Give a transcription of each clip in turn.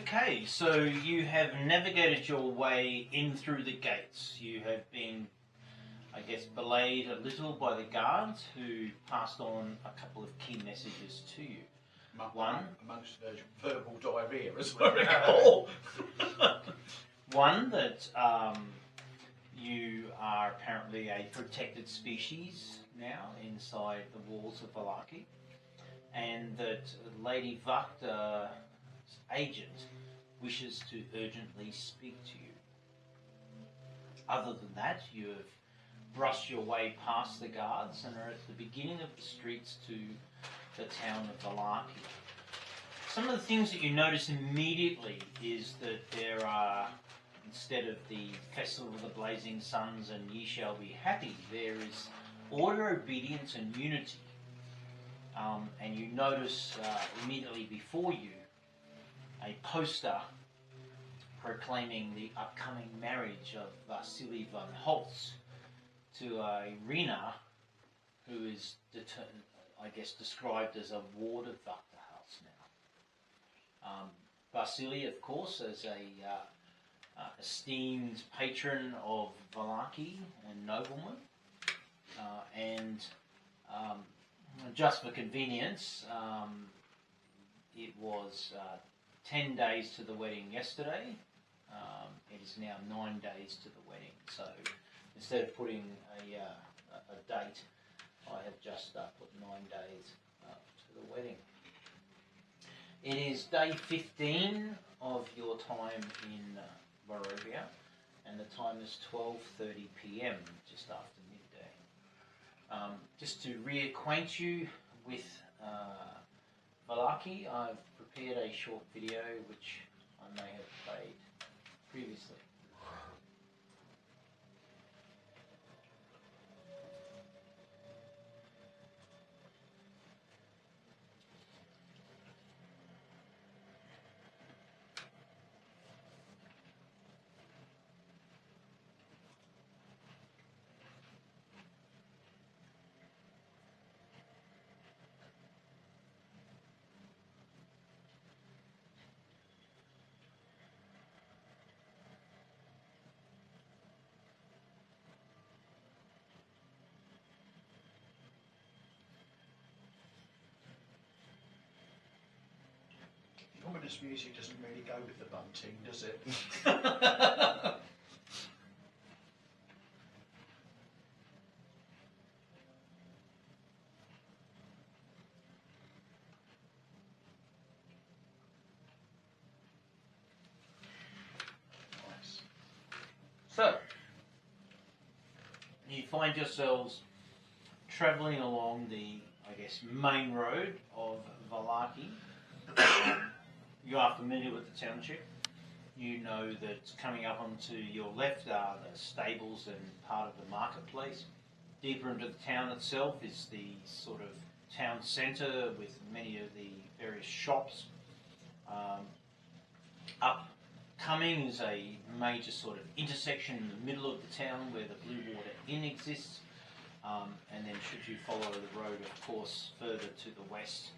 Okay, so you have navigated your way in through the gates. You have been, I guess, belayed a little by the guards who passed on a couple of key messages to you. One, amongst verbal diarrhea, as I recall. One, that you are apparently a protected species now inside the walls of Vallaki, and that Lady Vakta's agent wishes to urgently speak to you. Other than that, you have brushed your way past the guards and are at the beginning of the streets to the town of Vallaki. Some of the things that you notice immediately is that there are, instead of the Festival of the Blazing Suns and Ye Shall Be Happy, there is order, obedience and unity. And you notice immediately before you a poster proclaiming the upcoming marriage of Vasily von Holtz to Irina, who is, I guess, described as a ward of Vakta House now. Vasily, of course, as a esteemed patron of Vallaki and nobleman, and just for convenience, it was 10 days to the wedding yesterday. It is now 9 days to the wedding. So instead of putting a date, I have just put 9 days to the wedding. It is day 15 of your time in Barovia, and the time is 12:30 p.m, just after midday. Just to reacquaint you with Vallaki, I've prepared a short video which I may have played previously. Ominous music doesn't really go with the bunting, does it? Nice. So, you find yourselves travelling along the, I guess, main road of Vallaki. You are familiar with the township. You know that coming up onto your left are the stables and part of the marketplace. Deeper into the town itself is the sort of town centre with many of the various shops. Upcoming is a major sort of intersection in the middle of the town where the Blue Water Inn exists. And then should you follow the road, of course, further to the west,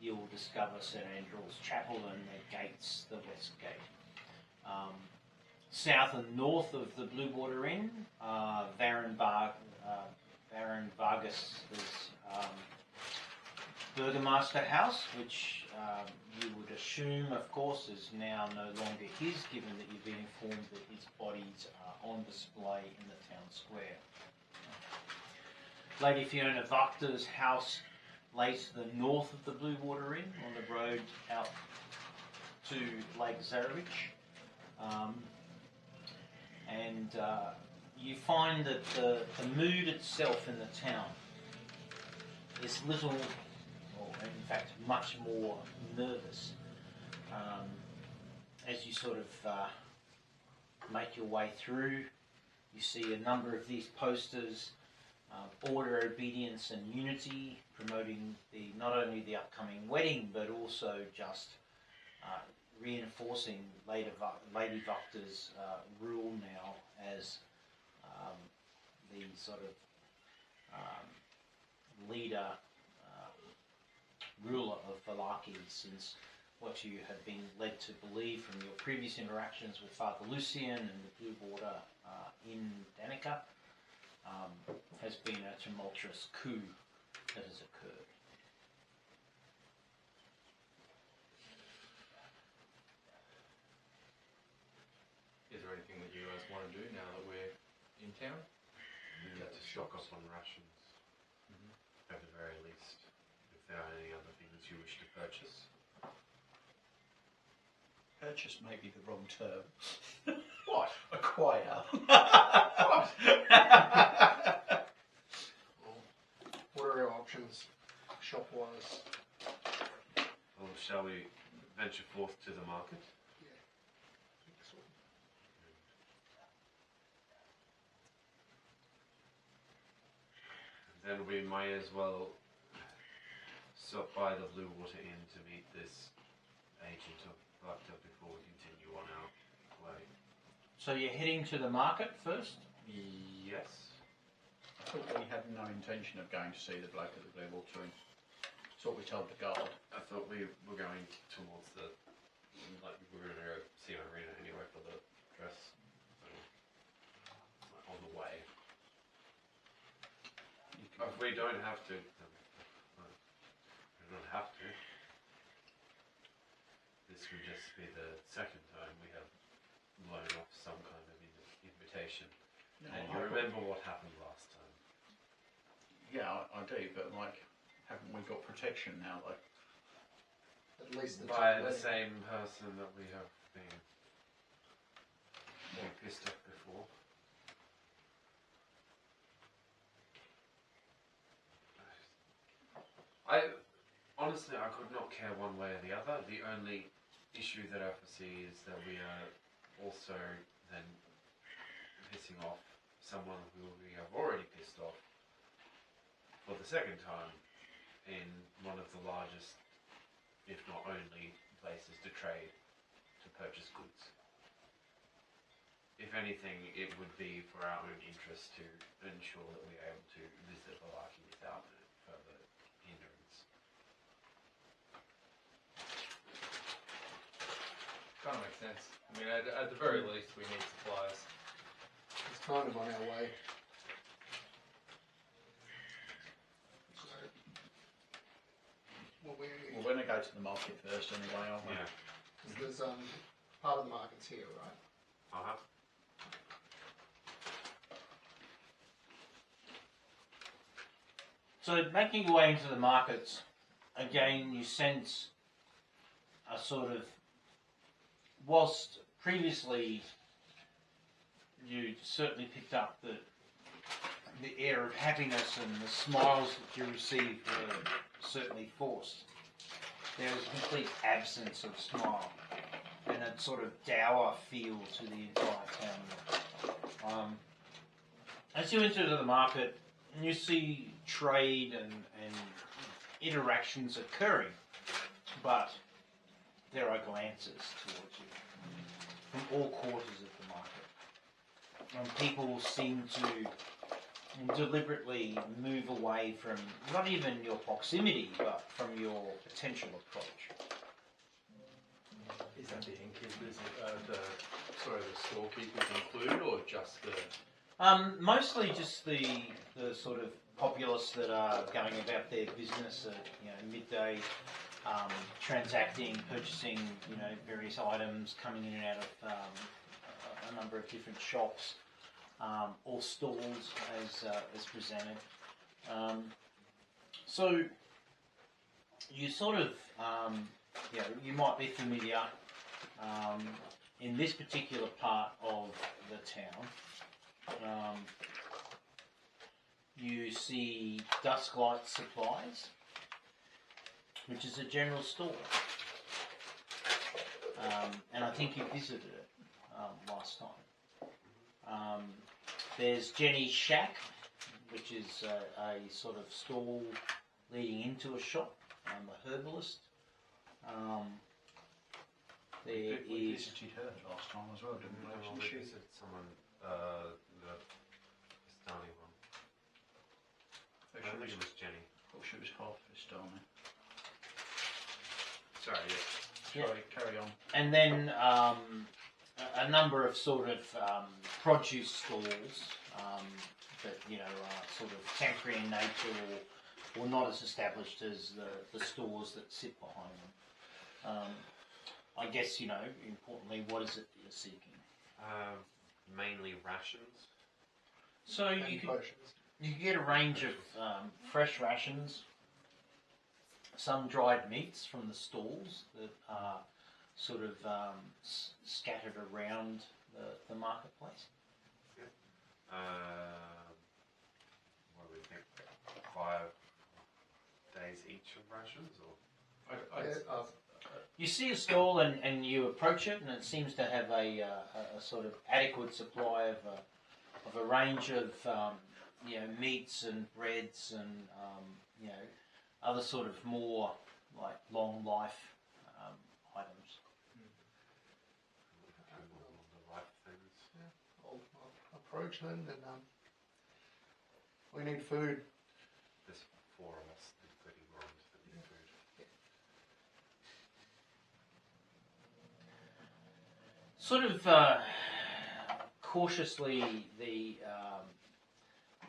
you'll discover St Andrew's Chapel and the gates, the West Gate. South and north of the Blue Water Inn, Baron Vargas's Burgomaster House, which you would assume, of course, is now no longer his, given that you've been informed that his bodies are on display in the town square. Lady Fiona Vakta's house lays to the north of the Blue Water Inn on the road out to Lake Zarevich. You find that the mood itself in the town is little, or in fact much more nervous. As you sort of make your way through, you see a number of these posters, order, obedience and unity, promoting not only the upcoming wedding but also just reinforcing Lady Vakta's rule now as the sort of leader, ruler of Vallaki since what you have been led to believe from your previous interactions with Father Lucian and the Blue Border in Danica, has been a tumultuous coup that has occurred. Is there anything that you guys want to do now that we're in town? We need to stock up on rations, at the very least. If there are any other things you wish to purchase. Purchase may be the wrong term. What? Acquire. What? What are our options, shop-wise? Well, shall we venture forth to the market? Yeah. Then we might as well stop by the Blue Water Inn to meet this agent of Vallaki before we continue on our way. So you're heading to the market first? Yes. I thought we had no intention of going to see the bloke at the Blue Water Inn. That's what we told the guard. I thought we were going towards the, like, we were going to go see Irina anyway for the dress. So, on the way. If we don't have to, we don't have to. This would just be the second time we have blown off some kind of invitation. No, And you remember what happened last time? Yeah, I do, but like, haven't we got protection now though? At least the By top the wedding. same person that we have been pissed off before. Honestly, I could not care one way or the other. The only issue that I foresee is that we are also then pissing off someone who we have already pissed off for the second time in one of the largest, if not only, places to trade, to purchase goods. If anything, it would be for our own interest to ensure that we are able to visit Vallaki without further hindrance. Kind of makes sense. I mean, at the very least, we need supplies. It's kind of on our way. So, well, We're going to go to the market first anyway, aren't we? Yeah. there's part of the market's here, right? Uh-huh. So making your way into the markets, again, you sense a sort of, whilst previously you certainly picked up the air of happiness and the smiles that you received were certainly forced. There is a complete absence of smile and a sort of dour feel to the entire town. As you enter the market, you see trade and interactions occurring, but there are glances towards you from all quarters of the market. And people seem to deliberately move away from not even your proximity, but from your potential approach. Is that the innkeepers, the storekeepers included, or just the? Mostly just the sort of populace that are going about their business at midday, transacting, purchasing various items, coming in and out of a number of different shops, or stalls as presented. So you sort of you might be familiar in this particular part of the town. You see Dusklight Supplies, which is a general store, and I think you visited it last time. There's Jenny's Shack, which is a sort of stall leading into a shop, a herbalist. There We is visited her last time as well, didn't we? No, Wasn't we she? visited someone, the Pistani one. I think it was Jenny. Thought she was half Vistani. Sorry, yes. Yeah. Sorry, carry on. And then a number of sort of produce stalls that are sort of temporary in nature or not as established as the stores that sit behind them. I guess importantly, what is it that you're seeking? Mainly rations. So And you can potions. get a range of fresh rations, some dried meats from the stalls that are sort of scattered around the marketplace. What do we think? 5 days each of rations, or Yeah, You see a stall and you approach it, and it seems to have a sort of adequate supply of a range of meats and breads and other sort of more like long life items. the life things? I'll approach them and we need food. There's 4 of us, including Ron's, that need food. Sort of cautiously, the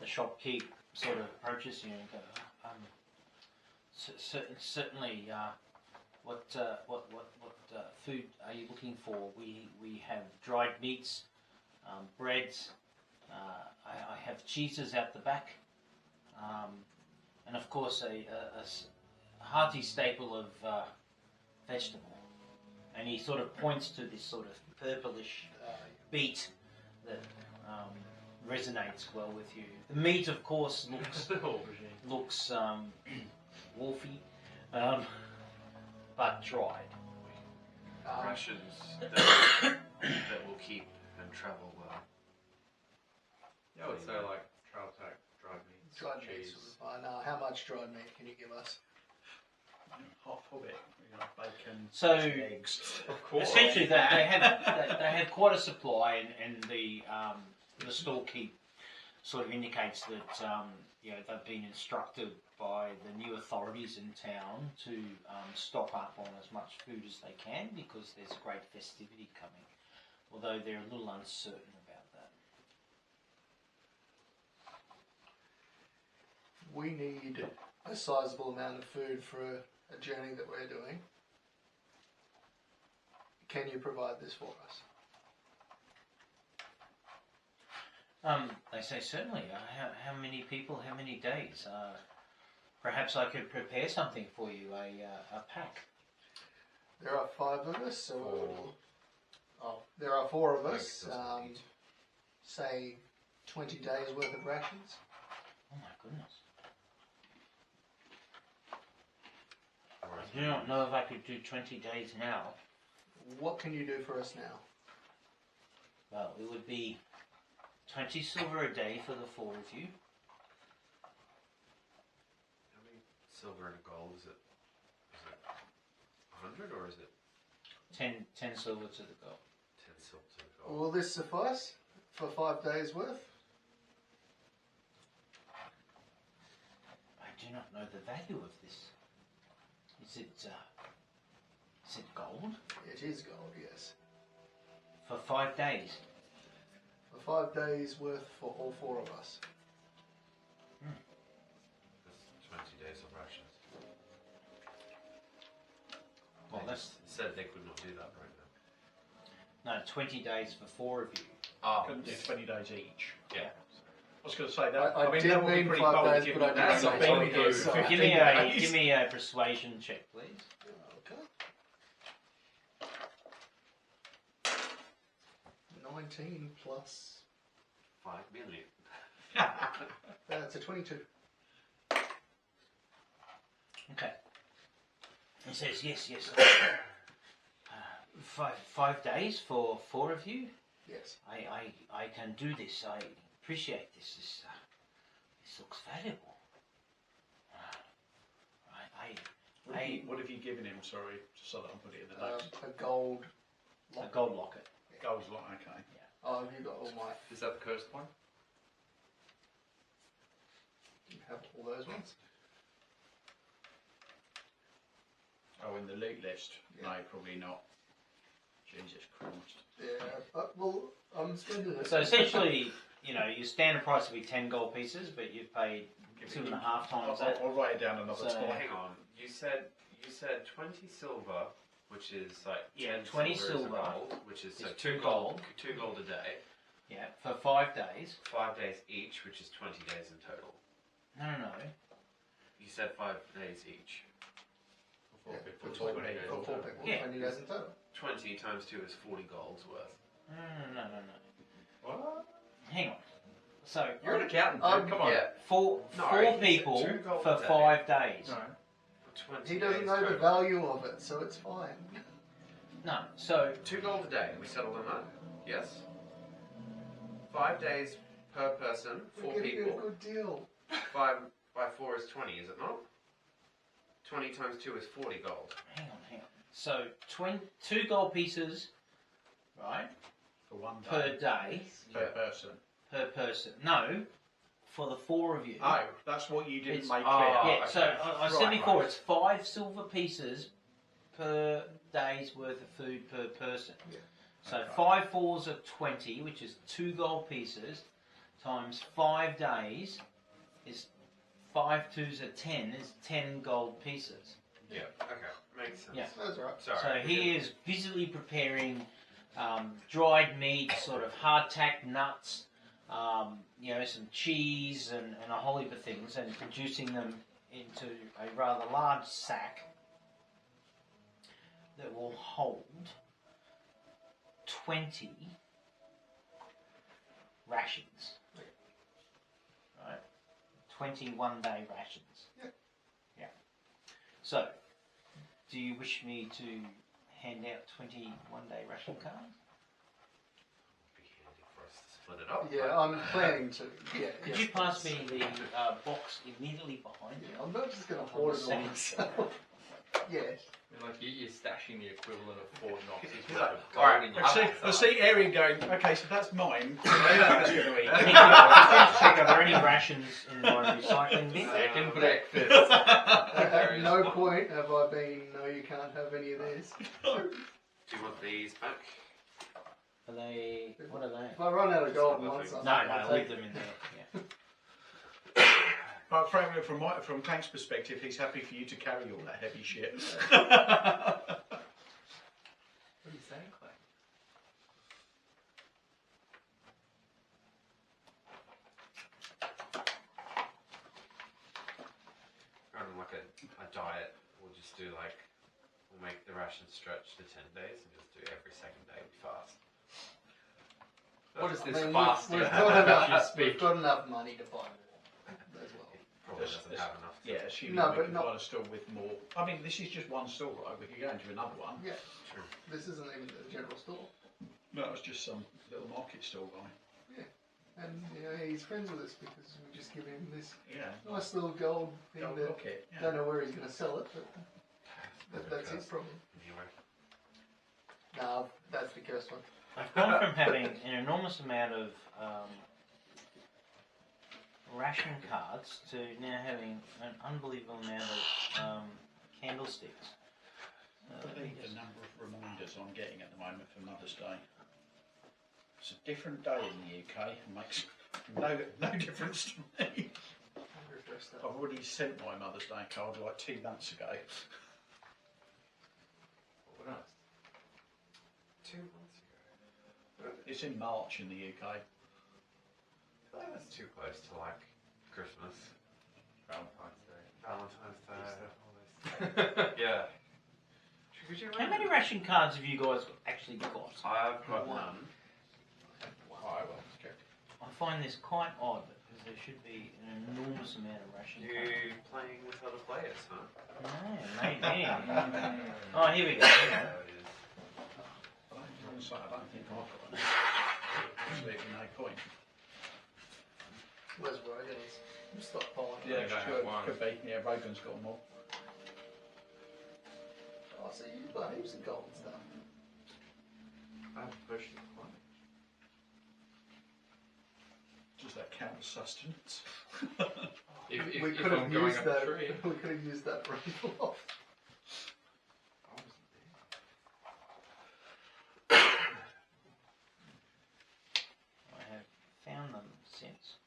shopkeep sort of approaches you and goes, certainly. What food are you looking for? We have dried meats, breads. I have cheeses out the back, and of course a hearty staple of vegetable. And he sort of points to this sort of purplish beet that resonates well with you. The meat, of course, looks wolfy, but dried. Rations that will keep and travel well. Yeah, I would say like trail pack, dried meats, Dried meat. cheese. Now, how much dried meat can you give us? Half of it, bacon, So eggs. Of course. essentially, they have quite a supply, and the storekeep sort of indicates that they've been instructed by the new authorities in town to stock up on as much food as they can because there's a great festivity coming. Although they're a little uncertain about that. We need a sizable amount of food for a journey that we're doing. Can you provide this for us? They say certainly. How many people? How many days? Perhaps I could prepare something for you. A pack. There are 5 of us, so Four. there are 4 of Like, us. doesn't eat. Say 20 days worth of rations. Oh my goodness! Whereas I do not know if I could do 20 days now. What can you do for us now? Well, it would be 20 silver a day for the 4 of you. How many silver and gold is it? Is it 100 or is it 10 silver to the gold. 10 silver to the gold? Will this suffice for 5 days worth? I do not know the value of this. Is it gold? It is gold, yes. For 5 days? For 5 days worth for all 4 of us. That's 20 days of rations. Well, They that's... just said they could not do that right now. No, 20 days for 4 of you. Oh, Couldn't do 20 days each. yeah. I was going to say that. I mean, did that would be mean pretty 5 bold days, given but I that didn't that's say not 20 been days, good. so- Give me a persuasion check, please. Okay. 19 plus... 5 million. That's a 22. Okay. He says, yes. 5 days for 4 of you? Yes. I can do this. I appreciate this. This looks valuable. What have you given him, sorry, just so that I can put it in the notes? A gold... A gold locket. Gold's like, okay. Oh, have you got all my... Is that the cursed one? You have all those ones? Oh, in the loot list? Yeah. No, probably not. Jesus Christ. Yeah. Well, I'm spending it. So essentially, you know, your standard price would be 10 gold pieces, but you've paid Give me- 2.5 times that. I'll write it down another So- time. Hang on. You said 20 silver, which is like 10 20 silver, is a silver gold, which is so is 2 2 gold, gold. 2 gold a day. Yeah, for 5 days. 5 days each, which is 20 days in total. No. You said 5 days each. Yeah, For for 4 4 people. people, Yeah. 20 days in total. 20 times 2 is 40 golds worth. No. What? Hang on. So, You're an accountant, dude. Come on. Yeah. four No, four he said people 2 gold for a day. 5 days. No. 20 He doesn't days know the total. value of it, so it's fine. No, so 2 gold a day. We settled on that? Yes. 5 days per person, 4 We're getting people. a good deal. 5 by 4 is 20, is it not? 20 times 2 is 40 gold. hang on. So 2 gold pieces, right, For 1 day. per day Per person. per person. No, for the 4 of you. Oh, that's what you didn't It's- make oh, clear. Yeah, okay. so I said Right, before, right. it's 5 silver pieces per day's worth of food per person. Yeah. So Okay. 5 fours are 20, which is 2 gold pieces, times 5 days is 5 twos are 10, is 10 gold pieces. Yeah. Okay. Makes sense. Yeah. That's right. Sorry. So he is busily preparing dried meat, sort of hardtack nuts, you know, some cheese and a whole heap of things, and producing them into a rather large sack that will hold 20 rations. Right? 20 one-day rations. Yeah. Yeah. So, do you wish me to hand out 20 one-day ration cards? It'd be handy for us to split it up. Yeah, I'm planning to. Yeah. Could yes, you pass please. me the box immediately behind you? Yeah, I'm not just going to hoard it all myself. Yes. Like you're stashing the equivalent of Fort Knox's He's worth like, of alright, gold in your I see Arian going, okay, so that's mine. That's going to eat. Can you check, are there any rations in my recycling bin? second breakfast. At no point have I been, no, you can't have any of this. Do you want these back? Are they? What are they? If I run out of gold Some once, other No, leave them in there. Yeah. But frankly, from Clank's perspective, he's happy for you to carry all that heavy shit. What are you saying, Clay? Run like a diet. We'll just do like, we'll make the ration stretch to 10 days and just do every second day we fast. What is I this mean, fasting we've habit got you enough, speak? we've got enough money to buy more as well. Probably doesn't have enough. To Yeah, assuming No, we but can not- find a store with more. I mean, this is just one store, right? We could go into another one. Yeah, True. this isn't even a general store. No, it's just some little market store guy. And, you know, he's friends with us because we just give him this Yeah. nice little gold thing Gold that locket. Yeah. don't know where he's going to sell it, but that's his problem. Anyway. No, that's the cursed one. I've gone from having an enormous amount of ration cards to now having an unbelievable amount of candlesticks. I believe the number of reminders I'm getting at the moment for Mother's Day. It's a different day in the UK. It makes no difference to me. Refresh that. I've already sent my Mother's Day card like 2 months ago. What else? 2 months ago. It's in March in the UK. I feel like that's too close to like Christmas, Valentine's Day. Valentine's Day, all this. Yeah. Could you How many ration cards have you guys actually got? I've got One. none. Oh, I will check. I find this quite odd because there should be an enormous amount of ration cards. You playing with other players, huh? No, maybe. Oh, here we go. There it is. I don't think I've got any. Absolutely no point. Where's Rogan's? Stockpiling. Yeah, I have one. Could be. Yeah, Rogan's got more. Oh, so you buy heaps of gold and stuff. I've pushed it quite. Does that count as sustenance? If we if could I'm have going used up that. a tree. We could have used that rifle off. sense.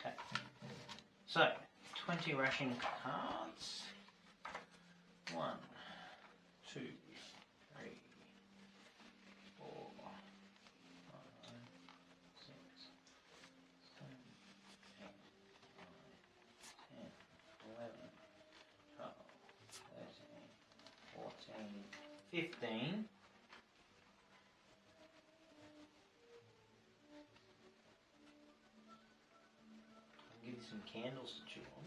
Okay. So, 20 ration cards. 1, 2, 3, 4, 5, 6, 7, 8, 9, 10, 11, 12, 13, 14, 15. I'll give you some candles to chew on.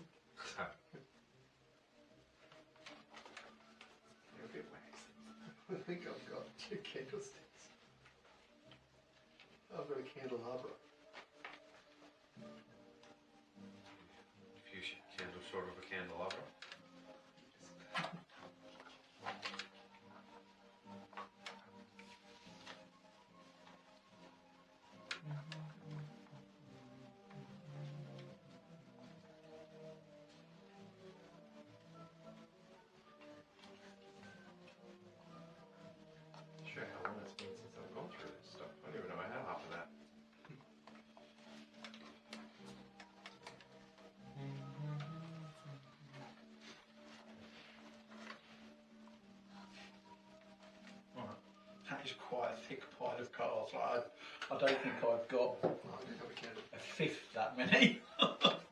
You're a bit waxy. I think I've got 2 candlesticks. I've got a candelabra. A few candles short of a candelabra. Sure how long it's been since I've gone through this stuff. I don't even know I had half of that. That is quite a thick pile of cards. Like, I don't think I've got Oh, I do have a candle. a fifth that many.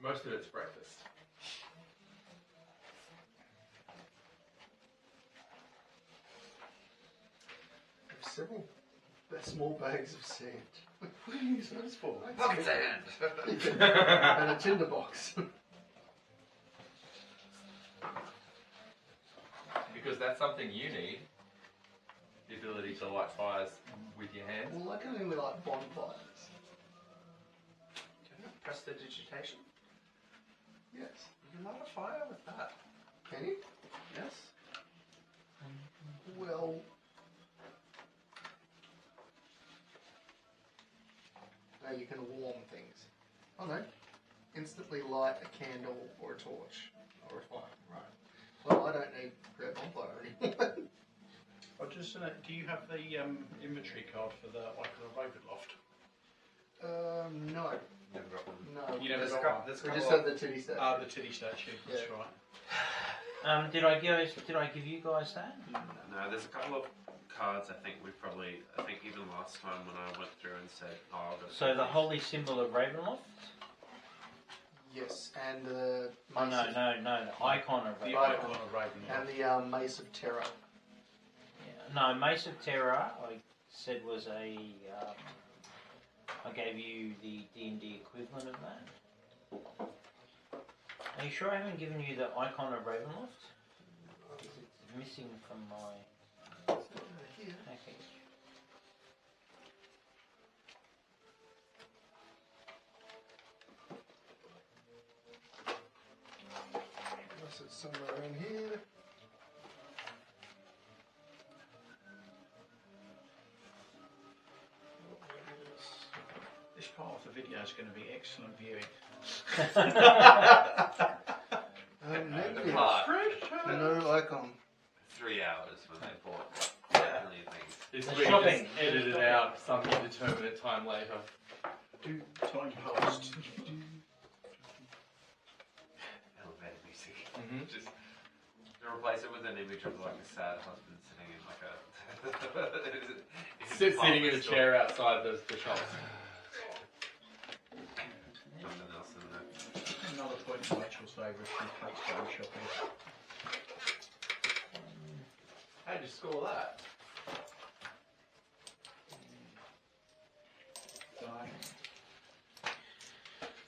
Most of it's breakfast. I have several small bags of sand. What do you use those for? Pocket sand! And a tinder box. Because that's something you need. The ability to light fires with your hands. Well, I can only like bonfires. Do you have prestidigitation? Yes. You can light a fire with that. Can you? Yes. Well, no, you can warm things. Oh no. Instantly light a candle or a torch or a fire. Right. Well, I don't need a bonfire anymore. I just, do you have the inventory card for the Ravenloft? No. Never got one. No. You never There's got a couple, one? there's a We couple just of- have the titty statue. Ah, the titty statue. That's Yeah. right. Did I give you guys that? No, there's a couple of cards. I think even last time when I went through and said, "Oh, I'll go." So the holy symbol of Ravenloft? Yes, and the Oh no, the icon of The Ravenloft. icon of Ravenloft. and the Mace of Terror. Yeah. No, Mace of Terror, I said was a. I gave you the D&D equivalent of that. Are you sure I haven't given you the icon of Ravenloft? It's missing from my Here. package. Unless it's somewhere in here. Oh, there it is. This part of the video is going to be excellent viewing. Negative. Part. No icon. 3 hours when they bought a million things. This The week shopping. just edited out some indeterminate time later. Do time post. Elevator music. Mm-hmm. Just to replace it with an image of like a sad husband sitting in like a Sitting in a chair outside the shops. Something else in there. Another point in Rachel's favour if she hates going shopping. How'd you score that? So,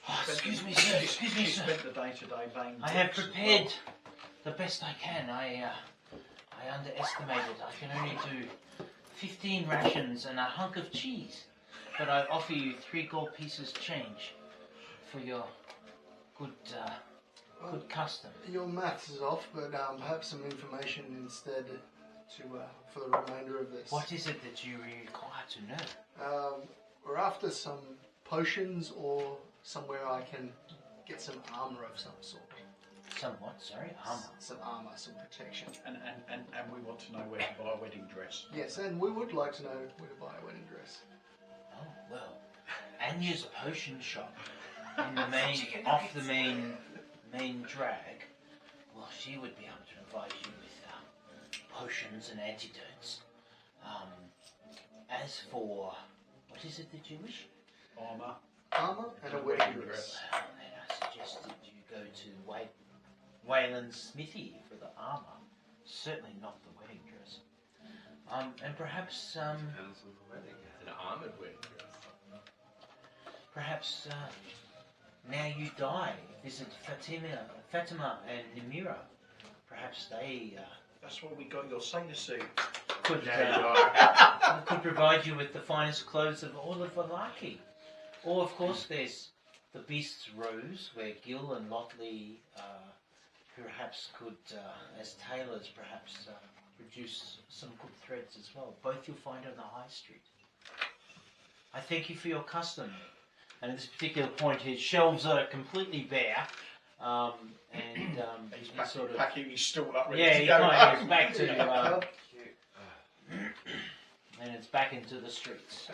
Oh, excuse me, sir. Excuse me, she sir. spent the day-to-day vain I have books as prepared well. the best I can. I underestimated. I can only do 15 rations and a hunk of cheese, but I offer you 3 gold pieces change for your good custom. Your maths is off, but perhaps some information instead to for the remainder of this. What is it that you require to know? We're after some potions or somewhere I can get some armor of some sort. Somewhat, sorry, armour. Some armour, some protection. And we want to know where to buy a wedding dress. Yes, and we would like to know where to buy a wedding dress. Oh, well, Anya's potion shop in the off the main drag. Well, she would be able to provide you with potions and antidotes. As for, what is it that you wish? Armour and a wedding dress. Well, then I suggested you go to Wayland's smithy for the armour. Certainly not the wedding dress. And perhaps, Depends on the wedding. An armoured wedding dress. perhaps now you die, visit Fatima and Nimira. Perhaps they That's why we got your sailor suit. could provide you with the finest clothes of all of Vallaki. Or, of course, there's the Beast's Rose, where Gil and Lotley perhaps could, as tailors, perhaps produce some good threads as well. Both you'll find on the high street. I thank you for your custom. And at this particular point, his shelves are completely bare. He's he's sort of packing his stool up ready yeah, to he go kind home. of back to and it's back into the streets.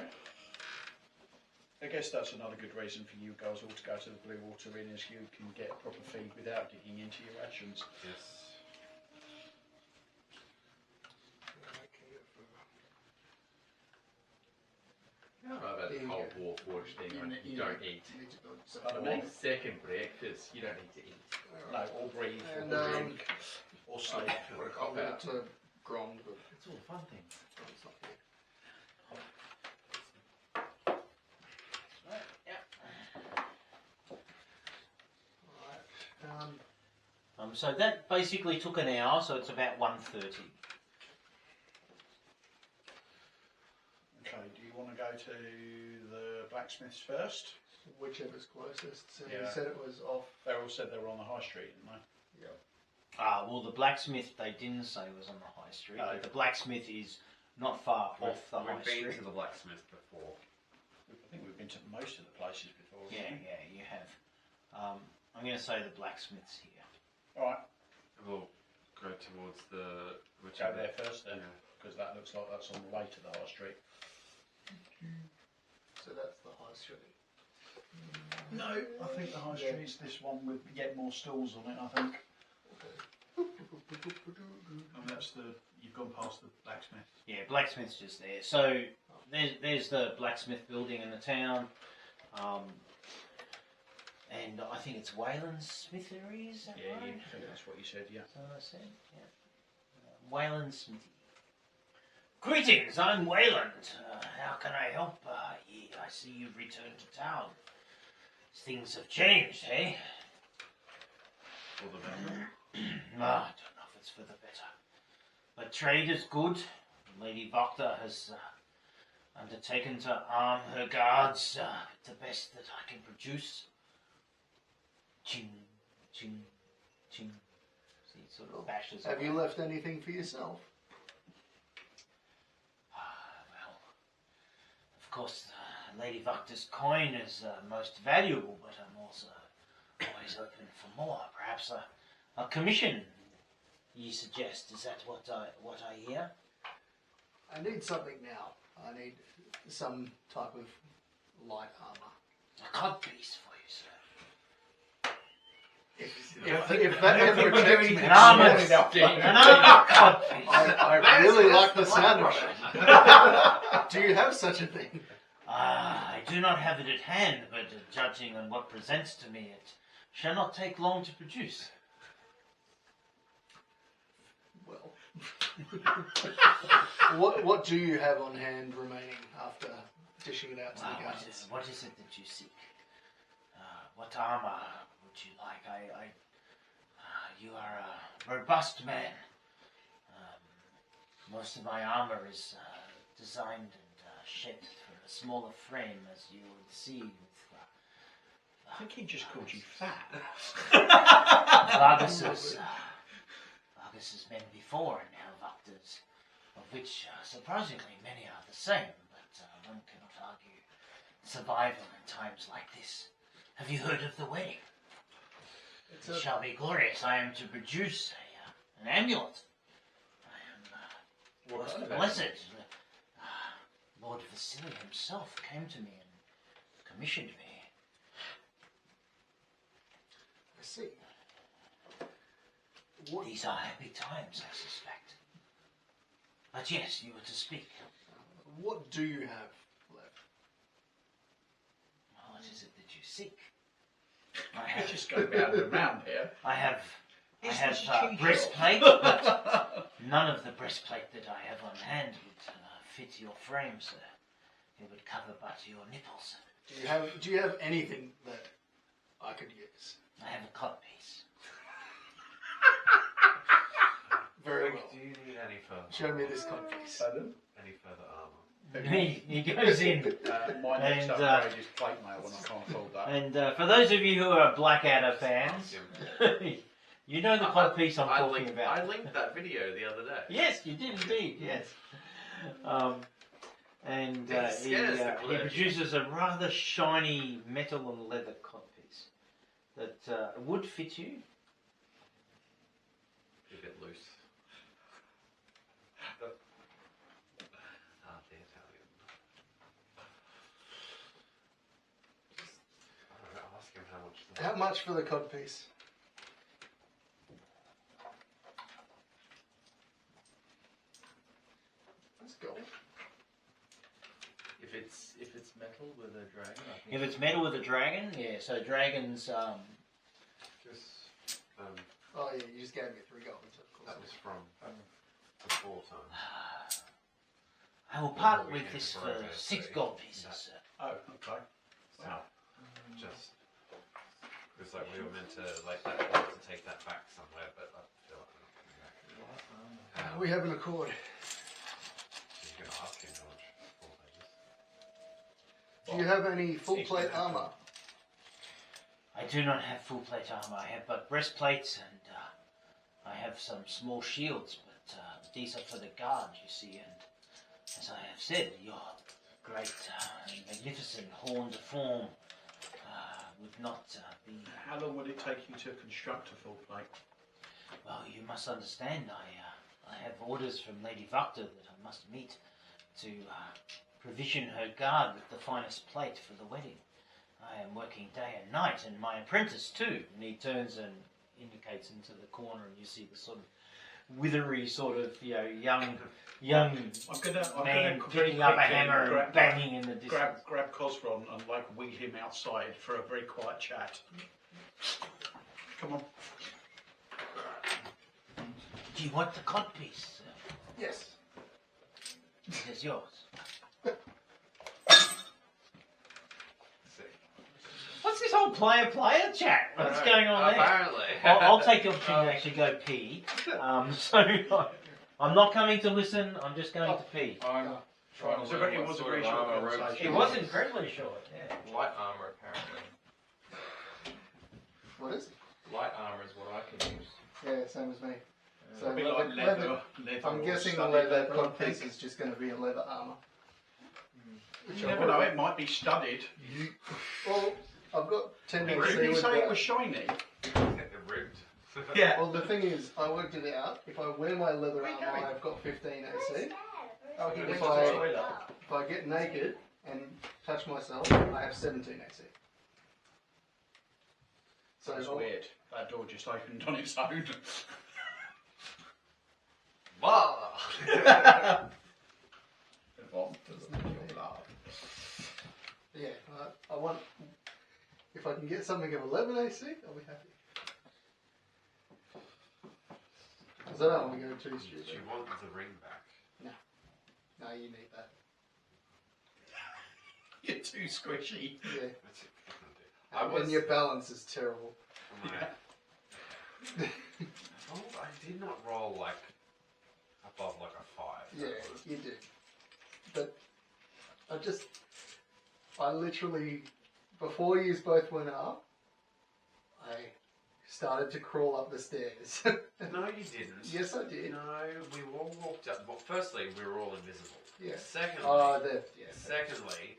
I guess that's another good reason for you guys all to go to the Blue Water Inn, is you can get a proper feed without digging into your rations. Yes. I don't know about the whole Warforged thing. You don't eat. Pardon Or me? second breakfast, you don't need to eat. No, or breathe, And, or drink, or sleep. What a I'll cop leave it out. to Grond, but It's all fun things. Grond's not here. Alright. So that basically took an hour, so it's about 1:30. Okay, do you want to go to the blacksmiths first? Whichever's closest. So Yeah. you said it was off. They all said they were on the high street, didn't they? Yep. Well, the blacksmith they didn't say was on the high street, No. but the blacksmith is not far off the high We've been street. to the blacksmith before. I think we've been to most of the places before. Yeah, you have. I'm going to say the blacksmith's here. Alright, We'll go towards the go there first then, Yeah. because that looks like that's on the way to the high street. So that's the high street. No, I think the high Yeah. street's this one with yet more stalls on it, I think. And that's you've gone past the blacksmith. Yeah, blacksmith's just there. So there's the blacksmith building in the town. And I think it's Wayland's Smithery, is that Yeah, right? I think that's what you said, yeah. That's what I said, yeah. Wayland's Smithy. Greetings, I'm Wayland. How can I help? I see you've returned to town. Things have changed, eh? For the better. I don't know if it's for the better. But trade is good. Lady Vokta has undertaken to arm her guards with the best that I can produce. Ching, ching, ching. See, it sort of bashes Have away. you left anything for yourself? Well, of course, Lady Vokta's coin is most valuable, but I'm also always open for more. Perhaps a commission, you suggest. Is that what I hear? I need something now. I need some type of light armour. A codpiece for you, sir. If that ever protects me, An armoured codpiece. I really like the sound of it. Do you have such a thing? I do not have it at hand, but judging on what presents to me, it shall not take long to produce. Well, what do you have on hand remaining after dishing it out to the guards? What is it that you seek? What armor would you like? You are a robust man. Most of my armor is designed and shaped for a smaller frame, as you would see with I think he just called you fat. Vargas's men before, and now Vokta's, of which surprisingly many are the same, but one cannot argue survival in times like this. Have you heard of the wedding? It's It a, shall be glorious. I am to produce an amulet. I am What kind of blessed. Lord Vasily himself came to me and commissioned me. I see. What, These are happy times, I suspect. But yes, you were to speak. what do you have left? What is it that you seek? I You have, just go round and round here. I have Is this a cheap breastplate, but none of the breastplate that I have on hand would fit your frame, sir. It would cover but your nipples. Do you have anything that I could use? I have a codpiece. Very Rick, well. do you need any further? Show me this codpiece. Any further armour? He goes in. My next And, upgrade is plate mail when I can't afford that. And for those of you who are Blackadder fans, Ask him. you know the codpiece I'm talking linked, about. I linked that video the other day. Yes, you did indeed, yes. And It scares the he flesh. produces a rather shiny metal and leather codpiece that would fit you. A bit loose. The Italian. I don't know, ask him how much. How much for the codpiece? That's gold. If it's metal with a dragon, I think. If it's metal with a dragon, yeah, so dragons, Just, Oh yeah, you just gave me 3 gold. So of that course. was from before time. I will part Well, we with can this for progress, 6 so gold pieces, that- sir. Oh, okay. So, just because like we were meant to like that to take that back somewhere, but I feel like we're not coming back. We have an accord. So you can ask him how much for pages. Do you have any full He's plate gonna have to- armor? I do not have full plate armor. I have but breastplates and I have some small shields, but these are for the guard, you see. And as I have said, your great and magnificent horn de form would not be. How long would it take you to construct a full plate? Well, you must understand, I have orders from Lady Vactor that I must meet to provision her guard with the finest plate for the wedding. I am working day and night, and my apprentice too. And he turns and indicates into the corner, and you see the sort of withery, sort of young I'm gonna man very picking up a quickly hammer and grab- banging in the distance. grab Cosron and like wheel him outside for a very quiet chat. Come on. Do you want the codpiece? Yes. It is yours. See. What's this whole player chat? What's Alright, going on there? Apparently. I'll take the opportunity to actually go pee. So I'm not coming to listen. I'm just going to pee. I'm trying It was to a learn very- it what was a sort very of short armor conversation. It Rogue was uses. incredibly short. Yeah. Light armor, apparently. What is it? Light armor is what I can use. Yeah, same as me. So A bit leather, like leather, leather I'm or guessing the studded leather leather, I codpiece think. is just going to be a leather armor. Which You I've never know, got- it might be studded. Well, I've got 10 Didn't AC you with say it that. was shiny? Ripped. Yeah. Well, the thing is, I worked it out. If I wear my leather armor, I've got 15 AC. Oh, he went If to the I, toilet. if I get naked and touch myself, I have 17 AC. So That's I'll- weird. That door just opened on its own. Wow. Yeah, I want. If I can get something of 11 AC, I'll be happy. Because I don't want to go too Do stupid. you want the ring back? No, you need that. You're too squishy. Yeah. What's it gonna do? I And was. your balance is terrible. I did not roll like above like a 5. Yeah, you do. But I literally, before you both went up, I started to crawl up the stairs. No, you didn't. Yes, I did. No, we all walked up. Well, firstly, we were all invisible. Yeah. Secondly, Yes. secondly,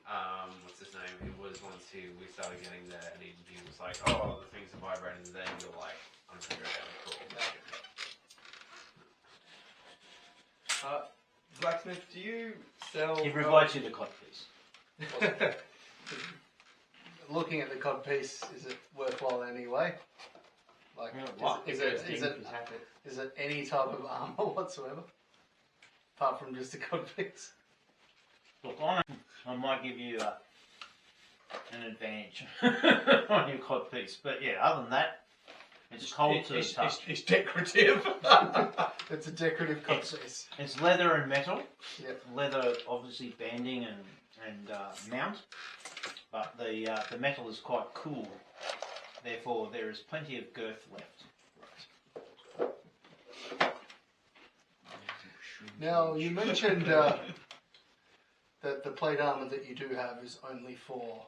what's his name? He was once we started getting there, and he was like, "Oh, the things are vibrating." And then you're like, "I'm gonna go down and crawl." Blacksmith, do you sell? He provides you the codpiece. Looking at the codpiece, is it worthwhile anyway? Like, What? is it any type of armor whatsoever? Apart from just a codpiece? Look, I might give you an advantage on your codpiece, but yeah, other than that, it's cold to the touch. It's decorative. It's a decorative codpiece. It's leather and metal. Yep. Leather, obviously, banding and mount, but the metal is quite cool. Therefore, there is plenty of girth left. Now, you mentioned that the plate armor that you do have is only for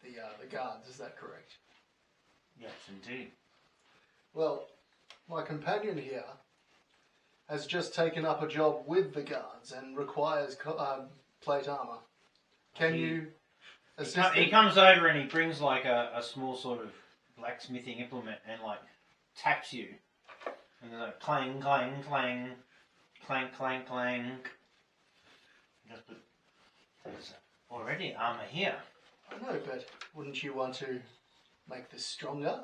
the guards. Is that correct? Yes, indeed. Well, my companion here has just taken up a job with the guards and requires plate armor. Can you assist He him? comes over and he brings like a small sort of blacksmithing implement and like taps you. And then like clang, clang, clang, clank, clank, clank. Just put, there's already armor here. I know, but wouldn't you want to make this stronger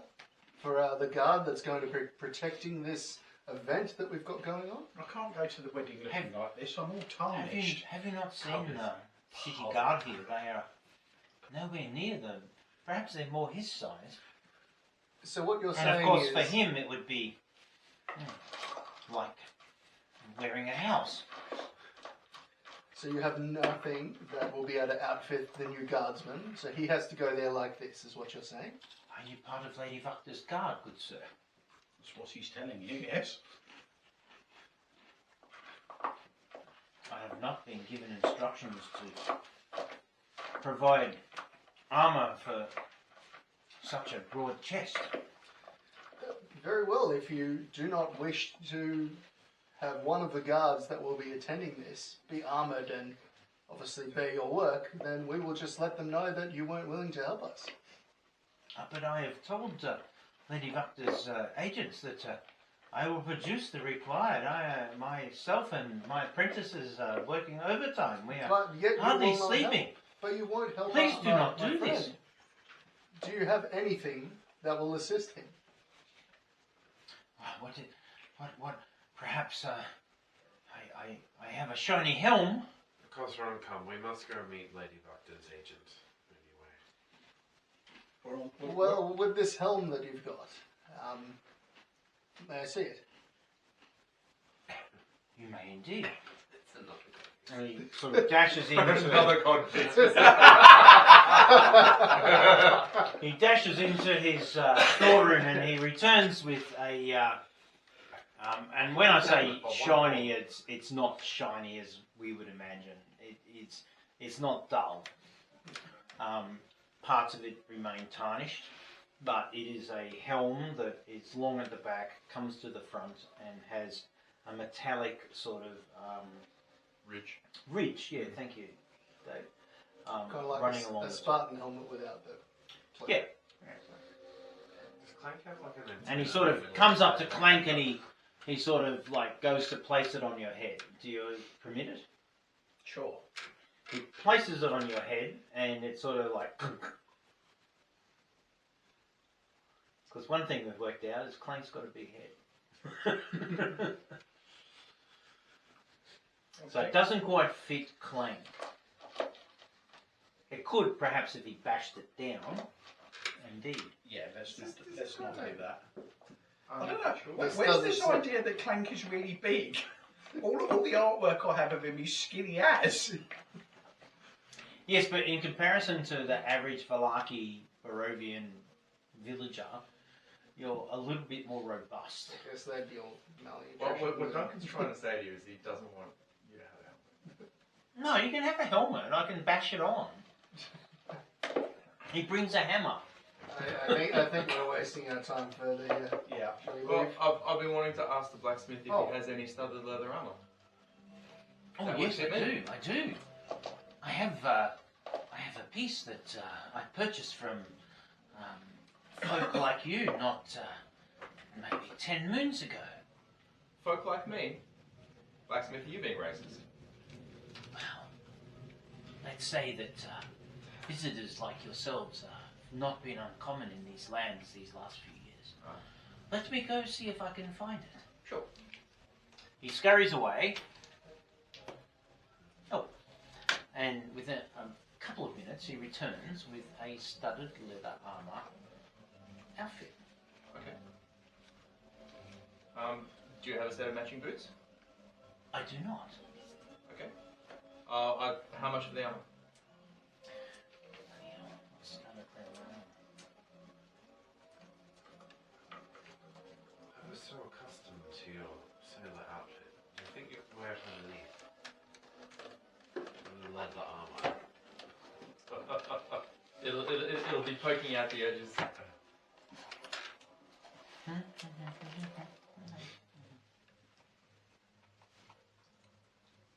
for the guard that's going to be protecting this event that we've got going on? I can't go to the wedding looking like this. I'm all tarnished. Have you not seen Covered. the city guard here? They are nowhere near them. Perhaps they're more his size. So what you're And saying of course, is... for him, it would be like wearing a house. So you have nothing that will be able to outfit the new guardsman, so he has to go there like this, is what you're saying? Are you part of Lady Vacta's guard, good sir? That's what he's telling you, yes. I have not been given instructions to provide armour for such a broad chest. Very well, if you do not wish to have one of the guards that will be attending this be armoured and obviously bear your work, then we will just let them know that you weren't willing to help us. But I have told Lady Vacta's agents that I will produce the required. Myself and my apprentices are working overtime. We are But yet you hardly will not sleeping. help. But you won't help Please us, do not my do this. friend. Do you have anything that will assist him? What? Perhaps I have a shiny helm. Because Ron come, we must go meet Lady Vacta's agent. Anyway. Well, with this helm that you've got, may I see it? You may indeed. It's another And he sort of dashes into another content. he dashes into his storeroom and he returns with a. And when I say shiny, it's not shiny as we would imagine. It's not dull. Parts of it remain tarnished, but it is a helm that is long at the back, comes to the front, and has a metallic sort of ridge. Yeah, thank you, Dave. Kind of like running along a the Spartan helmet without the plate. Yeah. Does Clank have like an And he sort of comes up to Clank and he sort of like goes to place it on your head. Do you permit it? Sure. He places it on your head and it's sort of like... Because one thing we've worked out is Clank's got a big head. So it doesn't quite fit Clank. It could perhaps if he bashed it down. Indeed. Yeah, let's not do that. I I don't know. This Where's doesn't this seem- idea that Clank is really big? All the artwork I have of him is skinny as. Yes, but in comparison to the average Vallaki Barovian villager, you're a little bit more robust. I guess that'd be all Well, malnutrition. what Duncan's trying to say to you is he doesn't want you to have a helmet. No, you can have a helmet. I can bash it on. He brings a hammer. I think we're wasting our time further here. Yeah. Shall we Well, leave? I've been wanting to ask the blacksmith if Oh. he has any studded leather armor. Oh That yes, would I fit do. me. I do. I have a piece that I purchased from folk like you, not maybe 10 moons ago. Folk like me, blacksmith, are you being racist? Well, let's say that visitors like yourselves have not been uncommon in these lands these last few years. Right. Let me go see if I can find it. Sure. He scurries away. Oh, and within a couple of minutes he returns with a studded leather armour outfit. Okay. Do you have a set of matching boots? I do not. Okay. How much for the armor? Studded leather armour. I was so accustomed to your sailor outfit. Do you think you could wear it underneath? The leather armor. It'll be poking out the edges.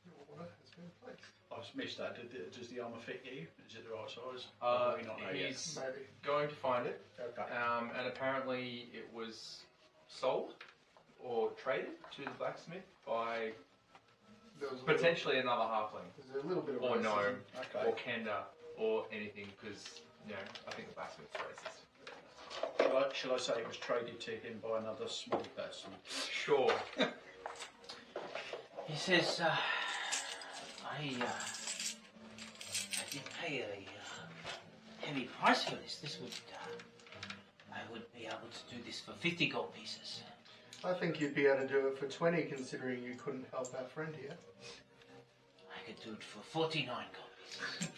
Your order has been placed. I just missed that. Does the armour fit you? Is it the right size? Uh, Or do we not know yet? he's Maybe. going to find it, Okay. and apparently it was sold or traded to the blacksmith by There was a potentially another halfling, There's a little bit of or racism. gnome, Okay. or kenda, or anything, because, you know, I think the blacksmith's racist. Shall I say it was traded to him by another small person? Sure. He says, I did pay a heavy price for this. This would, I would be able to do this for 50 gold pieces. I think you'd be able to do it for 20, considering you couldn't help our friend here. I could do it for 49 gold pieces.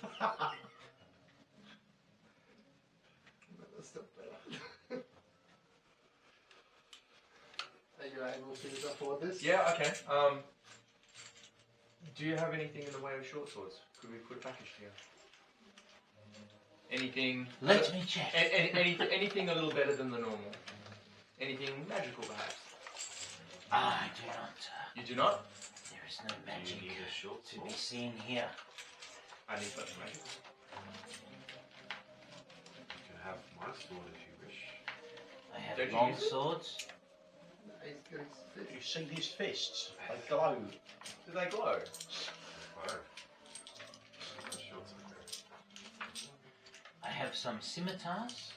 That's still better. Are you able to afford this? Yeah, okay. Do you have anything in the way of short swords? Could we put a package together? Anything? Let me check. Anything a little better than the normal? Anything magical, perhaps? I do not. You do not? There is no Do magic you need a short to sword? be seen here. I need such magic. You can have my sword if you wish. I have Don't you long use it? swords. No, he's got his You've seen his fists? They glow. Do they glow? Oh. My short sword there. I have some scimitars.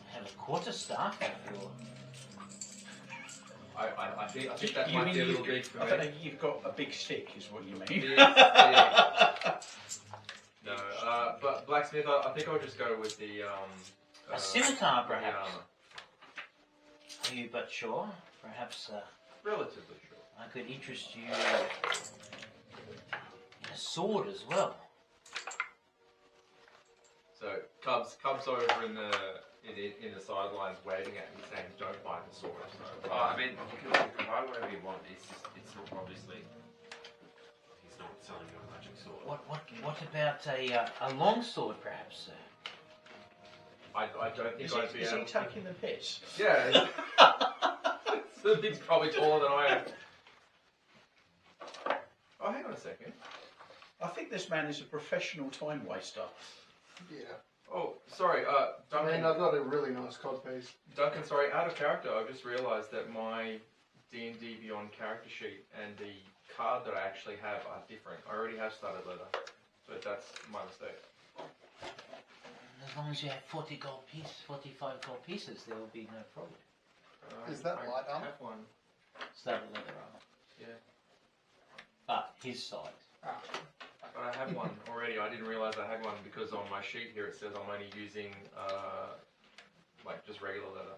I have a quarterstaff if you're I think that might be a little big for I me. don't know, you've got a big stick, is what you mean. Big stick. No, but blacksmith, I think I'll just go with the a scimitar, the perhaps. armor. Are you but sure? Perhaps Relatively short. I could interest you in a sword as well. So Cub's over in the sidelines waving at me saying, "Don't buy the sword." So, I mean, you can buy whatever you want. It's not obviously. He's not selling you a magic sword. What about a long sword, perhaps? I don't think I'd be Is he able to. taking the piss? Yeah. The thing's probably taller than I am. Oh, hang on a second. I think this man is a professional time waster. Yeah. Oh, sorry, I Duncan. mean, I've got a really nice codpiece. Duncan, sorry, out of character, I've just realised that my D&D Beyond character sheet and the card that I actually have are different. I already have started leather, so that's my mistake. As long as you have 45 gold pieces, there will be no problem. Is that I light armor? have one. Standard leather armor. Yeah. But his size. Ah. But I have one already. I didn't realise I had one because on my sheet here it says I'm only using like just regular leather.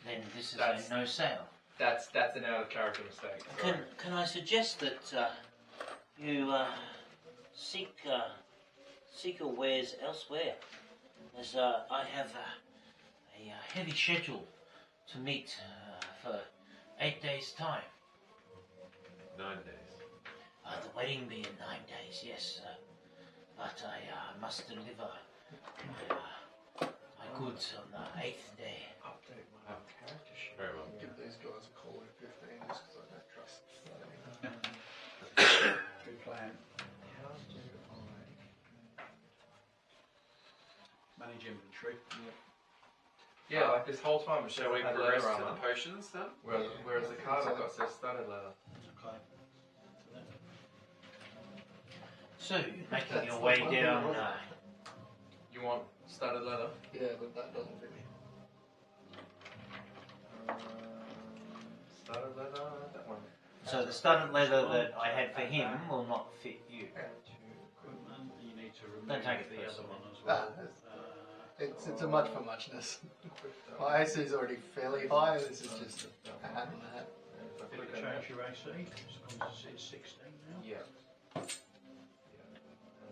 Then this is That's- a no sale. That's an out of character mistake. Sorry. Can I suggest that you seek your wares elsewhere, as I have a heavy schedule to meet for 8 days' time. 9 days. The wedding be in 9 days, yes. But I must deliver my goods on the 8th day. Update my character sheet. Very well. Give these guys a call in 15 just because I don't trust them. Good plan. How do I... Manage inventory. Yeah, like this whole time, Shall we had progress leather to the armor. potions then? Whereas the card I've got says studded leather. Okay. So, you're making That's your the way one thing, down. wasn't You want studded leather? Yeah, but that doesn't fit me. Studded leather, that one. So the studded leather that I had for him will not fit you. Equipment. You need to remove Don't take it the other personally. one as Ah, well. it's a much for muchness. My AC is already fairly high, this is just a hat on a hat. Did it change your AC? It's gone to 16 now. Yeah. And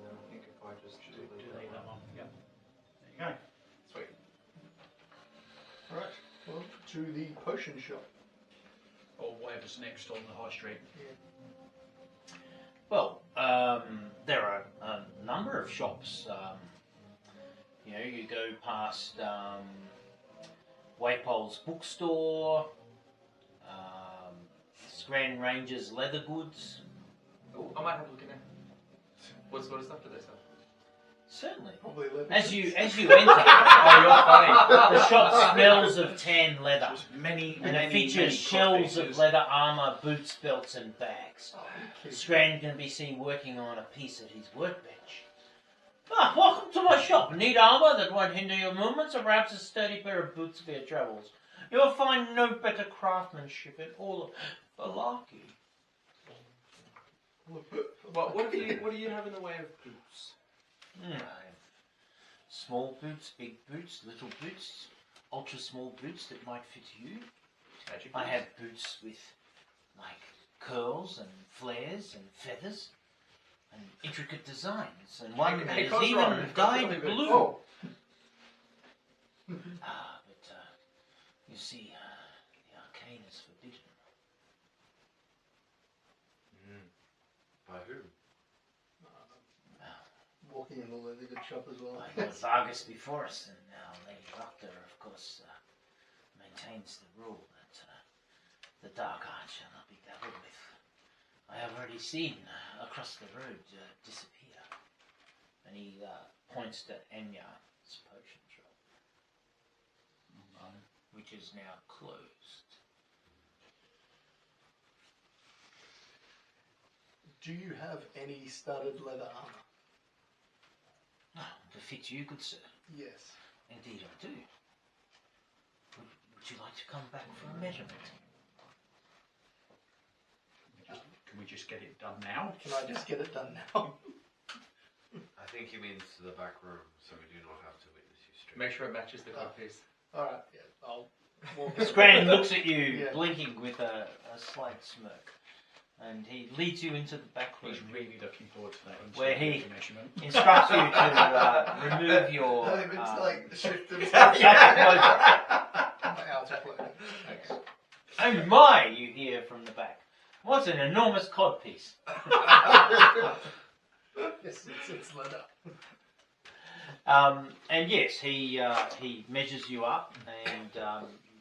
then I think if I just Delete that one. Yeah. There you go. Sweet. Alright, well, to the potion shop. Or whatever's next on the high street. Well, there are a number of shops. You know, you go past Waypole's bookstore, Scran Ranger's leather goods. Oh, I might have a look in there. What sort of stuff do they sell? Certainly. Probably leather. As you enter, oh, you're funny. The shop smells of tan leather, There's many, and many, it features many shelves of codpieces. leather armour, boots, belts, and bags. Okay. Scran can be seen working on a piece at his workbench. Ah, welcome to my shop. Need armour that won't hinder your movements, or perhaps a sturdy pair of boots for your travels? You'll find no better craftsmanship in all of Vallaki. What do you have in the way of boots? I have small boots, big boots, little boots, ultra small boots that might fit you. Magic I boots? have boots with like curls and flares and feathers and intricate designs, and one that Hey, is Cosmo, even we've got dyed really good- blue. Oh, But you see, the arcane is forbidden. By whom? walking in the leather goods shop as well. I've got Vargas before us, and now Lady Roctor, of course, maintains the rule that the dark art shall not be dabbled with. I have already seen across the road disappear. And he points to Enya's potion shop, which is now closed. Do you have any studded leather armour? To fit you, good sir. Yes. Indeed I do. Would you like to come back for a measurement? Can we just get it done now? Can I just get it done now? I think he means to the back room, so we do not have to witness you straight. Make sure it matches the code piece. Alright, yeah, I'll walk Scran looks at you, Yeah. blinking with a slight smirk, and he leads you into the back room. He's really looking forward to that Where he- instrument measurement. Instructs you to remove your It's like shift and outer outer clothing. Oh my, you hear from the back. What an enormous codpiece. Yes, it's leather. And yes, he measures you up and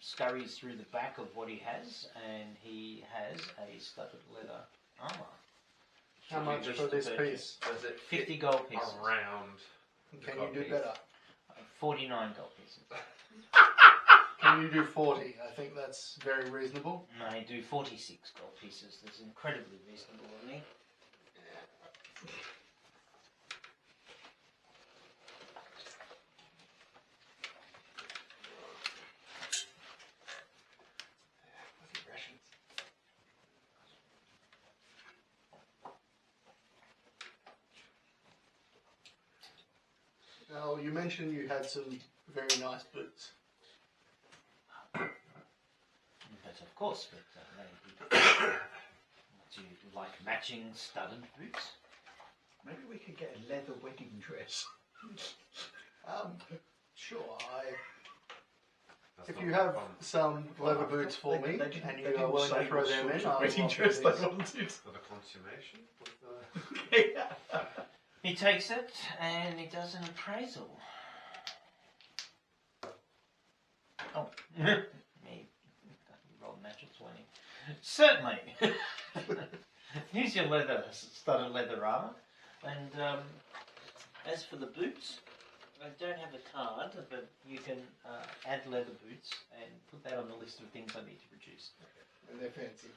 scurries through the back of what he has, and he has a studded leather armour. How much just for this purchase. piece? Does it 50 gold pieces. Around. Can gold you do piece. better? 49 gold pieces. Can you do 40? I think that's very reasonable. And I do 46 gold pieces. That's incredibly reasonable on me. Bloody rations. Now, you mentioned you had some very nice boots. But of course, do you like matching studded boots? Maybe we could get a leather wedding dress. Sure, That's If not you my have problem. some leather boots for me, They didn't- and they you are didn't willing say to throw what them in, sort of I'll wedding offer dress they these. wanted. For the consummation? With the... He takes it and he does an appraisal. Oh, he rolled a natural 20. Certainly. Here's your studded leather armour. And as for the boots, I don't have a card, but you can add leather boots and put that on the list of things I need to produce. And they're fancy.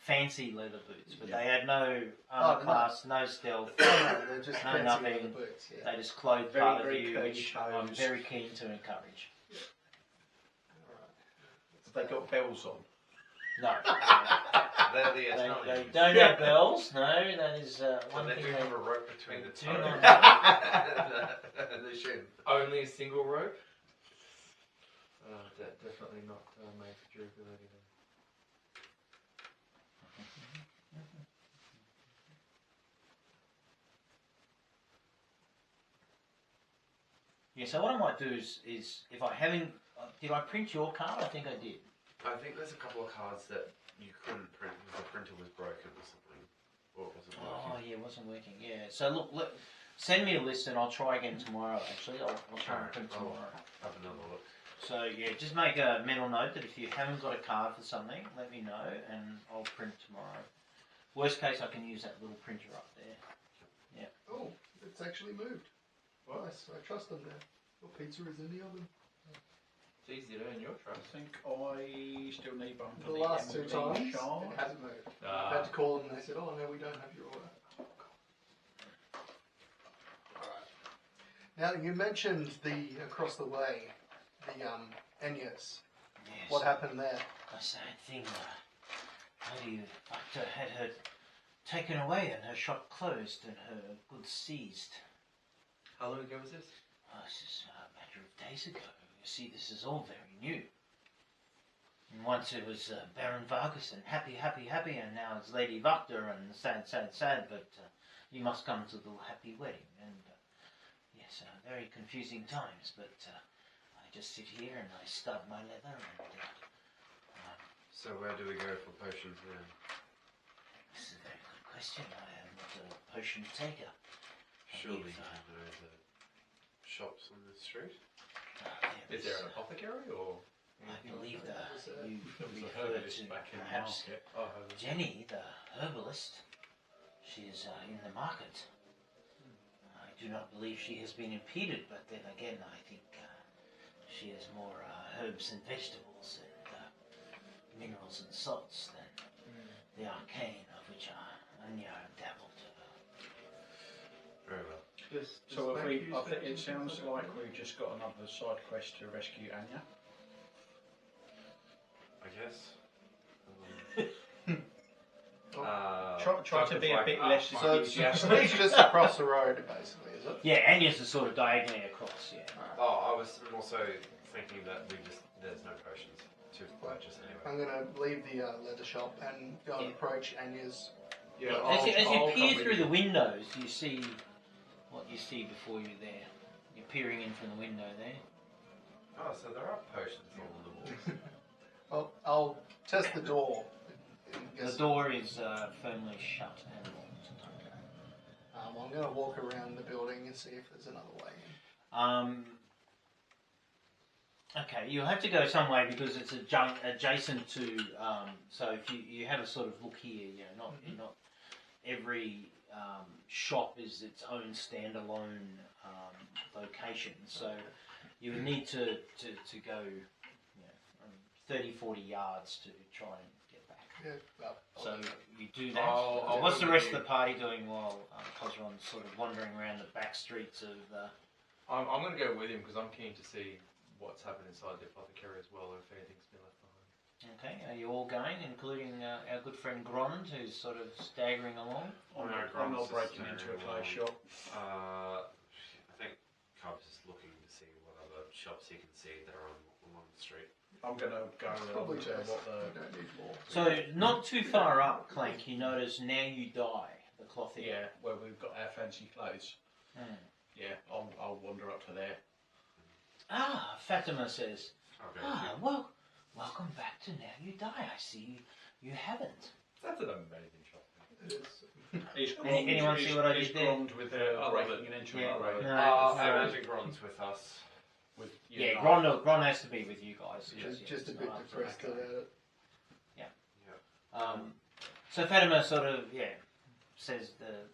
Fancy leather boots, but Yeah. they have no armour no. class, no stealth. Oh, no, they're just No, fancy nothing. leather boots. Yeah. They just clothe Very, part of very you, curly which I'm toes. very keen to encourage. Have they got bells on? No. They're the They Italians. don't have bells, no, that is But one they thing do they have a rope between the do toes not and the shin. Only a single rope? Definitely not made for durability then. Yeah, so what I might do is if I haven't, did I print your card? I think I did. I think there's a couple of cards that you couldn't print because the printer was broken or something. Or it wasn't Oh, working. yeah, it wasn't working, yeah. So look, send me a list and I'll try again tomorrow, actually. I'll try and print Alright, tomorrow. Have another look. So, yeah, just make a mental note that if you haven't got a card for something, let me know and I'll print tomorrow. Worst case, I can use that little printer up there. Oh, it's actually moved. Nice. I trust them there. Your pizza is in the oven. It's easy to earn your I trust. think I still need one for The the last two Emerald times, shard. it hasn't moved. I had to call them and they said, oh no, we don't have your order. Alright. Now, you mentioned the, across the way, the Enyas. Yes. What happened there? A sad thing. Lady Doctor had her taken away and her shop closed and her goods seized. How long ago was this? Oh, this is a matter of days ago. You see, this is all very new. And once it was Baron Vargas and happy, and now it's Lady Victor and sad, but you must come to the happy wedding. And yes, very confusing times, but I just sit here and I stub my leather and So where do we go for potions then? this is a very good question. I am not a potion taker. Surely believe, you know the shops on the street? Is there an apothecary or? I believe that you There was a referred herbalist to back in the perhaps market. Oh, Jenny, the herbalist. She is in the market. I do not believe she has been impeded, but then again, I think she has more herbs and vegetables and minerals and salts than the arcane of which Anya dabbled. Very well. So if we, I think it sounds like we've just got another side quest to rescue Anya. I guess. Try to be a bit less So it's enthusiastic. just across the road, basically, is it? Yeah, Anya's is sort of diagonally across, yeah. Oh, I was also thinking that there's no potions to purchase anyway. I'm going to leave the leather shop and go and approach Anya's. Yeah, As you I'll peer come with through you. the windows, you see what you see before you there. You're peering in from the window there. Oh, so there are potions all on the walls. Well, I'll test the door. The door is firmly shut and locked. I'm going to walk around the building and see if there's another way in. Okay, you'll have to go some way because it's adjacent to. So if you have a sort of look here, you know, not every shop is its own standalone location. So you would need to go, 30, 40 yards to try and get back. Yeah, well, So you do that. I'll What's the go rest with of you. the party doing while Cosron's sort of wandering around the back streets of the... I'm going to go with him because I'm keen to see what's happened inside the apothecary as well, or if anything's been left behind. Okay, are you all going, including our good friend Grond, who's sort of staggering along? I'm not breaking into a clay shop. I think Cubs is looking to see what other shops he can see that are along the street. I'm going to go probably to best. what You the... don't need more. So, not too far up, Clank, you notice Now You Die, the clothier. Yeah, where we've got our fancy clothes. Mm. Yeah, I'll wander up to there. Ah, Fatima says, I'll go Ah, with well, welcome back to Now You Die. I see you haven't. That's an amazing shot. He's Anyone see what I he's did there? grommed with love breaking it. and entering. Yeah. Right. No, I no. imagine Gron's with us. With you Yeah, guys. Gron has to be with you guys. Yes. Just a bit Oh, depressed okay. about it. So Fatima sort of, says the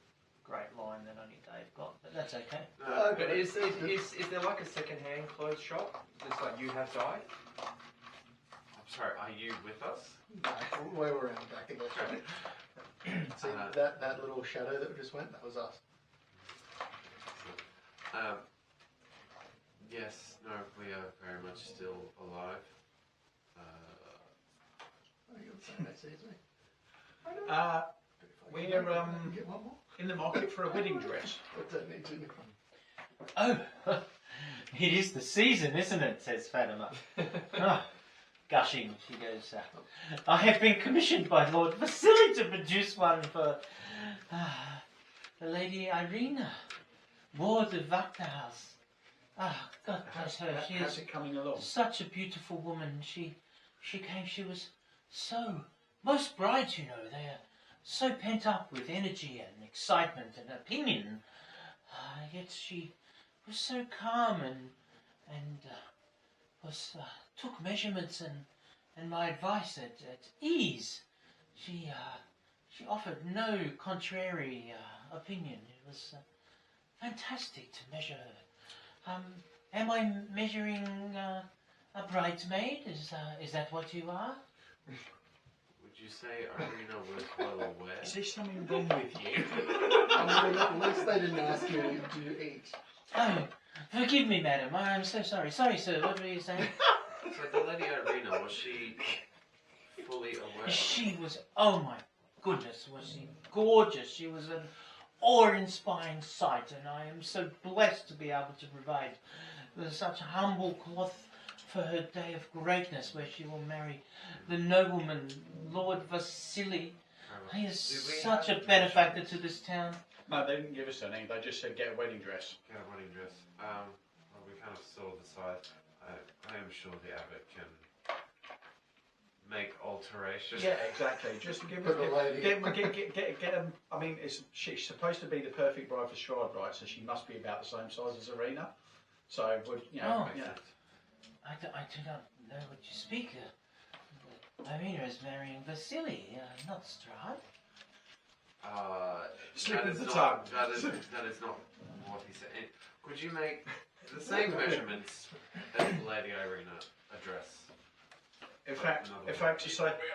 great line that only Dave got, but that's okay. No, But is there like a second-hand clothes shop? Just like you have died? I'm sorry, are you with us? No, we're around the back of the shop. See, that little shadow that just went, that was us. Yes, no, we are very much still alive. Oh, you're the same age as me. We're Get one more? in the market for a wedding dress. I don't need to. Oh, it is the season, isn't it? Says Fatima. Ah, gushing, she goes, I have been commissioned by Lord Vasily to produce one for the Lady Irina, ward of Vallaki House. Ah, God bless her. She How's is it coming along? such a beautiful woman. She came, she was so, most brides, you know, they are so pent up with energy and excitement and opinion. Yet she was so calm and took measurements and my advice at ease. She offered no contrary opinion. It was fantastic to measure her. Am I measuring a bridesmaid? Is that what you are? Would you say Irina was well aware? Is there something wrong with you? At least they didn't ask you, do you eat? Oh, forgive me, madam. I am so sorry. Sorry, sir. What were you saying? So the Lady Irina, was she fully aware? She was, oh my goodness, was she gorgeous. She was an awe-inspiring sight, and I am so blessed to be able to provide such a humble cloth for her day of greatness, where she will marry the nobleman, Lord Vasily. He is Did we such a have benefactor to this town. No, they didn't give us any. They just said get a wedding dress. Get a wedding dress. Well, we kind of saw the size. I am sure the abbot can make alterations. Yeah, exactly. Just give For the lady. get them. I mean, she's supposed to be the perfect bride for Shire, right? So she must be about the same size as Irina. So would you know? Oh. Yeah. I do not know what you speak of. Irina is marrying Vasily, not Strahd. Slip That of is the not. tongue. That is not what he said. Could you make the same measurements as Lady Irina a dress? In fact,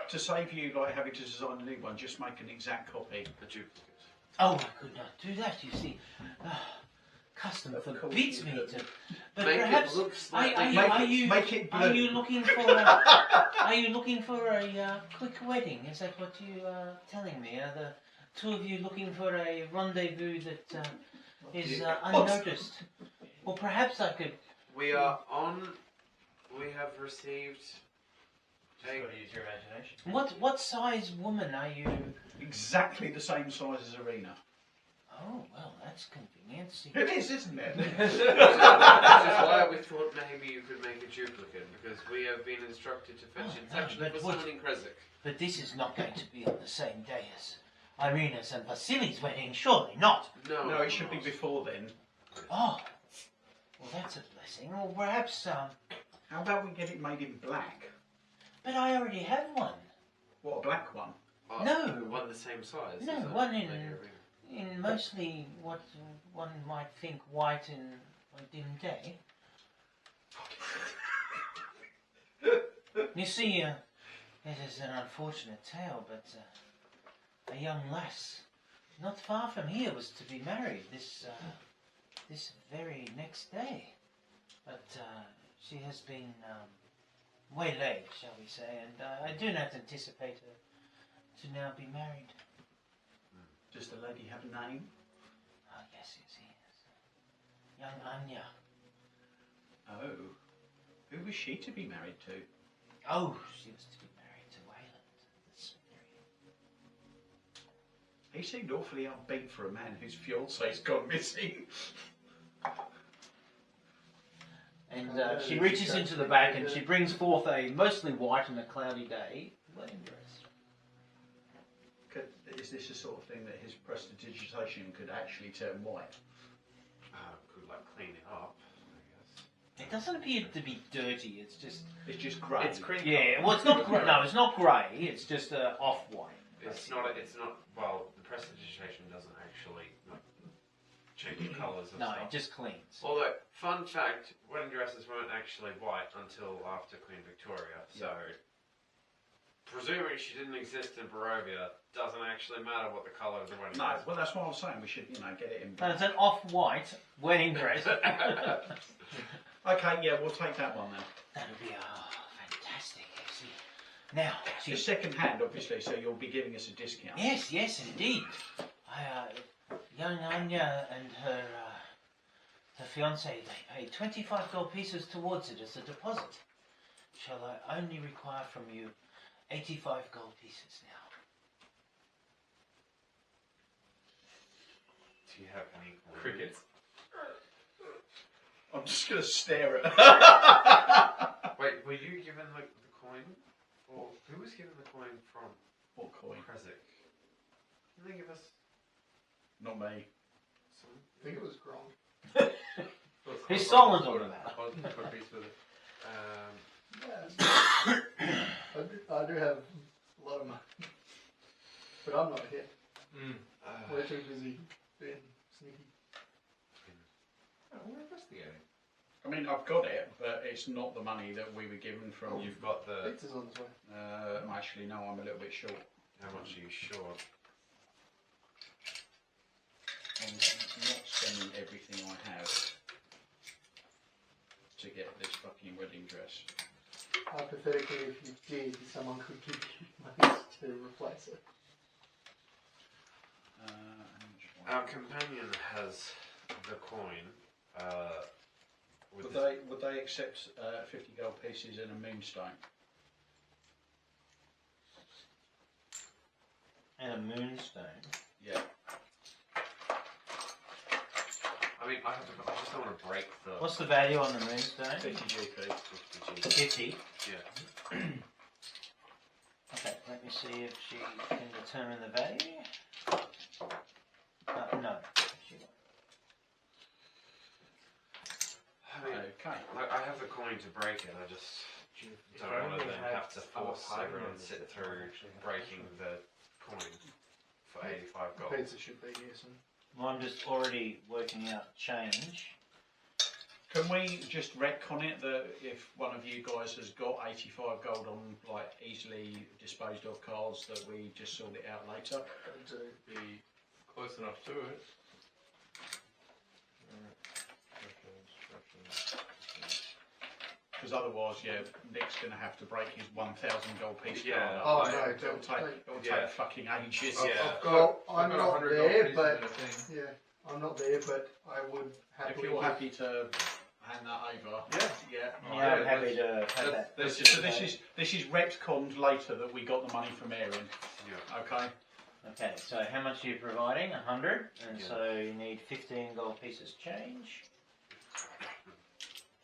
to save you like having to design a new one, just make an exact copy. A duplicate. Oh, I could not do that, you see. Custom Of course forbids you me could. to. But Make it perhaps look slightly- Make it are blue. you looking for a quick wedding? Is that what you are telling me? Are the two of you looking for a rendezvous that is unnoticed? Or perhaps I could. We are on. We have received. Just got to use your imagination. What size woman are you? Exactly the same size as Irina. Oh well, that's convenient. See, It is, isn't it? Which is why we thought maybe you could make a duplicate, because we have been instructed to fetch Oh, infection no, but for what- someone in Kresik. but this is not going to be on the same day as Irina's and Vasily's wedding. Surely not. No, No, it should be before then. Oh, well, that's a blessing. Or perhaps, How about we get it made in black? but I already have one. What, a black one? No. One the same size. No, as that one Lady in- Irina. In mostly what one might think white in a dim day. You see, it is an unfortunate tale, but a young lass not far from here was to be married this very next day. But she has been waylaid, shall we say, and I do not anticipate her to now be married. Does the lady have a name? Oh, yes, young Anya. Oh. Who was she to be married to? Oh, she was to be married to Wayland. That's very... He seemed awfully upbeat for a man whose fiance's gone missing. And she reaches into the back and she brings forth a mostly white and a cloudy day wedding dress. Is this the sort of thing that his prestidigitation could actually turn white? Could like clean it up, I guess. It doesn't appear to be dirty. It's just grey. It's cream. yeah. Well, it's not grey. No, it's not grey. It's just off-white. It's not. Well, the prestidigitation doesn't actually change the colours of No, stuff. it just cleans. Although, fun fact, wedding dresses weren't actually white until after Queen Victoria, so presuming she didn't exist in Barovia, doesn't actually matter what the colour of the wedding No, dress well that's what I was saying. We should, get it in. No, it's an off-white wedding dress. Okay, yeah, we'll take that one then. That'll be fantastic. Actually. Now, It's second hand, obviously, so you'll be giving us a discount. yes, indeed. Young Anya and her fiance, they paid 25 gold pieces towards it as a deposit. Shall I only require from you 85 gold pieces now? Do you have any Crickets. I'm just going to stare at Wait, were you given the coin? Or who was given the coin from What coin? Krezik? Didn't they give us Not me. some? I think it was Gronk. His song was all about. I'll put a piece with it. I do have a lot of money. But I'm not here. We're too busy being sneaky. We're investigating. I mean, I've got it, but it's not the money that we were given from. You've got the. Pizza's on its way. Actually, no, I'm a little bit short. How much are you short? I'm not spending everything I have to get this fucking wedding dress. Hypothetically, if you did, someone could give you money to replace it. Our companion has the coin. Would they accept 50 gold pieces and a moonstone? And a moonstone. Yeah. I mean, I just don't want to break the. What's the value on the moonstone? 50 GP. 50. Yeah. Okay, let me see if she can determine the value. No. She won't. I mean, Okay. I have the coin to break it. I just don't want to then have to force everyone to sit through breaking the coin for 85 gold. Pizza should be here soon. Well, I'm just already working out change. Can we just retcon it that if one of you guys has got 85 gold on like easily disposed of cards, that we just sort it out later? Be close enough to it. Because otherwise, Nick's going to have to break his 1,000 gold piece Yeah. card. Oh, up. no, It'll take fucking ages. I've Well, got I'm not 100 there, gold but pieces in a thing. yeah, I'm not there, but I would If happily. you're happy to hand that over, Yeah. Yeah, I'm happy to have that. That's So this is retconned later that we got the money from Erin. Yeah. Okay. Okay, so how much are you providing? 100, and Yeah. so you need 15 gold pieces change.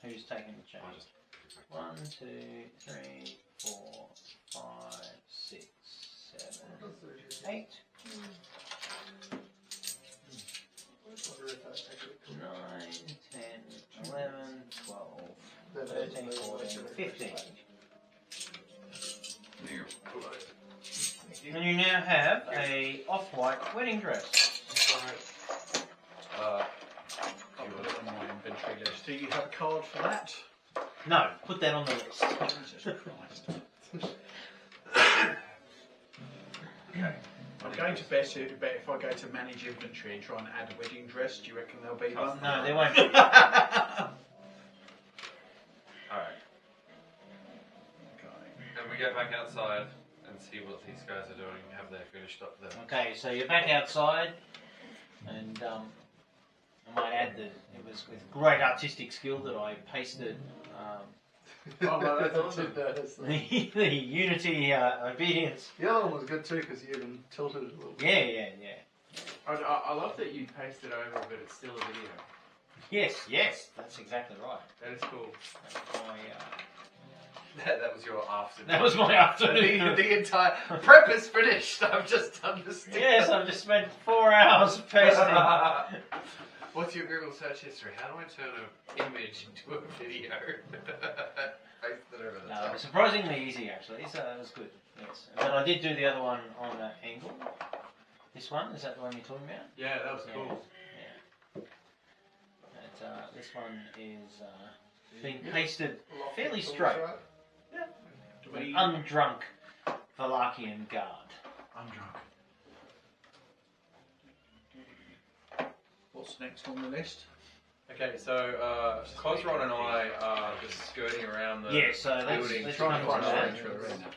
Who's taking the change? I'll just. 1, 2, 3, 4, 5, 6, 7, 8, 9, 10, 11, 12, 13, 14, 15. And you now have a off-white wedding dress. I'll put it on my inventory list. Do you have a card for that? No, put that on the list. Jesus Christ. Okay. I'm going to bet if I go to manage inventory and try and add a wedding dress, do you reckon there'll be one? No, there won't be. Alright. Okay. And we go back outside and see what these guys are doing. Have they finished up there? Okay, so you're back outside, and I might add that it was with great artistic skill that I pasted Oh, no, that's awesome. the Unity obedience. The other one was good too because you even tilted it a little bit. Yeah. I love that you pasted over, but it's still a video. Yes, that's exactly right. That is cool. That's my, That was your afternoon. that was my afternoon. The entire prep is finished. I've just done the stick. Yes, I've just spent 4 hours posting. What's your Google search history? How do I turn an image into a video? Paste it over the No, top. surprisingly easy actually, so it was good. Yes, but I did do the other one on an angle. This one, is that the one you're talking about? Yeah, that was cool. Yeah. But, this one is being pasted fairly straight. Do we- Undrunk Vallakian guard. I'm drunk. What's next on the list? Okay, so Cosron and I are just skirting around the Yeah, so building. let's Trying come to to find that. to Arena.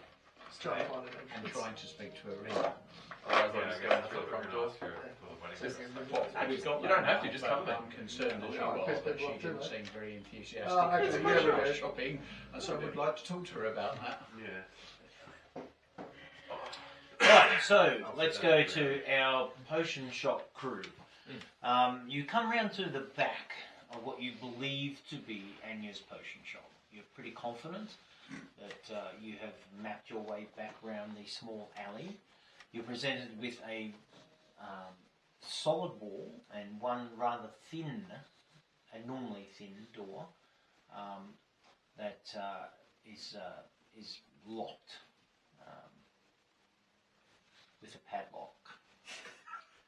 Let's try and find it. I'm trying to speak to Arena. Otherwise, Yeah, I'll just I go guess through the front we're door. gonna ask her for the wedding. What, we've got You that don't have to, now, just but come in. I'm concerned as you Oh, are Chris, that they've she locked didn't too, seem very enthusiastic Oh, actually, about yeah, we did. shopping, and so I would like to talk to her about that. Yeah. Right, so let's go to our potion shop crew. You come round to the back of what you believe to be Anya's potion shop. You're pretty confident that you have mapped your way back round the small alley. You're presented with a solid wall and one rather thin, abnormally thin door that is locked with a padlock.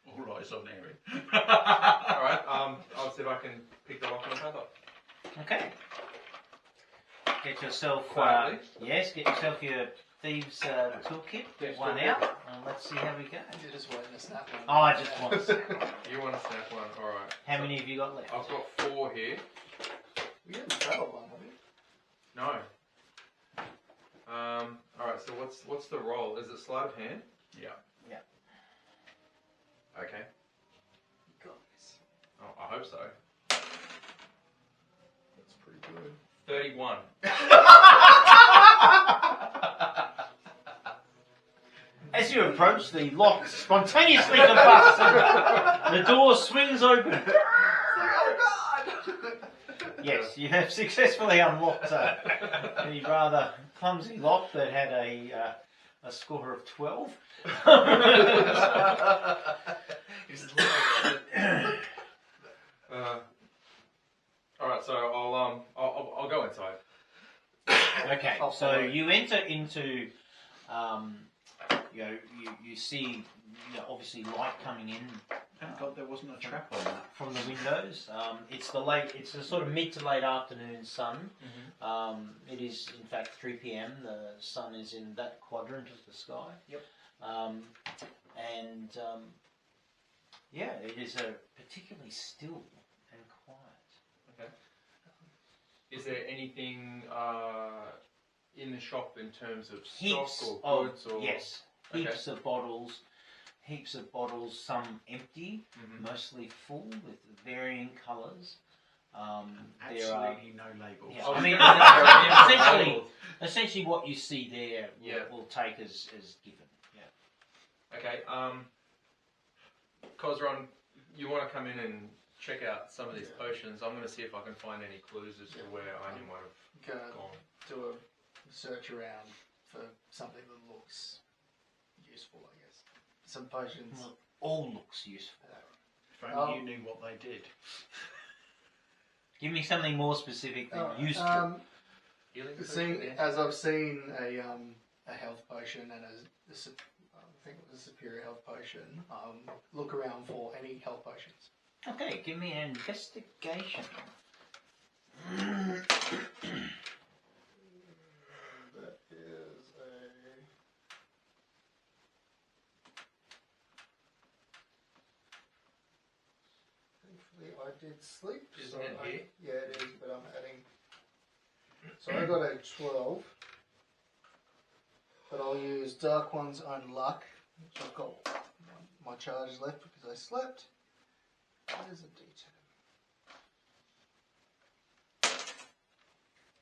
All eyes on Erin. Alright, I'll see if I can pick the lock on the padlock. Okay. Get yourself, Quietly. yes, get yourself your thieves toolkit. Get one out, and let's see how we go. You're just waiting to snap one. Oh, I just want to see. You want to snap one? Alright. How many have you got left? I've got 4 here. You haven't traveled one, have you? No. Alright, so what's the roll? Is it sleight of hand? Yeah. Okay. You got this. Oh, I hope so. That's pretty good. 31. As you approach, the lock spontaneously combusts and the door swings open. Oh God! Yes, you have successfully unlocked a rather clumsy lock that had a score of 12. Alright, so I'll go inside. Okay, I'll so follow. you enter into, you see, obviously light coming in Thank God there wasn't a trap on that. from the windows. It's a sort of mid to late afternoon sun. It is in fact 3 p.m. The sun is in that quadrant of the sky. Yep. It is a particularly still and quiet. Okay. Is there anything in the shop in terms of Heaps stock or of goods or yes, heaps of bottles. Some empty, mostly full with varying colours. There are. Absolutely no labels. Yeah, Oh, I mean, yeah. essentially, what you see there, Yeah. will take as given. Yeah. Okay. Cosron, you want to come in and check out some of these potions? I'm going to see if I can find any clues as to where Anya might have Gonna gone. do a search around for something that looks useful, I guess. Some potions. Well, all looks useful. If only you knew what they did. Give me something more specific than useful. Healing Seeing, potion? as I've seen a health potion and I think it was a superior health potion, look around for any health potions. Okay, give me an investigation. That is a. Thankfully, I did sleep. Isn't it here? Yeah, it is, but I'm adding. So I got a 12. But I'll use Dark One's Own Luck. So I've got my charges left because I slept. That is a D10.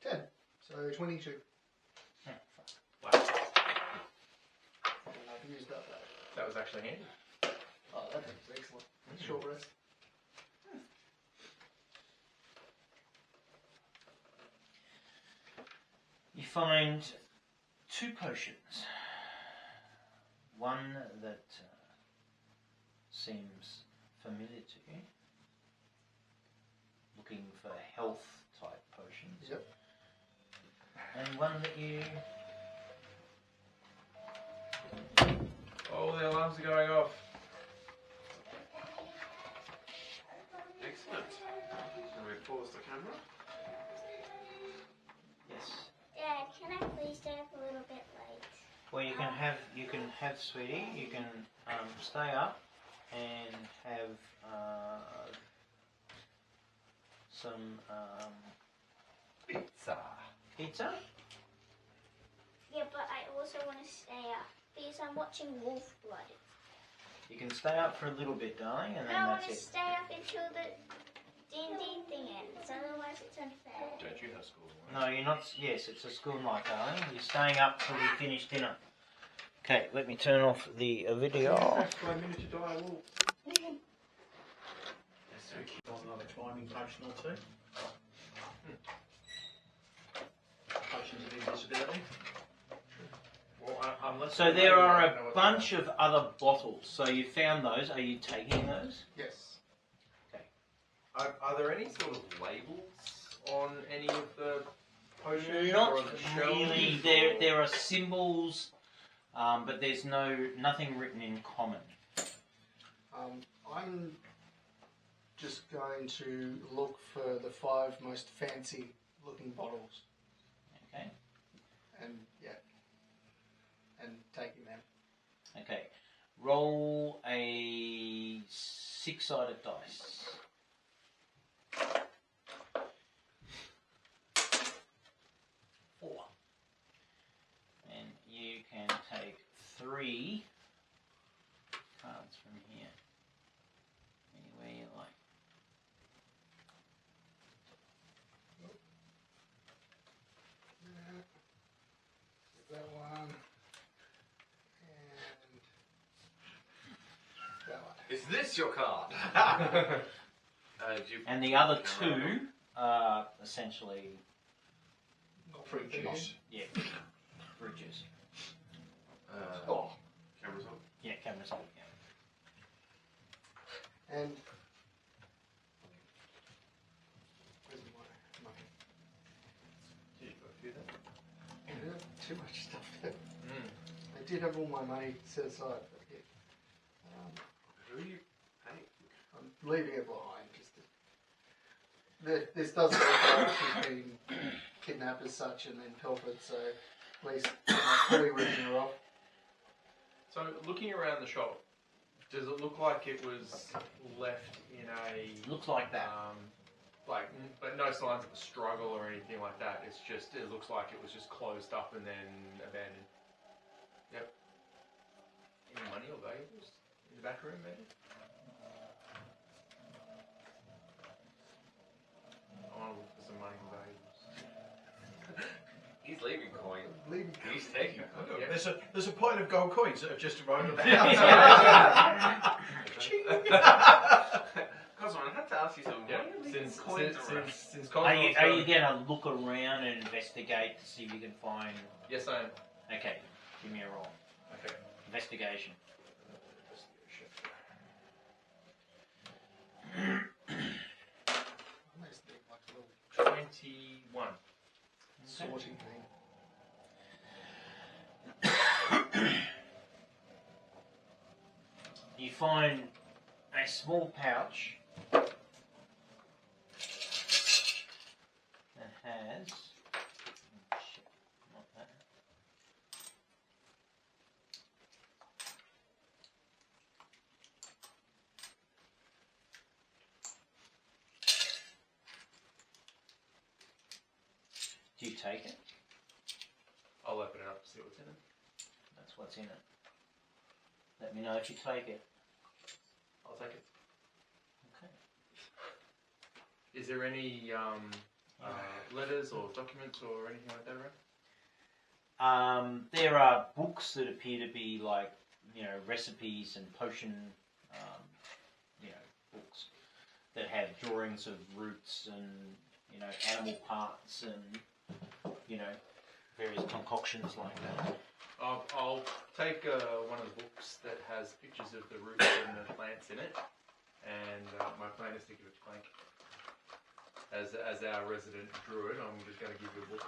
10. So 22. Wow. And I've used up that. That was actually handy. Oh, that is excellent. Short rest. find 2 potions. One that seems familiar to you. Looking for health type potions. Yep. And one that you... Oh, the alarms are going off. Excellent. Shall we pause the camera? Yes. Dad, can I please stay up a little bit late? Well, you can have, sweetie. You can stay up and have some Pizza. pizza. Yeah, but I also want to stay up because I'm watching Wolf Blood. You can stay up for a little bit, darling, and No, then I want that's to it. stay up until the D&D thing ends, otherwise it's unfair. Don't you have school? No, you're not. Yes, it's a school night, darling. You're staying up till we finish dinner. Okay, let me turn off the video. For a minute to die a wolf. Got another climbing potion or 2. Potions of invisibility. Well, unless So there are a bunch of other bottles. So you found those. Are you taking those? Yes. Are there any sort of labels on any of the potions Not or on the shelves? really. There are symbols, but there's nothing written in common. I'm just going to look for the 5 most fancy looking bottles Okay. and taking them. Okay. Roll a 6-sided dice. 4. And you can take 3 cards from here. Anywhere you like. That one. And that one. Is this your card? And the other 2 are essentially, Fruit juice. yeah, fruit juice. Oh, Cameras on. Yeah, cameras on. Yeah. and where's my Did you go through that? yeah, too much stuff there. Mm. I did have all my money set aside, but yeah. Who are you paying? I'm leaving it behind. This doesn't look like she's been kidnapped as such and then pilfered, so at least I'm not fully ripping her off. So, looking around the shop, does it look like it was left in a Looks like that. but no signs of a struggle or anything like that? It's just it looks like it was just closed up and then abandoned. Yep. Any money or valuables in the back room, maybe? I want to look for some money and valuables. He's leaving coin. Leaving He's taking coin. Yeah. There's a pile of gold coins that have just arrived about. Cosmo, I have to ask you something. Yeah. Why are you leaving Since coins around? Are you Cosmo's going to look around and investigate to see if you can find... Yes, I am. Okay, give me a roll. Okay. Investigation. Almost need like a little 21. sorting thing. You find a small pouch that has... oh, shit, not that. Do you take it? I'll open it up and see what's in it. That's what's in it. Let me know if you take it. I'll take it. Okay. Is there any letters or documents or anything like that around? There are books that appear to be like, recipes and potion, books that have drawings of roots and, animal parts and, various concoctions like that. I'll take one of the books that has pictures of the roots and the plants in it, and my plan is to give it to Clank. As our resident druid, I'm just going to give you a book.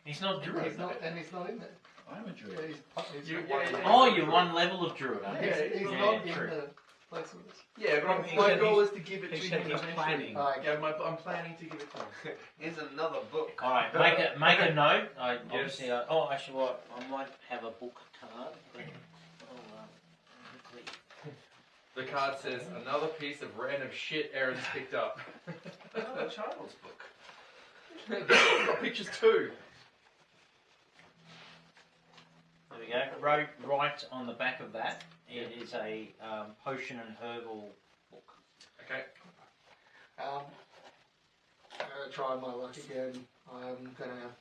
He's not druid. He's not in there. I'm a druid. Yeah, he's You- one yeah, of yeah. the- Oh, you're one level of druid, aren't you? Yeah, he's Yeah, not in true. the place with us. Yeah, but He my said goal he's- is to give it he to said him he's eventually. planning. Yeah, I'm planning to give it to him. Here's another book. All right, make a note. Obviously, actually, what I might have a book card. But quickly. The card says, another piece of random shit Aaron's picked up. Another child's book. Got pictures too. There we go. Right on the back of that, it is a potion and herbal book. Okay. I'm gonna try my luck again. I'm gonna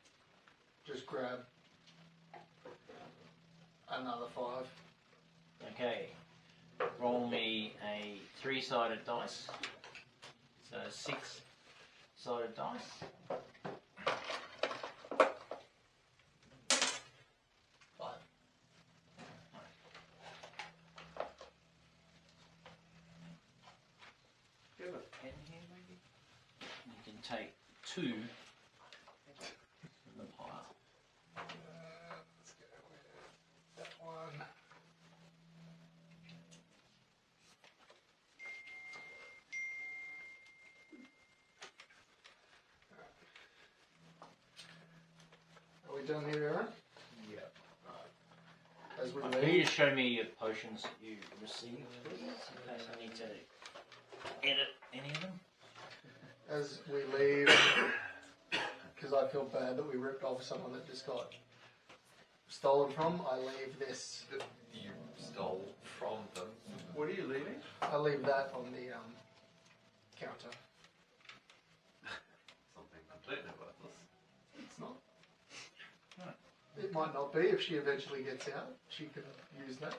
just grab another 5. Okay. Roll me a 3-sided dice. So 6-sided dice. 5. Do you have a pen here, maybe? You can take 2 from the pile. Let's go with that one. Are we done here, Aaron? Yeah. As we Can you leave, just show me your potions that you received, please, in case I need to edit any of them? as we leave, because I feel bad that we ripped off someone that just got stolen from, I leave this. You stole from them. What are you leaving? I leave that on the counter. Something completely worthless. It's not. It might not be if she eventually gets out. She can use that.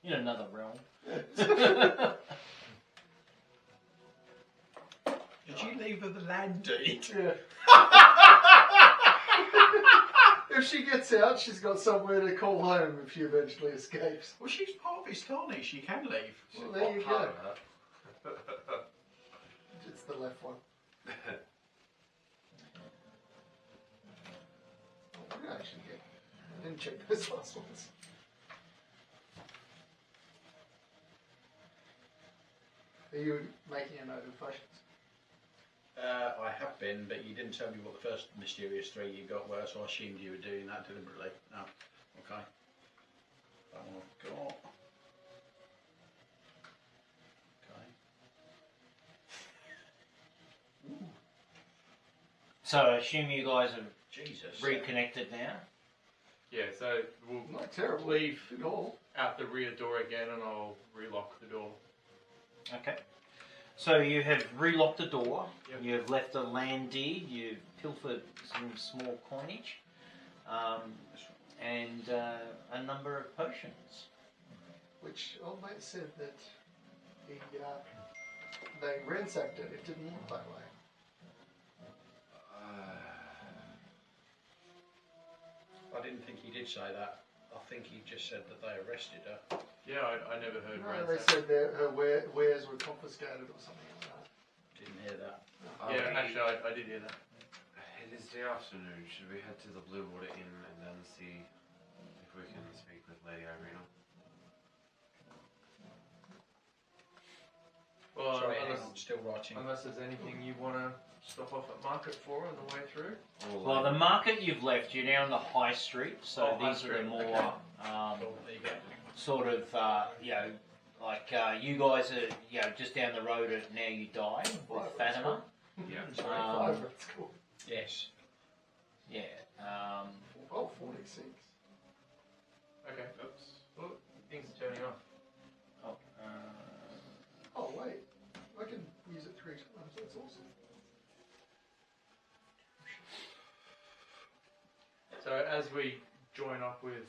In another realm. Did you leave her the land deed? Yeah. If she gets out, she's got somewhere to call home if she eventually escapes. Well, she's part of Istani. She can leave. Well, there you Part go. of that. It's the left one. Oh, we actually get. I didn't check those last ones. Are you making a note of potions? I have been, but you didn't tell me what the first mysterious 3 you got were, so I assumed you were doing that deliberately. No. Okay. That one I've got. Okay. So I assume you guys have Jesus. reconnected now? Yeah, so we'll Not terrible. leave At all. out the rear door again and I'll relock the door. Okay. So you have relocked the door, Yep. you have left a land deed, you've pilfered some small coinage, and a number of potions. Which old mate said that they ransacked it. It didn't look that way. I didn't think he did say that. I think he just said that they arrested her. Yeah, I never heard No, they ransack. said that her wares were confiscated or something like that. Didn't hear that. Yeah, actually I did hear that. It is the afternoon. Should we head to the Blue Water Inn and then see if we can speak with Lady Irina? Well, Sorry, hang unless, on, still writing. unless there's anything you want to stop off at market for on the way through. Or Well, the market you've left, you're now on the high street, so Oh, high these are the street, more okay. Cool, there you go. sort of, like you guys are, just down the road at Now You Die with Fatima. yeah. Sorry, Um, 5, that's cool. Yes. Yeah. Oh, 46. Okay. Oops. Oh, things are turning off. Oh, Oh, wait. I can use it 3 times. That's awesome. So as we join up with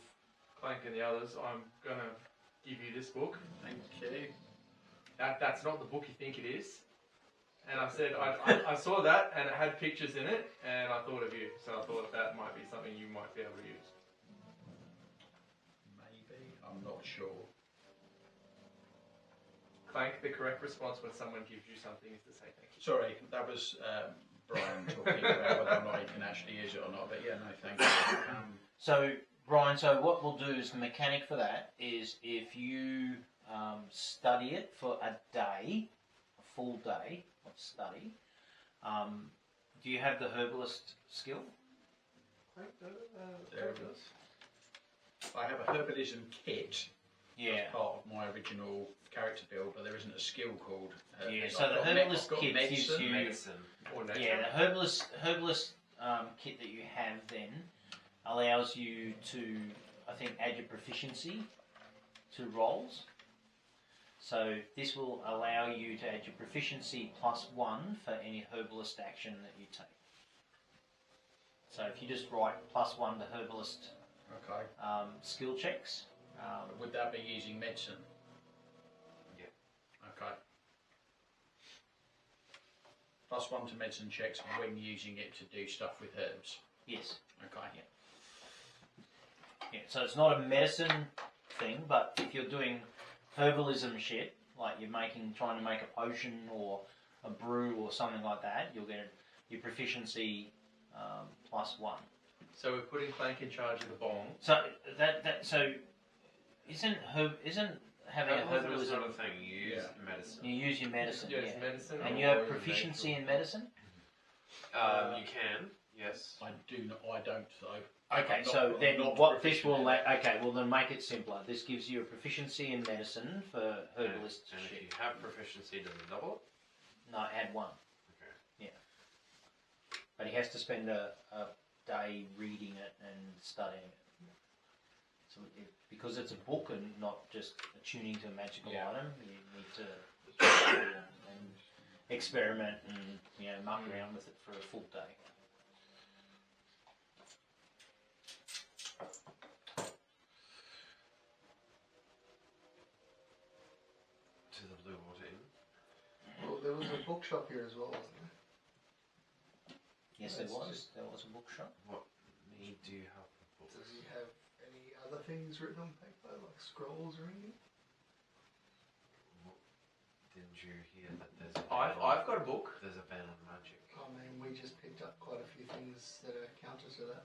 Clank and the others, I'm gonna give you this book. Thank you. That's not the book you think it is, And I said, I saw that and it had pictures in it, and I thought of you. So I thought that might be something you might be able to use. Maybe. I'm not sure. Clank, the correct response when someone gives you something is to say thank you. Sorry, that was Brian talking about whether or not he can actually use it or not. But yeah, no, thank you. So, Brian, so what we'll do is the mechanic for that is if you study it for a day, a full day of study, do you have the herbalist skill? There it is. I have a herbalism kit Yeah. as part of my original character build, but there isn't a skill called. Yeah, I've so the got herbalist I've got kit gives medicine. you... Medicine. Or nature. Yeah, the herbalist kit that you have then allows you to, I think, add your proficiency to rolls. So this will allow you to add your proficiency +1 for any herbalist action that you take. So if you just write +1 to herbalist Okay. skill checks. Would that be using medicine? Yeah. Okay. +1 to medicine checks when using it to do stuff with herbs. Yes. Okay. Yeah, so it's not a medicine thing, but if you're doing herbalism shit, like you're trying to make a potion or a brew or something like that, you'll get your proficiency +1. So we're putting Clank in charge of the bong. So so isn't having a Herbalism is herbalism? not a thing. You use medicine. You use your medicine, Yes, yeah, medicine. and or you have oil proficiency nature. in medicine. You can, yes. I do not. I don't though. Okay, I'm not- so I'm then not what this proficient will in it. okay, well then make it simpler. This gives you a proficiency in medicine for herbalist And if shit. you have proficiency, does it double No, add 1. it? Okay. But he has to spend a day reading it and studying it. So because it's a book and not just attuning to a magical item, you need to and experiment and muck around with it for a full day. To the Blue Water Inn. Well, there was a bookshop here as well, wasn't there? Yes, there was. There was a bookshop. What need do you have for Does books? he have any other things written on paper, like scrolls or anything? Didn't you hear that there's a I've got a book. There's a ban on magic. I mean, we just picked up quite a few things that are counter to that.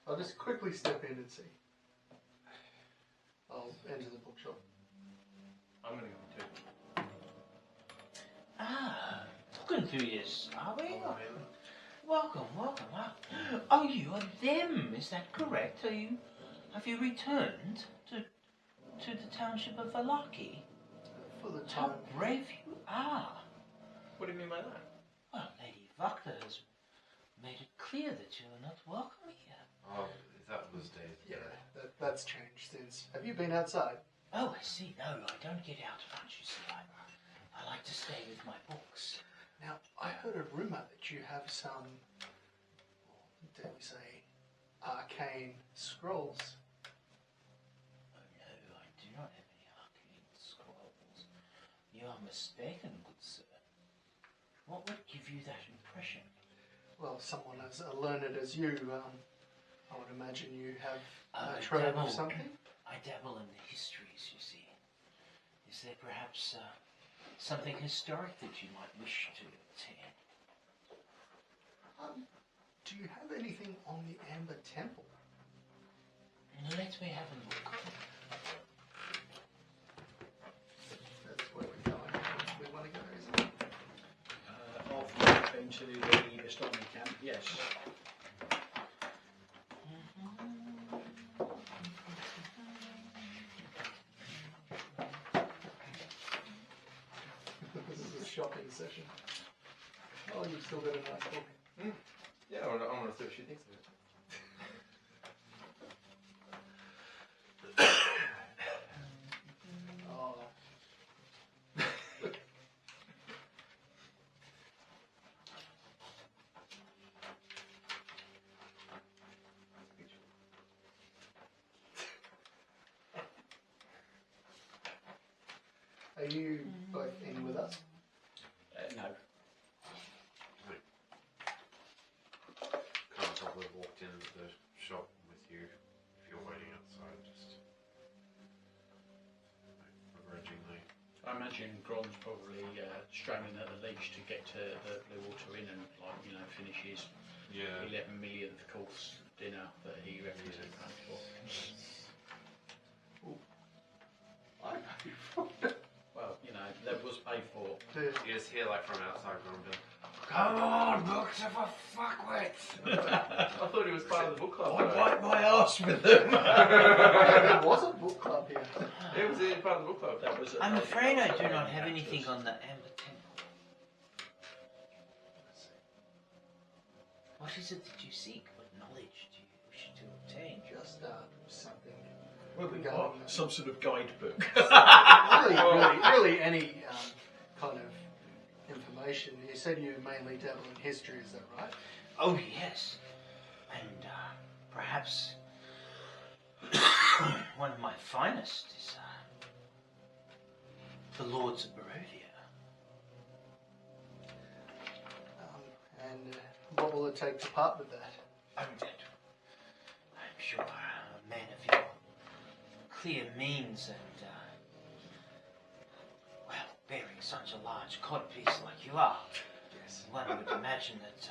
I'll just quickly step in and see. I'll enter the bookshop. I'm going to go too. Ah, talking to you, are we? Oh, man. Welcome. Oh, you are them. Is that correct? Have you returned to the township of Vallaki? For the How time. brave you are. What do you mean by that? Well, Lady Vakta has made it clear that you are not welcome here. Oh, that was days Yeah, ago. that's changed since. Have you been outside? Oh, I see. No, I don't get out much, you see. I like to stay with my books. Now, I heard a rumour that you have some, dare we say, arcane scrolls. Oh, no, I do not have any arcane scrolls. You are mistaken, good sir. What would give you that impression? Well, someone as learned as you, I would imagine you have I a trove dabble. of something. I dabble in the histories, you see. Is there perhaps something historic that you might wish to obtain? Do you have anything on the Amber Temple? Let me have a look. That's where we're going. We want to go, isn't it? After we've been to the astronomy camp, yes. This is a shopping session. Oh, you've still got a nice book. Yeah, I want to see what she thinks of it. Oh. Are you both in with with us? No. Can't probably walked into the shop with you if you're waiting outside, just begrudgingly. I imagine Gron's probably straining at the leash to get to the Blue Water Inn and, like, you know, finish his Yeah. 11 millionth course dinner that he reckons he paid for. I paid for it. Well, you know, that was paid for. You just hear like from outside Gron, come on, books of a fuckwit! I thought he was part of the book club. I wipe my arse with them. There was a book club here. It was part of the book club. That was I'm afraid I do not have anything on the Amber Temple. What is it that you seek? What knowledge do you wish to obtain? Just something. Well, we Regarding got some sort of guidebook. really any kind of information. You said you mainly dabble in history, is that right? Oh yes, and perhaps one of my finest is the Lords of Barovia. And what will it take to part with that? Oh, that I'm sure a man of your clear means and well, bearing such a large codpiece like you are, Yes. one would imagine that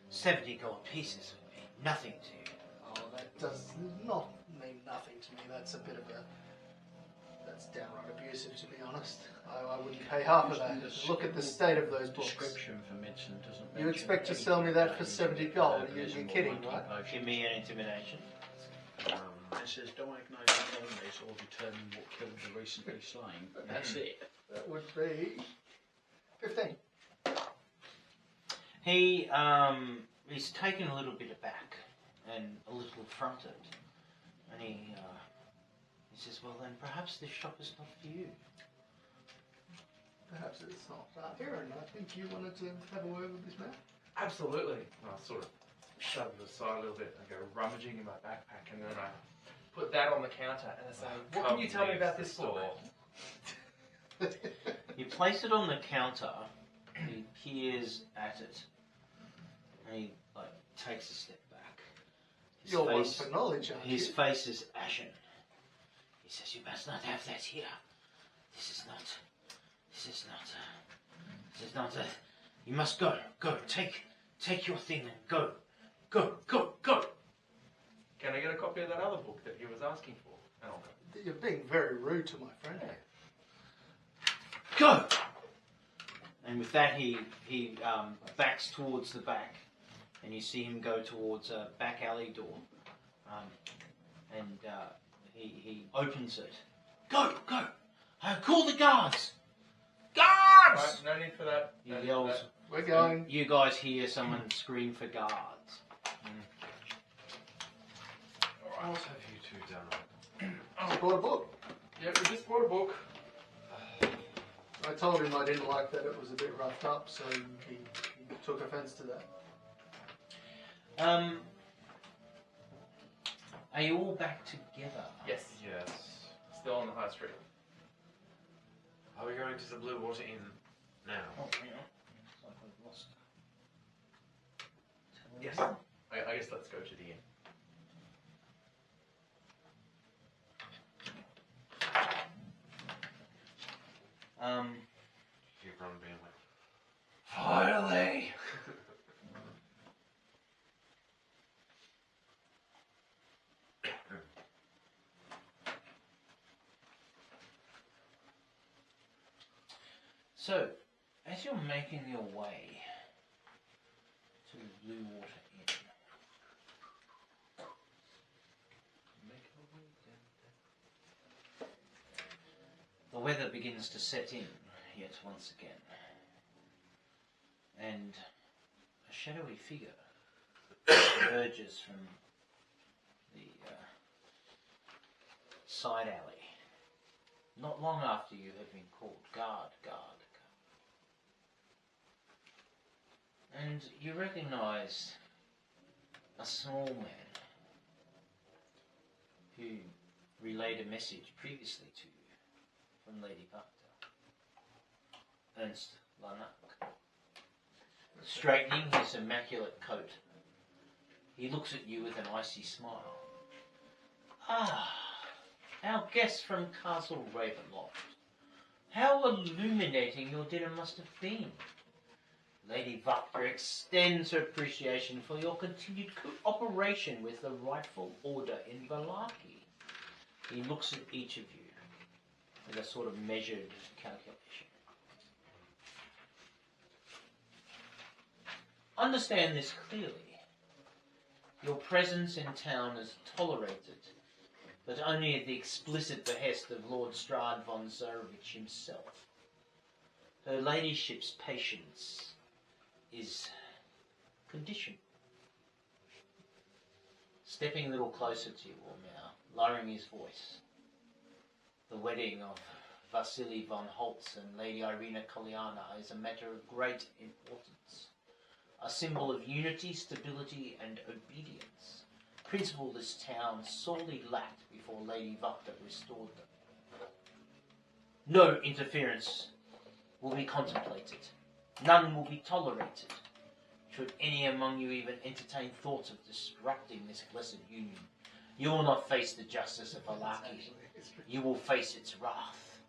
70 gold pieces would be nothing to you. Oh, that does not mean nothing to me. That's a bit of that's downright abusive, to be honest. I wouldn't pay half of that. Look at the state of those books. Description for medicine doesn't. You mention expect to anything sell me that for about 70 gold? herbalism You're or kidding, monkey right? potions. Give me an intimidation. It says diagnose an illness or determine what killed the recently slain. That's it. That would be 15. He's taken a little bit aback and a little affronted, and he says, "Well, then perhaps this shop is not for you." Perhaps it's not. Aaron, I think you wanted to have a word with this man? Absolutely. And I sort of shove it aside a little bit. I go rummaging in my backpack, and then I put that on the counter, and I say, "What can you tell me about this book?" You place it on the counter. He peers at it, and he takes a step back. You're one for knowledge, aren't His you? face is ashen. He says, "You must not have that here. This is not a... You must go. Take your thing and go. Go. Can I get a copy of that other book that he was asking for? And I'll go. You're being very rude to my friend here. Go!" And with that, he backs towards the back, and you see him go towards a back alley door, and he opens it. Go! Call the guards! Guards! Right, no need for that. He No need for yells. that. We're going. You guys hear someone scream for guards. What have you two done? I bought a book. Yeah, we just bought a book. I told him I didn't like that it was a bit roughed up, so he took offence to that. Are you all back together? Yes. Yes. Still on the high street. Are we going to the Blue Water Inn now? Oh, hang on. Looks like I've lost. Yes. I guess let's go to the inn. You're Gron being like, Finally! So, as you're making your way to the Blue Water Inn, the weather begins to set in yet once again, and a shadowy figure emerges from the side alley. Not long after you have been called, guard. And you recognise a small man who relayed a message previously to you from Lady Bhakta. Ernst Lanark, straightening his immaculate coat. He looks at you with an icy smile. Ah, our guest from Castle Ravenloft. How illuminating your dinner must have been. Lady Vukta extends her appreciation for your continued cooperation with the rightful order in Vallaki. He looks at each of you with a sort of measured calculation. Understand this clearly. Your presence in town is tolerated, but only at the explicit behest of Lord Strahd von Zarevich himself. Her ladyship's patience is conditional. Stepping a little closer to you all now, lowering his voice. The wedding of Vasily von Holtz and Lady Irina Kolyana is a matter of great importance. A symbol of unity, stability and obedience. Principle this town sorely lacked before Lady Vukta restored them. No interference will be contemplated. None will be tolerated. Should any among you even entertain thoughts of disrupting this blessed union, you will not face the justice of Vallaki. You will face its wrath.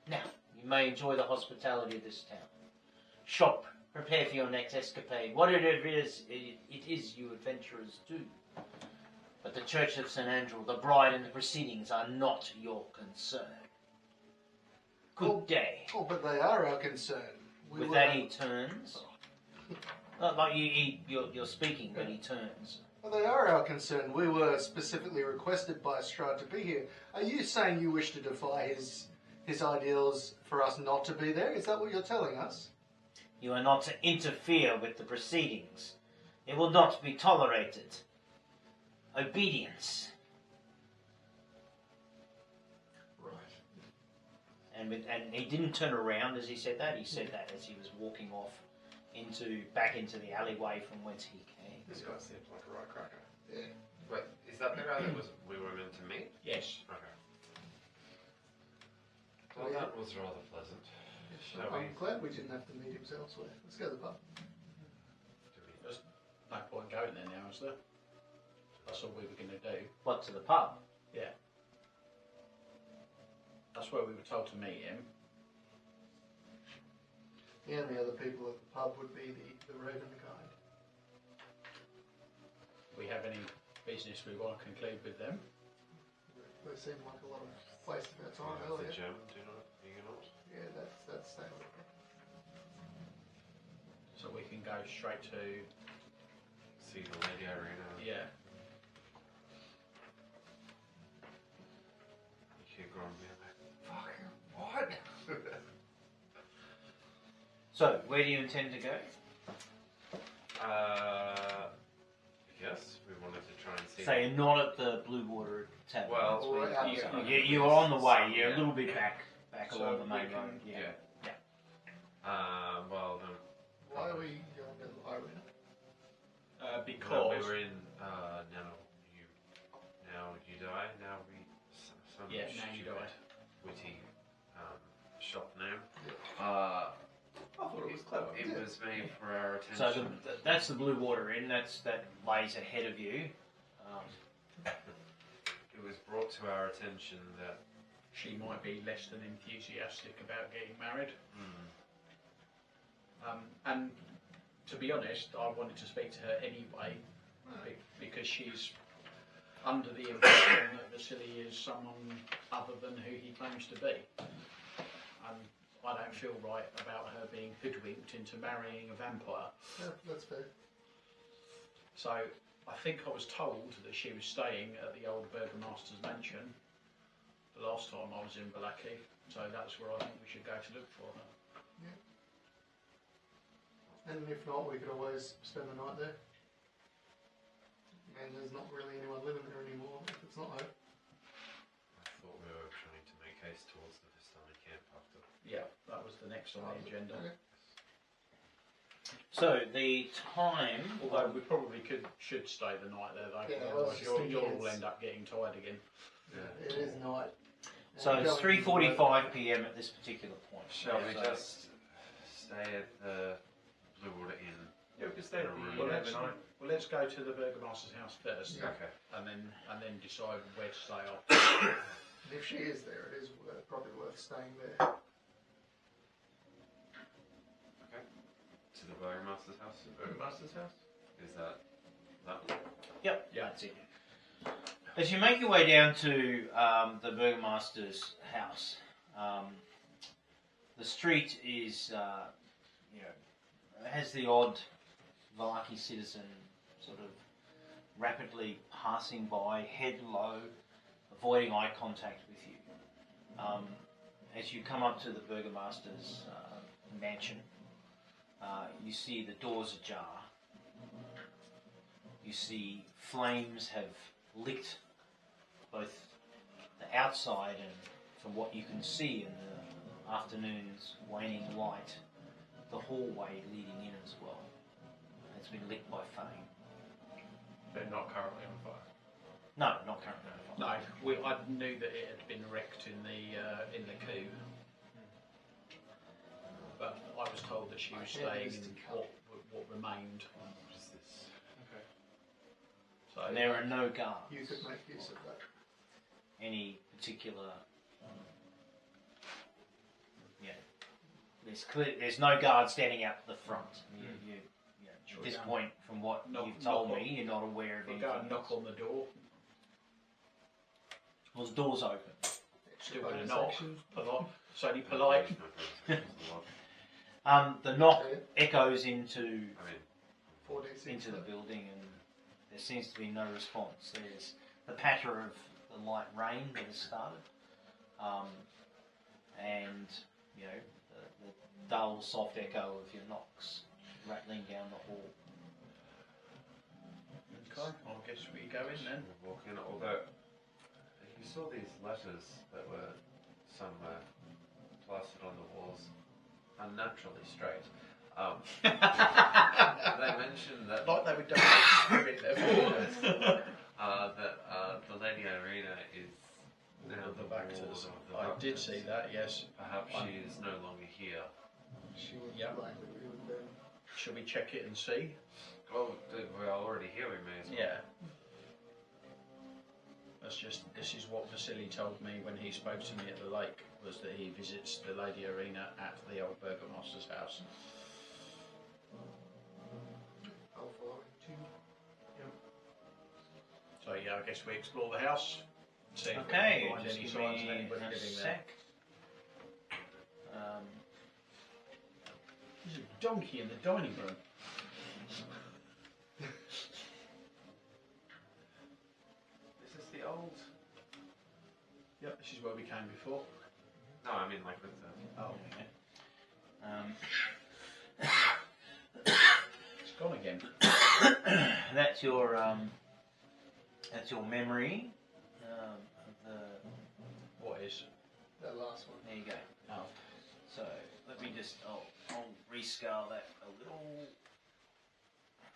Now, you may enjoy the hospitality of this town. Shop, prepare for your next escapade, whatever it is you adventurers do. But the Church of St. Andrew, the bride and the proceedings are not your concern. Good day. Oh, but they are our concern. With that he turns. Not like you're speaking, but he turns. Well, they are our concern. We were specifically requested by Strahd to be here. Are you saying you wish to defy his ideals for us not to be there? Is that what you're telling us? You are not to interfere with the proceedings. It will not be tolerated. Obedience. And he didn't turn around as he said that. He said that as he was walking off back into the alleyway from whence he came. This guy seems like a right cracker. Yeah. Wait, is that the guy that we were meant to meet? Yes. Okay. Well, yeah. that was rather pleasant. Shall I'm glad we didn't have to meet him elsewhere. Let's go to the pub. There's no point going there now, is there? That's all we were going to do. What, to the pub? Yeah. That's where we were told to meet him. The only other people at the pub would be the Raven Guide. We have any business we want to conclude with them? They seem like a lot of wasted their time The earlier. German, do not, you not? Yeah, that's that. So we can go straight to... See the Lady Irina. Yeah. You keep going being like, fucking what? So, where do you intend to go? Yes, we wanted to try and see. So you're not at the Blue Water Tavern. Well, That's where we're you- outside. you're on the way. You're Yeah. a little bit back So along the main we road. can- Yeah. Well, then. Why are we going to the Irina? Because... Well, we were in, now you die, now we, some Yeah, now you stupid, die. witty, shop name. I thought it was clever. It was made for our So attention. that's the Blue Water Inn. That lays ahead of you. It was brought to our attention that She might be less than enthusiastic about getting married. And to be honest, I wanted to speak to her anyway because she's under the impression that Vasily is someone other than who he claims to be. And I don't feel right about her being hoodwinked into marrying a vampire. Yeah, that's fair. So I think I was told that she was staying at the old Burgomaster's mansion the last time I was in Vallaki. So that's where I think we should go to look for her. And if not, we could always spend the night there. And there's not really anyone living there anymore if it's not her. I thought we were trying to make haste towards the Vistani camp after. Yeah, that was the next on the agenda. Okay. So the time. Although we probably should stay the night there though, Yeah, otherwise I was just you'll thinking all it's- end up getting tired again. Yeah. It is night. So it's 3:45 p.m. at this particular point. Shall we So- just stay at the Blue Water Inn? Yeah, we can stay at the Well, overnight. let's go to the Burgomaster's house first, Okay. and then decide where to stay after. If she is there, it is probably worth staying there. To the Burgomaster's house? Burgomaster's house? Is that one? Yep, Yeah. that's it. As you make your way down to the Burgomaster's house, the street is, has the odd Vallaki citizen sort of rapidly passing by, head low, avoiding eye contact with you. As you come up to the Burgomaster's mansion, you see the doors ajar. You see flames have licked both the outside and, from what you can see in the afternoon's waning light, the hallway leading in as well. It's been lit by flame. They're not currently on fire. No, not currently on fire. No, I knew that it had been wrecked in the coup, but I was told that she was staying in what remained. What is this? Okay. So And there are no guards. You could make use of that. Any particular. There's no guard standing out the front. At this point, from what you've told me, you're not aware of we'll anything. go and knock on the door. Well, the door's open. Still going to knock. Polite. It's only polite. The knock echoes into 4D6. into the building, and there seems to be no response. There's the patter of the light rain that has started, and the dull, soft echo of your knocks rattling down the hall. Okay, I guess we go in then. We'll walk in, although you saw these letters that were somewhere plastered on the walls, unnaturally straight. They mentioned that Like they were done with spirit level. the Lady Irina is now The the Vactors. ward of the I did Vactors. see that, yes. Perhaps she is no longer here. She would Yep. likely be with them. Should we check it and see? Oh, we're already here. We may as well. Yeah. This is what Vasily told me when he spoke to me at the lake, was that he visits the Lady Arena at the old Burgomaster's house. I'll follow you. So yeah, I guess we explore the house. See if Okay, we can find just any give signs of me anybody a living there. sec. There's a donkey in the dining room. Is this the old? Yep, this is where we came before. No, I mean like with the. Oh, Um, it's gone again. that's your memory of the. What is? That last one. There you go. Oh. So let me just I'll rescale that a little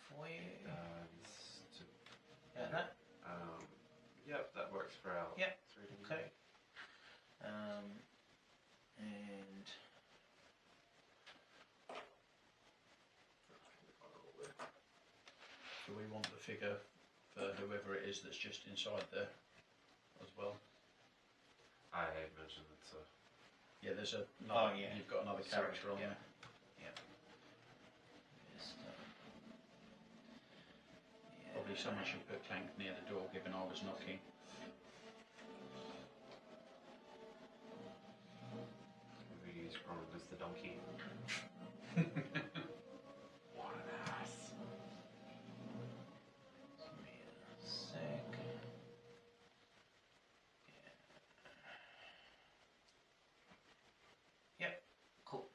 for you. Got that? Yep, that works for our. Yep. 3D. Okay. And Do we want the figure for whoever it is that's just inside there as well? I mentioned it's a. Yeah, there's a. Oh, yeah. You've got another Sorry, character on yeah. there. just, Probably someone should put Clank near the door, given I was knocking. We use Ronan as the donkey. What an ass. Give me a sec. Yep. Cool.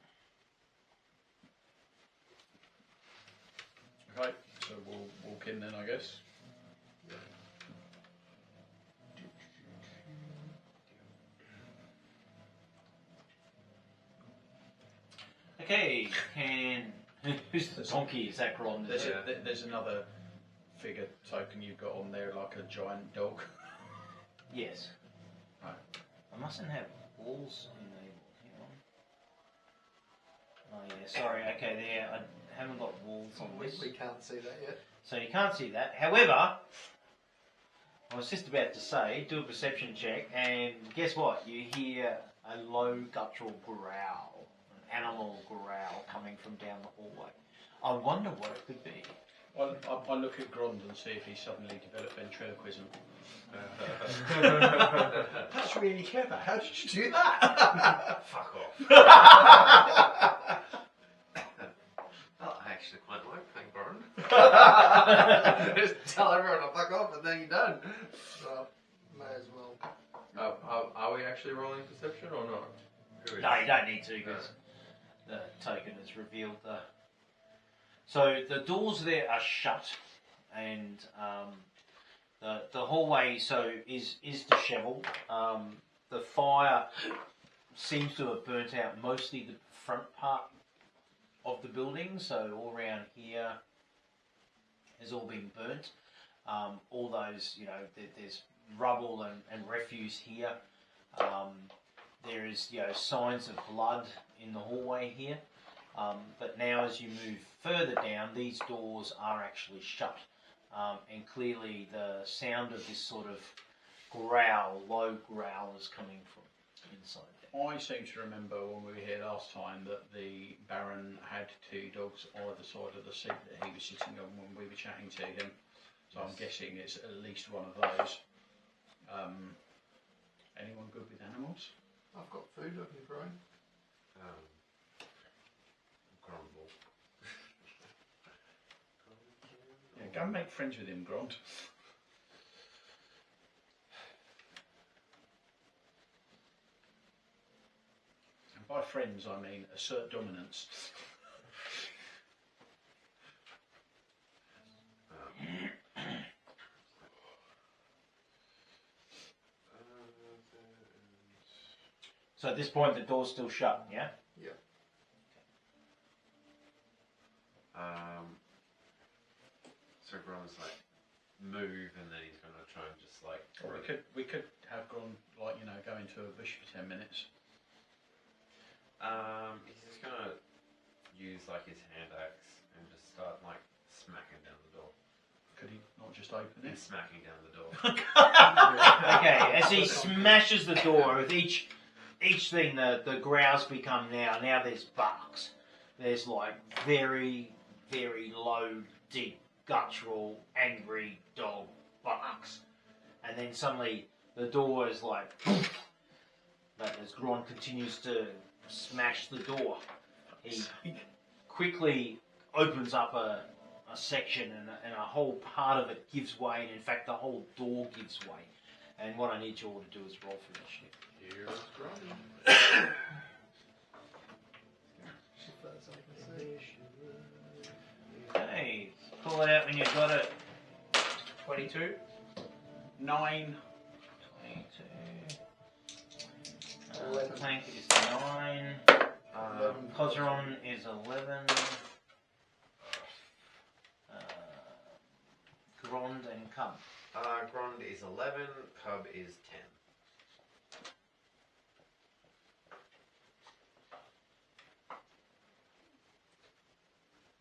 Okay, so we'll walk in then, I guess. Okay. And who's the donkey? Is that Gron? There's, Yeah. there's another figure token you've got on there, like a giant dog. Yes. Right. I mustn't have walls enabled. Hang on. Oh yeah, sorry. Okay, there. I haven't got walls on this. We can't see that yet. So you can't see that. However, I was just about to say, do a perception check, and guess what? You hear a low guttural growl, an animal growl coming from down the hallway. I wonder what it could be. I look at Grond and see if he's suddenly developed ventriloquism. That's really clever. How did you do that? Fuck off. Well, I actually quite like Thank Burn. Just tell everyone to fuck off and then you're done. Well, may as well. Are we actually rolling perception or not? No, you don't need to because the token has revealed the. So the doors there are shut, and the hallway is dishevelled. The fire seems to have burnt out mostly the front part of the building. So all around here has all been burnt. All those, there's rubble and refuse here. There is, signs of blood in the hallway here. But now as you move further down, these doors are actually shut. And clearly the sound of this sort of low growl is coming from inside there. I seem to remember when we were here last time that the Baron had 2 dogs either side of the seat that he was sitting on when we were chatting to him. So I'm guessing it's at least one of those. Anyone good with animals? I've got food I can throw in. Grumble. Yeah, go and make friends with him, Grond. And by friends, I mean assert dominance. So at this point, the door's still shut, yeah? Yeah. So Gron's like move, and then he's gonna try and just like. Or we could have Grond go into a bush for 10 minutes. He's just gonna use like his hand axe and just start like smacking down the door. Could he not just open it? He's smacking down the door. Okay, as he smashes the door, with each thing, the growls become now there's barks. There's like very, very low, deep, guttural, angry dog barks. And then suddenly the door is like, but as Gron continues to smash the door, he quickly opens up a section and a whole part of it gives way, and in fact the whole door gives way. And what I need you all to do is roll for initiative. Here's Grumble. Okay, pull it out when you've got it. 22. 9. 22. 11. Plank is 9. Cosron is 11. Grond and Cub. Grond is 11, Cub is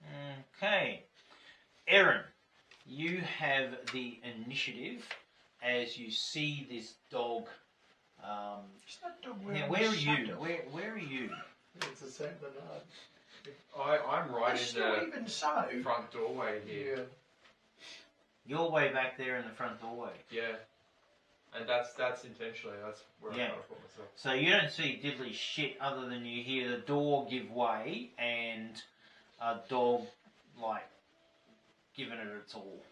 10. Okay. Erin, you have the initiative as you see this dog. Now, where are you? Where are you? It's a Saint Bernard. I'm right in Still the even so. front doorway here. Yeah. You're way back there in the front doorway. Yeah. And that's intentionally. That's where Yeah. I'm trying to put myself. So you don't see diddly shit other than you hear the door give way and a dog like giving it its all.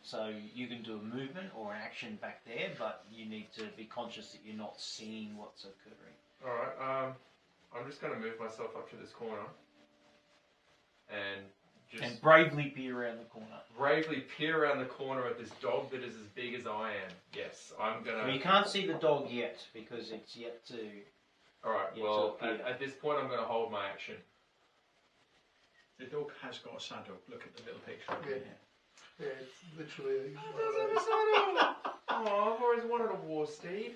So you can do a movement or an action back there, but you need to be conscious that you're not seeing what's occurring. Alright, I'm just going to move myself up to this corner and just And bravely peer around the corner. bravely peer around the corner at this dog that is as big as I am. Yes, I'm going Well, you to... can't see the dog yet because it's yet to... Alright, Yeah, well, to appear. at this point I'm going to hold my action. The dog has got a saddle. Look at the little picture. Over Yeah. here. Yeah, it's literally. Oh, I've always wanted a war, Steve.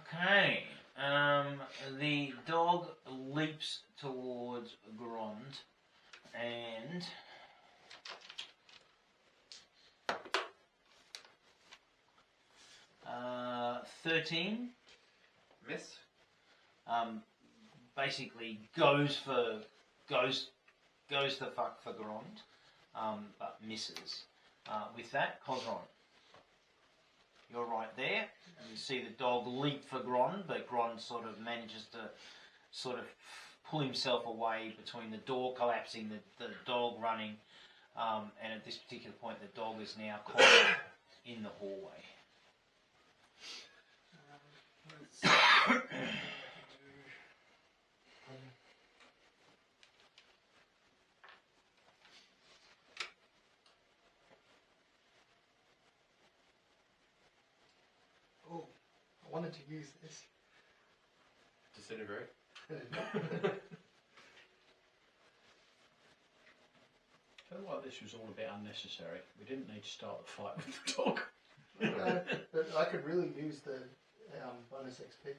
Okay. The dog leaps towards Grond and 13. Miss. Basically goes to fuck for Grond, but misses. With that, Cosron, you're right there. And you see the dog leap for Grond, but Grond sort of manages to sort of pull himself away between the door collapsing, the dog running, and at this particular point, the dog is now caught in the hallway. Oh, I wanted to use this. Disintegrate. I feel like this was all a bit unnecessary. We didn't need to start the fight with the dog. But I could really use the bonus XP.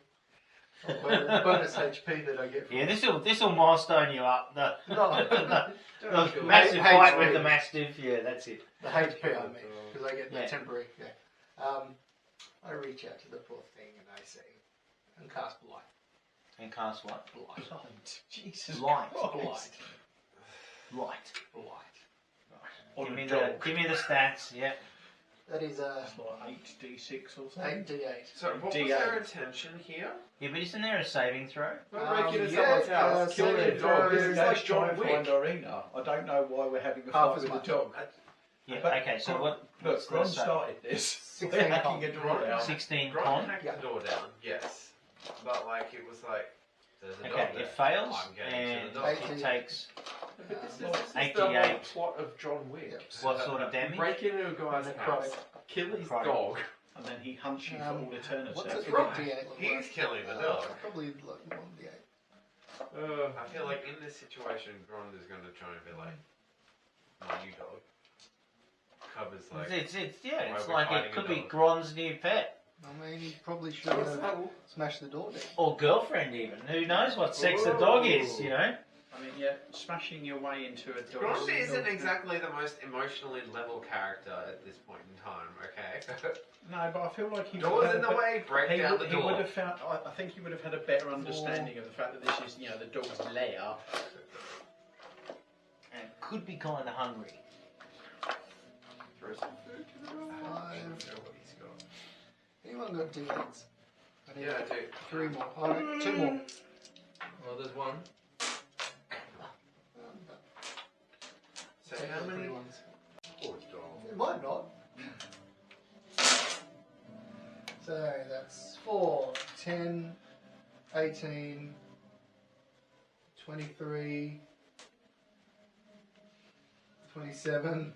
Or bonus HP that I get from Yeah, this will milestone you up. The No, massive H- fight HP. with the Mastiff. Yeah, that's it. The HP I mean, because I get the Yeah. temporary. Yeah. I reach out to the poor thing and I say, and cast blight. And cast what? Blight. Blight. Jesus Light. Christ. Light. Blight. On Give a me dog. give me the stats. Yeah. That is It's like 8d6 or something. 8d8. So what was D8. their intention here? Yeah, but isn't there a saving throw? Not breaking into yeah, someone's house, killing saving a dog. This throws. is Let's like try John and Wick. find Arena. I don't know why we're having a Half fight as with much. the dog. Yeah. But Okay. So what? Look, what's the Ron sa- started this. 16 We're hacking con. a door down. 16 Grant con. hacked Yeah. the door down, yes. But like it was like there's a dog Okay, there. it fails, I'm getting and to the dog. it takes But this is the 88. whole plot of John Wick. Yep. what sort of damage? Break into a guy's Necrotic. house, kill his Necrotic. dog. And then he hunts you for all eternity. What's it Right. for D8? He's killing the dog. Probably like 1d8. I feel like in this situation, Grond is going to try and be like, my new dog. Covers like, It's why it's we're like fighting it a could be dog. Grond's new pet I mean, he probably should have smashed the door down. or girlfriend even. Who knows what sex the dog is? You know. I mean, yeah, smashing your way into a door. Grond isn't exactly the most emotionally level character at this point in time, okay? No, but I feel like he Door's in the way, break He down would, the he door. would have found. I think he would have had a better understanding of the fact that this is, the dog's lair. And could be kind of hungry. Throw some food to the dog. I 5. don't know what he's got. Anyone got D8s? I need Yeah, I do. 3 more. Alright, 2 more. Well, there's one. So Take how the many? 3 ones. Poor dog. It might not. So that's 4, 10, 18, 23, 27,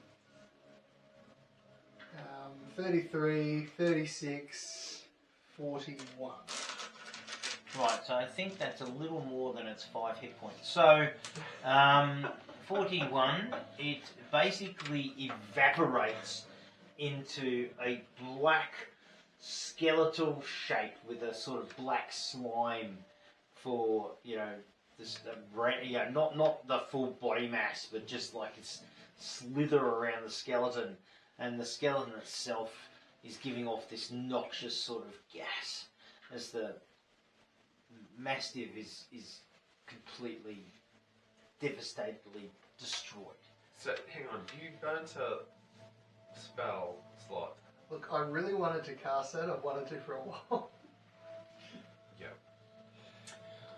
33, 36, 41. Right, so I think that's a little more than its 5 hit points. So, 41, it basically evaporates into a black skeletal shape with a sort of black slime for, this, not the full body mass, but just like it's slither around the skeleton, and the skeleton itself is giving off this noxious sort of gas as the Mastiff is completely, devastatedly destroyed. So hang on, you burnt a spell slot. Look, I really wanted to cast that. I've wanted to for a while. Yep.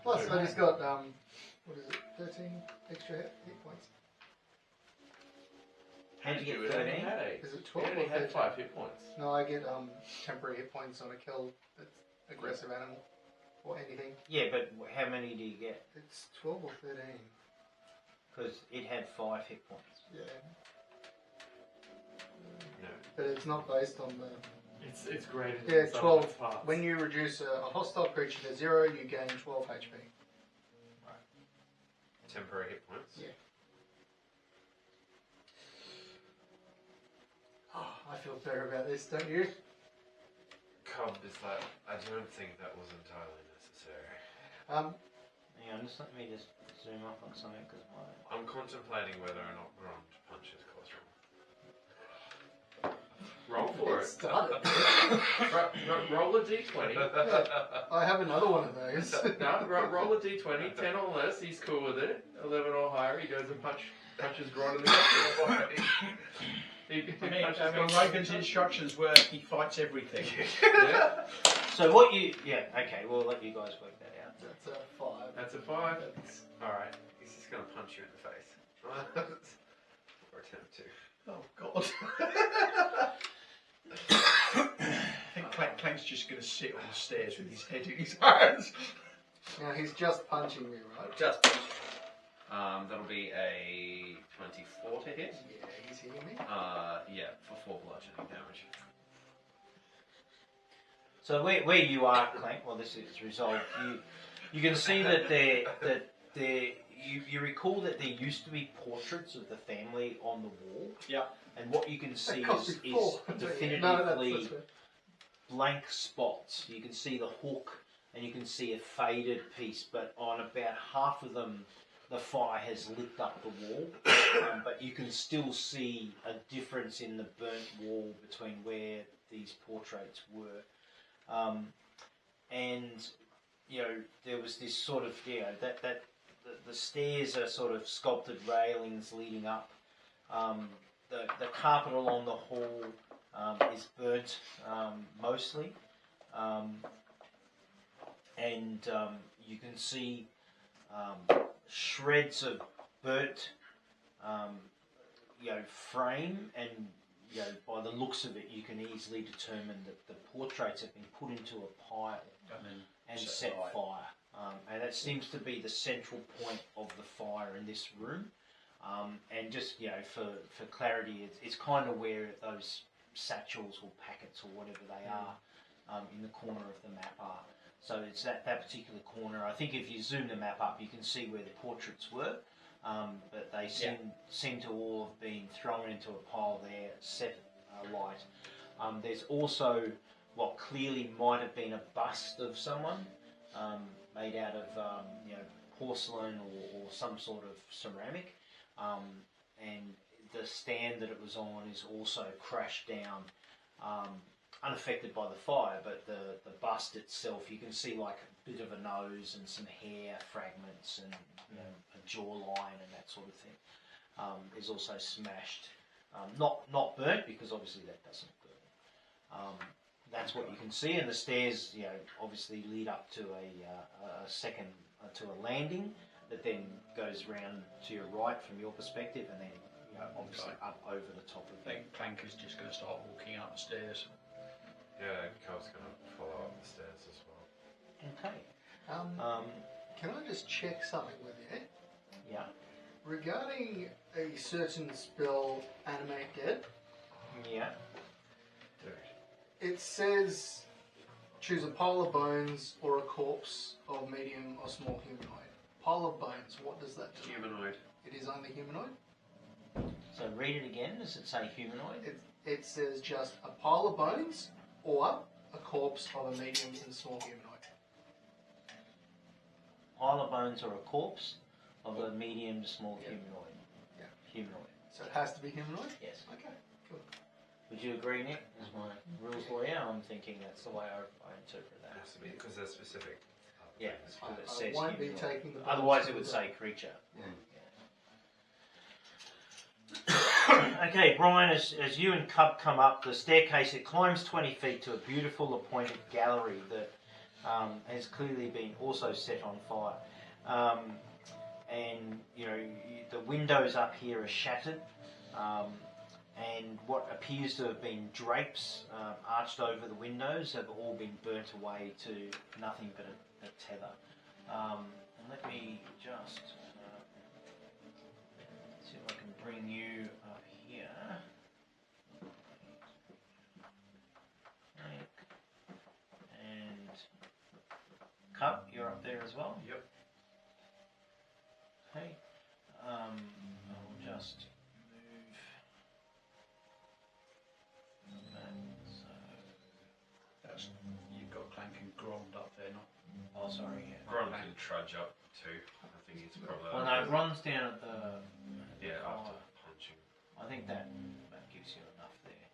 Plus, I just got, what is it, 13 extra hit points. How'd you get It only 13? had 8. Is it It 12 only or had 13? 5 hit points. No, I get temporary hit points on a kill that's aggressive animal or anything. Yeah, but how many do you get? It's 12 or 13. Because it had 5 hit points. Yeah. No. But it's not based on the... It's greater than Yeah, some 12. of its parts. When you reduce a hostile creature to 0, you gain 12 HP. Temporary hit points. Yeah. Oh, I feel better about this, don't you? Cub is like, I don't think that was entirely necessary. sir. Um, Hang on, just let me just zoom up on something because my. I'm contemplating whether or not Grond punches Cosrum. Roll for it. started. Roll a d20. I have another one of those. No, roll a d20. 10 or less, he's cool with it. 11 or higher, he goes and punches Gron in the gut. Logan's instructions were he fights everything. Yeah, So what you? Yeah. Okay. We'll let you guys work that out. That's a 5. that's a 5. Alright, he's just gonna punch you in the face. Or attempt to. Oh god. I think Clank's just going to sit on the stairs with his head in his hands. Now he's just punching me, right? Just That'll be a 24 to hit. Yeah, he's hitting me. Yeah, for 4 bludgeoning damage. So where you are, Clank, well this is resolved. You can see that you recall that there used to be portraits of the family on the wall. Yeah. And what you can see cost is me 4. definitively No, that's blank spots. You can see the hook and you can see a faded piece, but on about half of them the fire has lit up the wall, but you can still see a difference in the burnt wall between where these portraits were. And you know there was this sort of that the stairs are sort of sculpted railings leading up. The carpet along the hall is burnt mostly, and you can see shreds of burnt frame, and by the looks of it you can easily determine that the portraits have been put into a pile and set fire. And that seems to be the central point of the fire in this room. And just for clarity, it's kind of where those satchels or packets or whatever they are in the corner of the map are. So it's that particular corner. I think if you zoom the map up, you can see where the portraits were, but they seem to all have been thrown into a pile there, set alight. There's also what clearly might have been a bust of someone, made out of porcelain or some sort of ceramic. And the stand that it was on is also crashed down, unaffected by the fire, but the bust itself, you can see like a bit of a nose and some hair fragments and a jawline and that sort of thing, is also smashed. Not burnt, because obviously that doesn't burn. That's what you can see, and the stairs obviously lead up to a second to a landing that then goes round to your right from your perspective, and then obviously up over the top of I think Clank is just going to start walking up the stairs. Yeah, Carl's gonna follow up the stairs as well. Okay. Can I just check something with you? Yeah. Regarding a certain spell, Animate Dead, Yeah. it says choose a pile of bones or a corpse of medium or small humanoid. Pile of bones, what does that do? Humanoid. It is only humanoid? So read it again. Does it say humanoid? It says just a pile of bones or a corpse of a medium and small humanoid. Pile of bones or a corpse of a medium to small humanoid. Yeah. Humanoid. So it has to be humanoid? Yes. Okay, cool. Would you agree, Nick? As my rules lawyer, I'm thinking that's the way I interpret It that. has to be because they're specific. Yeah, things. because it I says won't be humanoid. taking the bones Otherwise, to it would the- say creature. Yeah. Okay, Brian, as you and Cub come up the staircase, it climbs 20 feet to a beautiful appointed gallery that has clearly been also set on fire. And, the windows up here are shattered. And what appears to have been drapes arched over the windows have all been burnt away to nothing but a tether. And let me just see if I can bring you up here. And Cup, you're up there as well? Yep. Okay. I'll just move that. So That's, you've got Clank and Grond up there, not Oh, sorry. Yeah. Gron can trudge up too. I think he's probably. Well, no, Gron's down at the. Yeah, after fire. punching. I think that gives you enough there.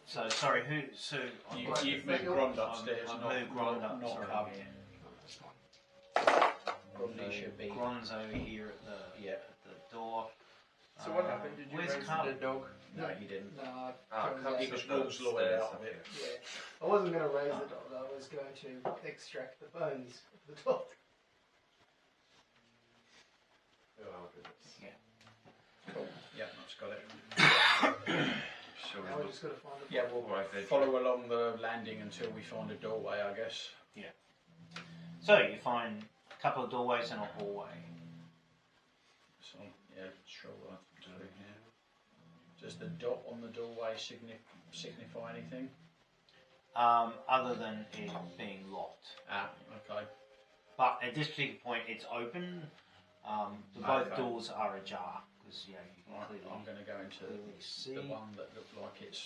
So sorry, who? So You've moved Grond upstairs, I've not moved Gron up. not Sorry, Cub. yeah. Grundy should be. Gron's over here at the door. So what happened? Did you where's raise Carl? the dead dog? No, he didn't. No, He was rules lawyer out of it. yeah. I wasn't going to raise the dog. I was going to extract the bones of the dog. Oh goodness. Cool. Yeah, that's got it. Shall we Now we look just got to find a Yeah, we'll right there? follow along the landing until we find a doorway, I guess. So you find a couple of doorways and a hallway. So, yeah, sure, we'll have to do it here. Does the dot on the doorway signify anything? Other than it being locked. Ah, okay. But at this particular point, it's open. Both Okay. doors are ajar because you can Right, clearly I'm going to go into see. the one that looked like it's.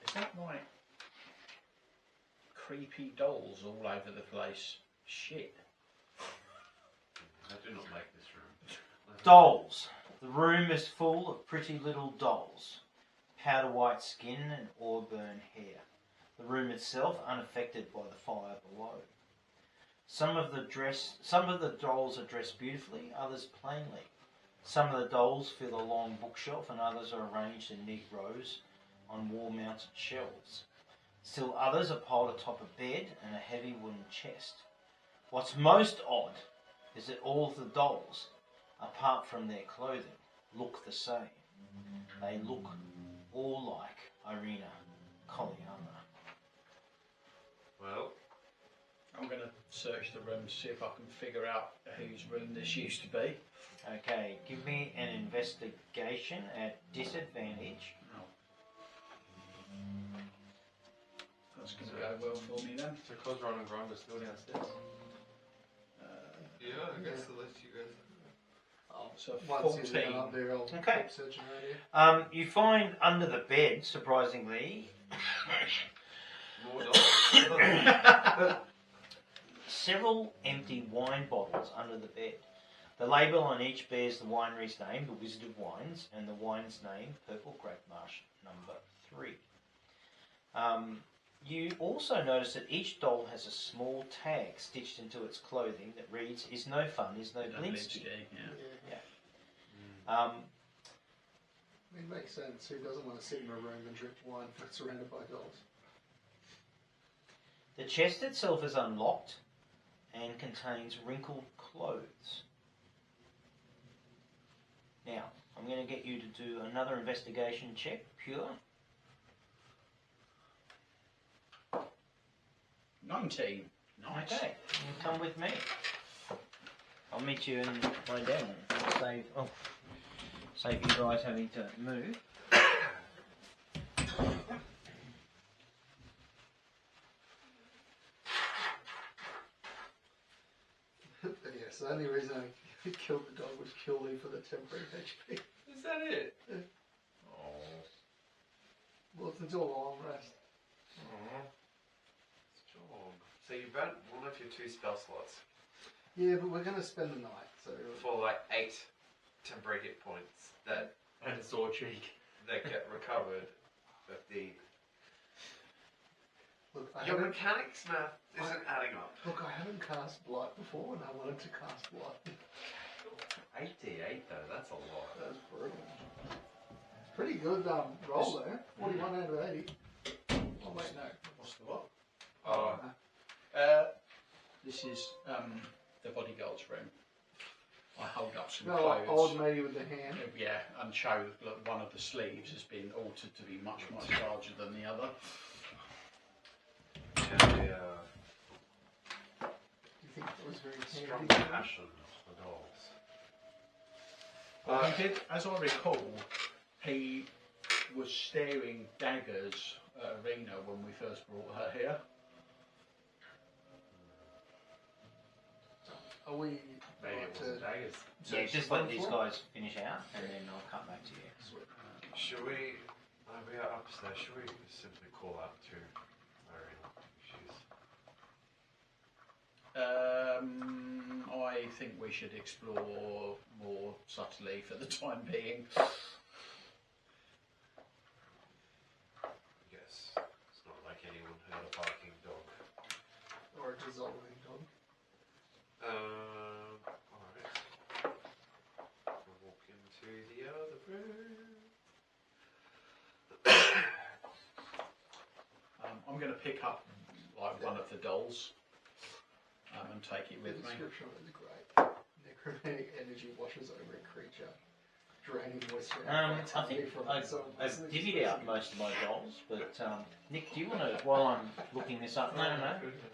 Is that like creepy dolls all over the place? Shit. I do not like this room. Dolls. The room is full of pretty little dolls. Powder white skin and auburn hair. The room itself unaffected by the fire below. Some of the dolls are dressed beautifully, others plainly. Some of the dolls fill a long bookshelf and others are arranged in neat rows on wall-mounted shelves. Still others are piled atop a bed and a heavy wooden chest. What's most odd is that all of the dolls, apart from their clothing, look the same. They look all like Irina Kolyana. Well, I'm going to search the room to see if I can figure out whose room this used to be. Okay, give me an investigation at disadvantage. Oh. That's going to go well for me then. So Cosron and Grond are still downstairs. Yeah, I guess I'll let you guys. So Once he's 14. gone up there, I'll Okay. keep searching around here. You find under the bed, surprisingly, More dogs. several empty wine bottles under the bed. The label on each bears the winery's name, the Wizard of Wines, and the wine's name, Purple Grape Marsh number 3. You also notice that each doll has a small tag stitched into its clothing that reads, "Is no fun, is no Blinsky." Yeah. It makes sense. Who doesn't want to sit in a room and drink wine surrounded by dolls? The chest itself is unlocked and contains wrinkled clothes. Now, I'm going to get you to do another investigation check, pure. 19. Nice. Okay, you come with me. I'll meet you in my den. Save you guys having to move. Yes, the only reason I killed the dog was purely for the temporary HP. Is that it? Yeah. Oh. Well, it's until a long rest. strong. So you burnt one of your 2 spell slots Yeah, but we're going to spend the night, so... for like 8 temporary hit points that And a sore cheek. get recovered. But Look, I your haven't, mechanics math isn't adding up. look, I haven't cast Blight before, and I wanted to cast Blight. 8d8 though, that's a lot. That's brutal. Pretty good roll there. 41 out of 80. Oh, wait, no. What's the what? Oh, This is the bodyguard's room. I hold up some No, clothes. old lady with the hand. Yeah, and show that one of the sleeves has been altered to be much, much larger than the other. yeah, Do you think that was very strong handy? passion for dolls. He did, as I recall, he was staring daggers at Arena when we first brought her here. Are we... Maybe it wasn't daggers. Yeah, just let these guys finish out and then I'll come back to you. Should we? We are upstairs. Should we simply call out to Irina? I think we should explore more subtly for the time being. Yes. It's not like anyone heard a barking dog. Or a dissolving dog. Alright. We'll walk into the other room. I'm going to pick up like one of the dolls and take it The with me. description is great. Necromantic energy washes over a creature, draining moisture and I vitality think from I've itself. divvied out most of my dolls, but Nick, do you want to, while I'm looking this up? No.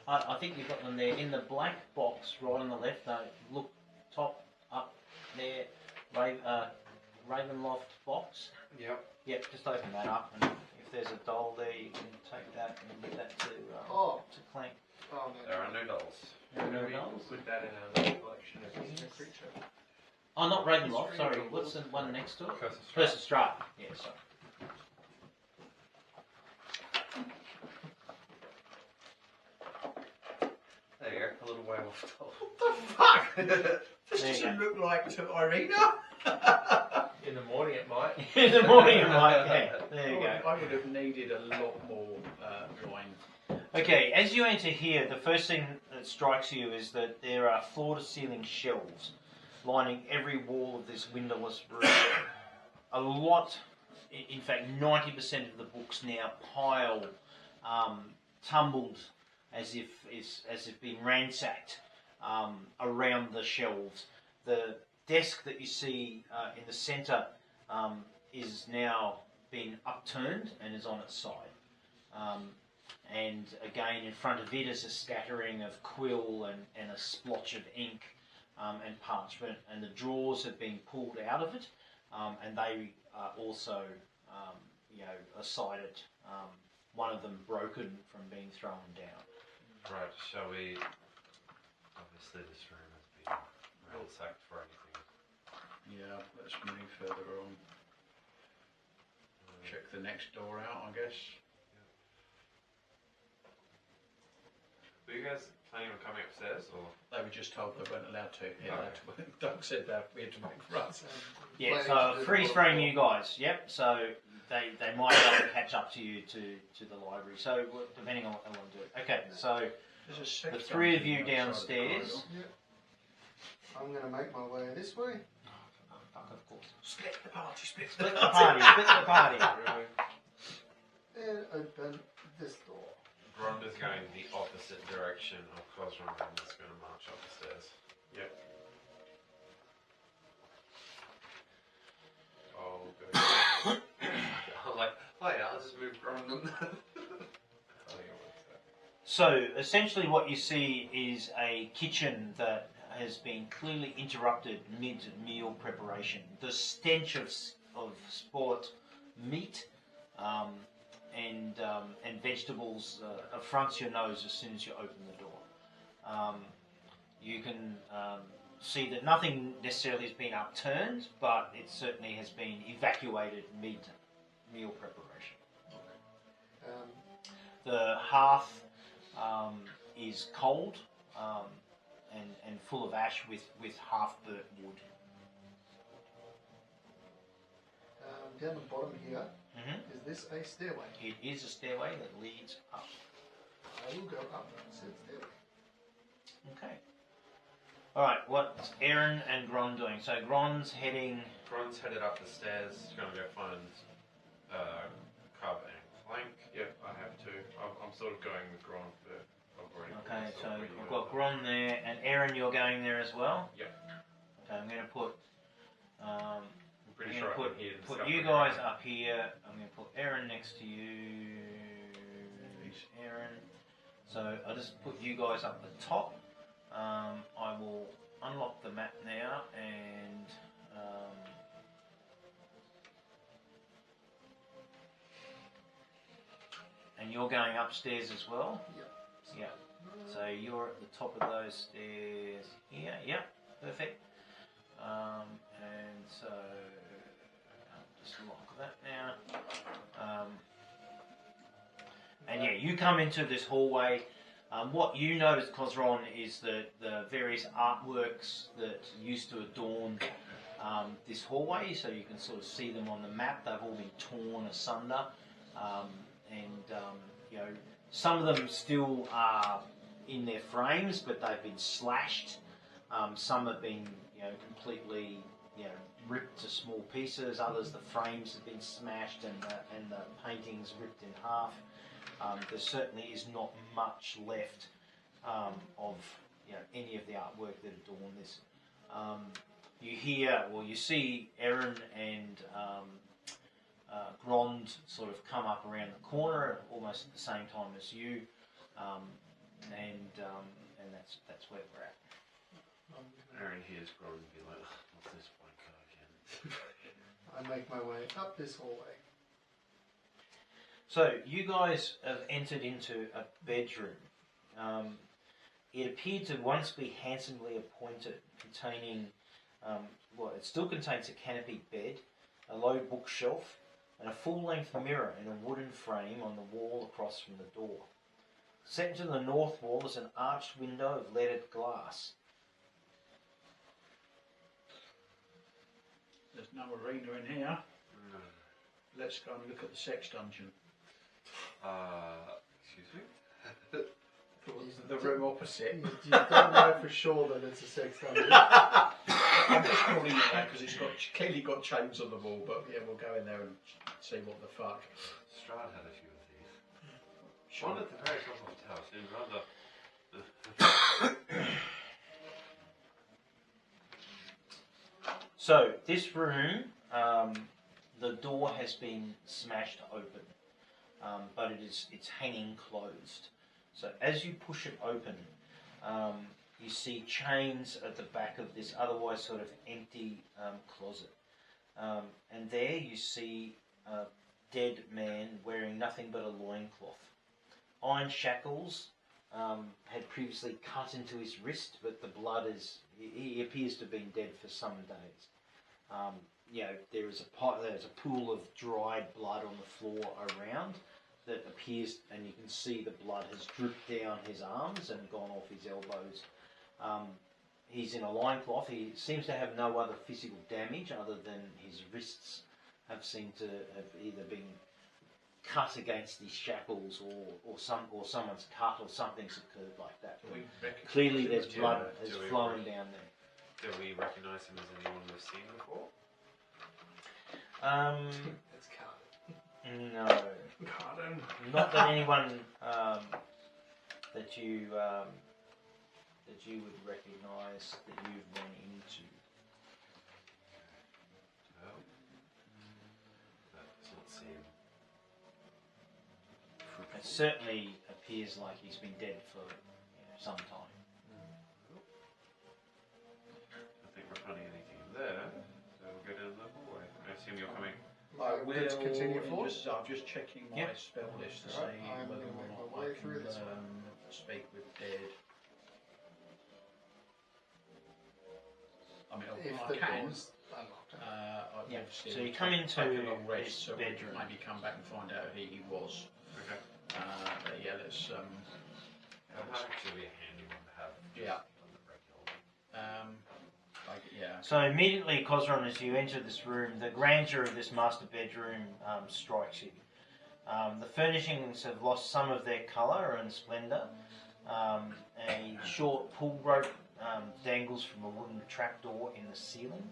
I think you've got them there in the black box right on the left. No, look top up there, Ravenloft box. Yep. Yep, just open that up, and if there's a doll there, you can take that and give that to Clank. Oh, no. There are no dolls. There are no We dolls. put that in our little collection of It's a business. creature. Oh, not Ravenloft. Sorry, what's the one next to it? Curse of Strahd. Curse of Strahd. Yeah, sorry. There you go. A little way off doll. Fuck! This There you doesn't go. look like to Irina. In the morning it might. In the morning, Mike. Yeah, there you go. I would have needed a lot more wine. Okay, as you enter here, the first thing that strikes you is that there are floor-to-ceiling shelves lining every wall of this windowless room. A lot, in fact, 90% of the books now piled, tumbled, as if being ransacked around the shelves. The desk that you see in the centre is now been upturned and is on its side. And again, in front of it is a scattering of quill and a splotch of ink and parchment, and the drawers have been pulled out of it, and they are also, sided. One of them broken from being thrown down. Right, shall we... Obviously this room has been ransacked for anything. Yeah, let's move further on. Check the next door out, I guess. Were you guys planning on coming upstairs, or...? They were just told they weren't allowed to. Yeah, Okay. Doug said that we had to wait for us. Yeah, so freeze frame you guys. Yep. So they might be able to catch up to you to the library. So depending on what they want to do. Okay. So There's a sex the three of you dungeon outside the downstairs. corridor. I'm going to make my way this way. Fuck, of course. Split the party, split Split the party. Split the party. And open this door. Rhonda's going the opposite direction of Cosron, and is going to march up the stairs. Yep. Oh, good. I'm like, oh yeah, I'll just move Rhonda. So essentially, what you see is a kitchen that has been clearly interrupted mid-meal preparation. The stench of sport meat and vegetables affronts your nose as soon as you open the door. You can see that nothing necessarily has been upturned, but it certainly has been evacuated mid-meal preparation. The hearth is cold and full of ash with half-burnt wood. Down the bottom here, Mm-hmm. is this a stairway? It is a stairway that leads up. I will go up said stairway. Okay. Alright, what's Aaron and Gron doing? So Gron's heading... Ron's headed up the stairs. He's going to go find Cub and Clank. Yep, I have to. I'm sort of going with Gron for... I've already put Okay, myself so where you we've are. got Gron there, and Aaron, you're going there as well? Yep. Okay, I'm going to put... I'm pretty I'm sure I gonna can hear the put stuff you from guys around. up here. I'm going to put Aaron next to you. Aaron. So I'll just put you guys up the top. I will unlock the map now and you're going upstairs as well. Yep. Yeah. So you're at the top of those stairs here. Yep. Perfect. And so I'll just lock that now. And yeah, you come into this hallway. What you notice, Cosron, is that the various artworks that used to adorn this hallway, so you can sort of see them on the map. They've all been torn asunder, you know, some of them still are in their frames, but they've been slashed. Some have been, you know, completely, you know, ripped to small pieces. Others, the frames have been smashed and the paintings ripped in half. There certainly is not much left of, you know, any of the artwork that adorn this. You hear, or you see Erin and Grond sort of come up around the corner almost at the same time as you, and that's where we're at. Aaron hears Grond and be like, what's this one again? I make my way up this hallway. So you guys have entered into a bedroom. It appeared to once be handsomely appointed, containing, well, it still contains a canopied bed, a low bookshelf, and a full-length mirror in a wooden frame on the wall across from the door. Set into the north wall is an arched window of leaded glass. There's no arena in here. Let's go and look at the sex dungeon. Excuse me? The room opposite. You don't know for sure that it's a sex dungeon. I'm just calling it that because it's clearly got chains on the wall, but yeah, we'll go in there and see what the fuck. Strahd had a few of these. One at the very top of the house, in rather... So this room, the door has been smashed open, but it's hanging closed. So as you push it open, you see chains at the back of this otherwise sort of empty closet. And there you see a dead man wearing nothing but a loincloth. Iron shackles had previously cut into his wrist, but the blood he appears to have been dead for some days. You know, there's a pool of dried blood on the floor around that appears, and you can see the blood has dripped down his arms and gone off his elbows. He's in a loincloth. He seems to have no other physical damage other than his wrists have seemed to have either been cut against these shackles or someone's cut or something's occurred like that. Clearly there's blood has flowing down there. Do we recognise him as anyone we've seen before? It's Carden. No. Pardon? Not that anyone that you would recognise that you've run into. Well, that does not seem... It certainly appears like he's been dead for some time. I think we're finding anything there, so we'll go down the hallway. I assume you're coming. I will continue forward. I'm just checking my Yep. spell list to Alright, see I'm whether gonna or make not my way I can through this one. speak with dead. I mean, If I the can. door's unlocked. Yeah, Obviously so you we'll come take into a long rest, this so we'll bedroom. maybe come back and find out who he was. Okay. But yeah, let's. That might actually be a handy one to have. Yeah. On the regular. Yeah. So immediately, Cosron, as you enter this room, the grandeur of this master bedroom strikes you. The furnishings have lost some of their colour and splendour. A short pull rope dangles from a wooden trapdoor in the ceiling.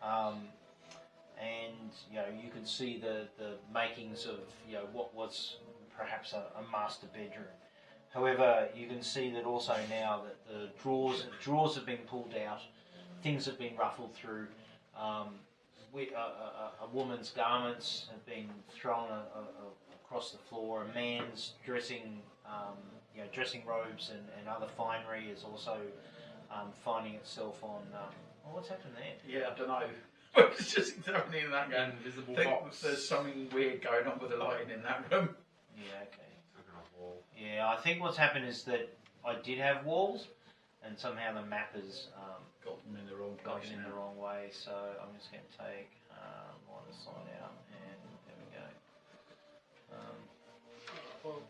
And you can see the makings of what was perhaps a master bedroom. However, you can see that also now that the drawers have been pulled out, things have been ruffled through. A woman's garments have been thrown across the floor. A man's dressing robes and other finery is also finding itself on. What's happened there? Yeah, I don't know. It's just thrown in that game. Invisible I think box. there's something weird going on with the lighting in that room. Yeah, okay. Looking off wall. Yeah, I think what's happened is that I did have walls, and somehow the map has Got them in the wrong got place in the now. wrong way. So I'm just going to take line of sight out, and there we go. Well,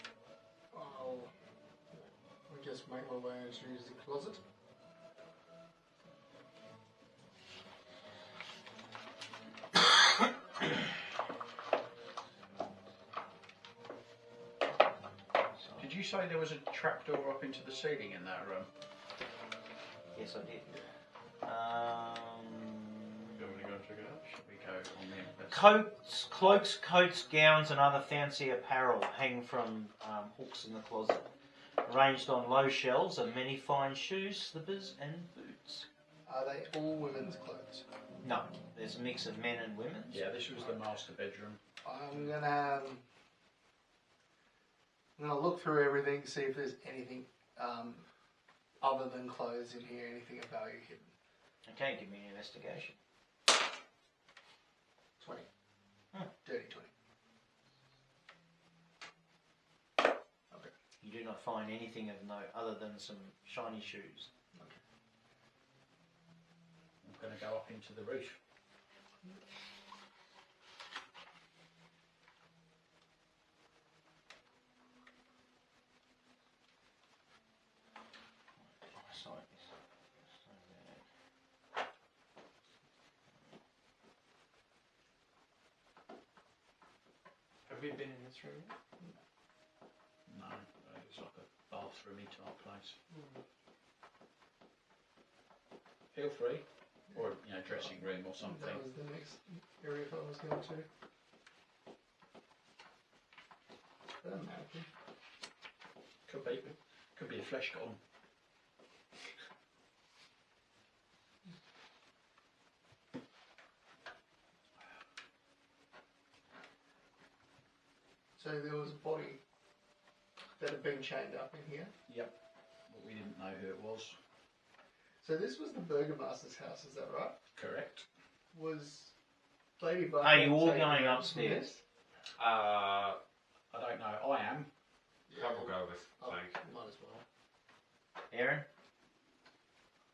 I'll just make my way into the closet. Did you say there was a trapdoor up into the ceiling in that room? Yes, I did. You want me to go and check it out? Should we go on the investigation? Coats, cloaks, coats, gowns, and other fancy apparel hang from hooks in the closet. Arranged on low shelves are many fine shoes, slippers, and boots. Are they all women's clothes? No, there's a mix of men and women. Yeah, this was the master bedroom. I'm gonna look through everything, see if there's anything other than clothes in here, anything of value hidden. Okay, give me an investigation. 20. Dirty 20. Okay. You do not find anything of note other than some shiny shoes. I'm going to go up into the roof. Have we been in this room yet? No, it's like a bathroomy type place. Feel free, or dressing room or something. That was the next area I was going to. Mannequin. Could be a flesh golem. So there was a body that had been chained up in here. Yep, but we didn't know who it was. So this was the Burgomaster's house, is that right? Correct. Was Lady Buck... Are you all going upstairs? Yes? I don't know. I am. I will go with Oh, Frank. might as well. Aaron?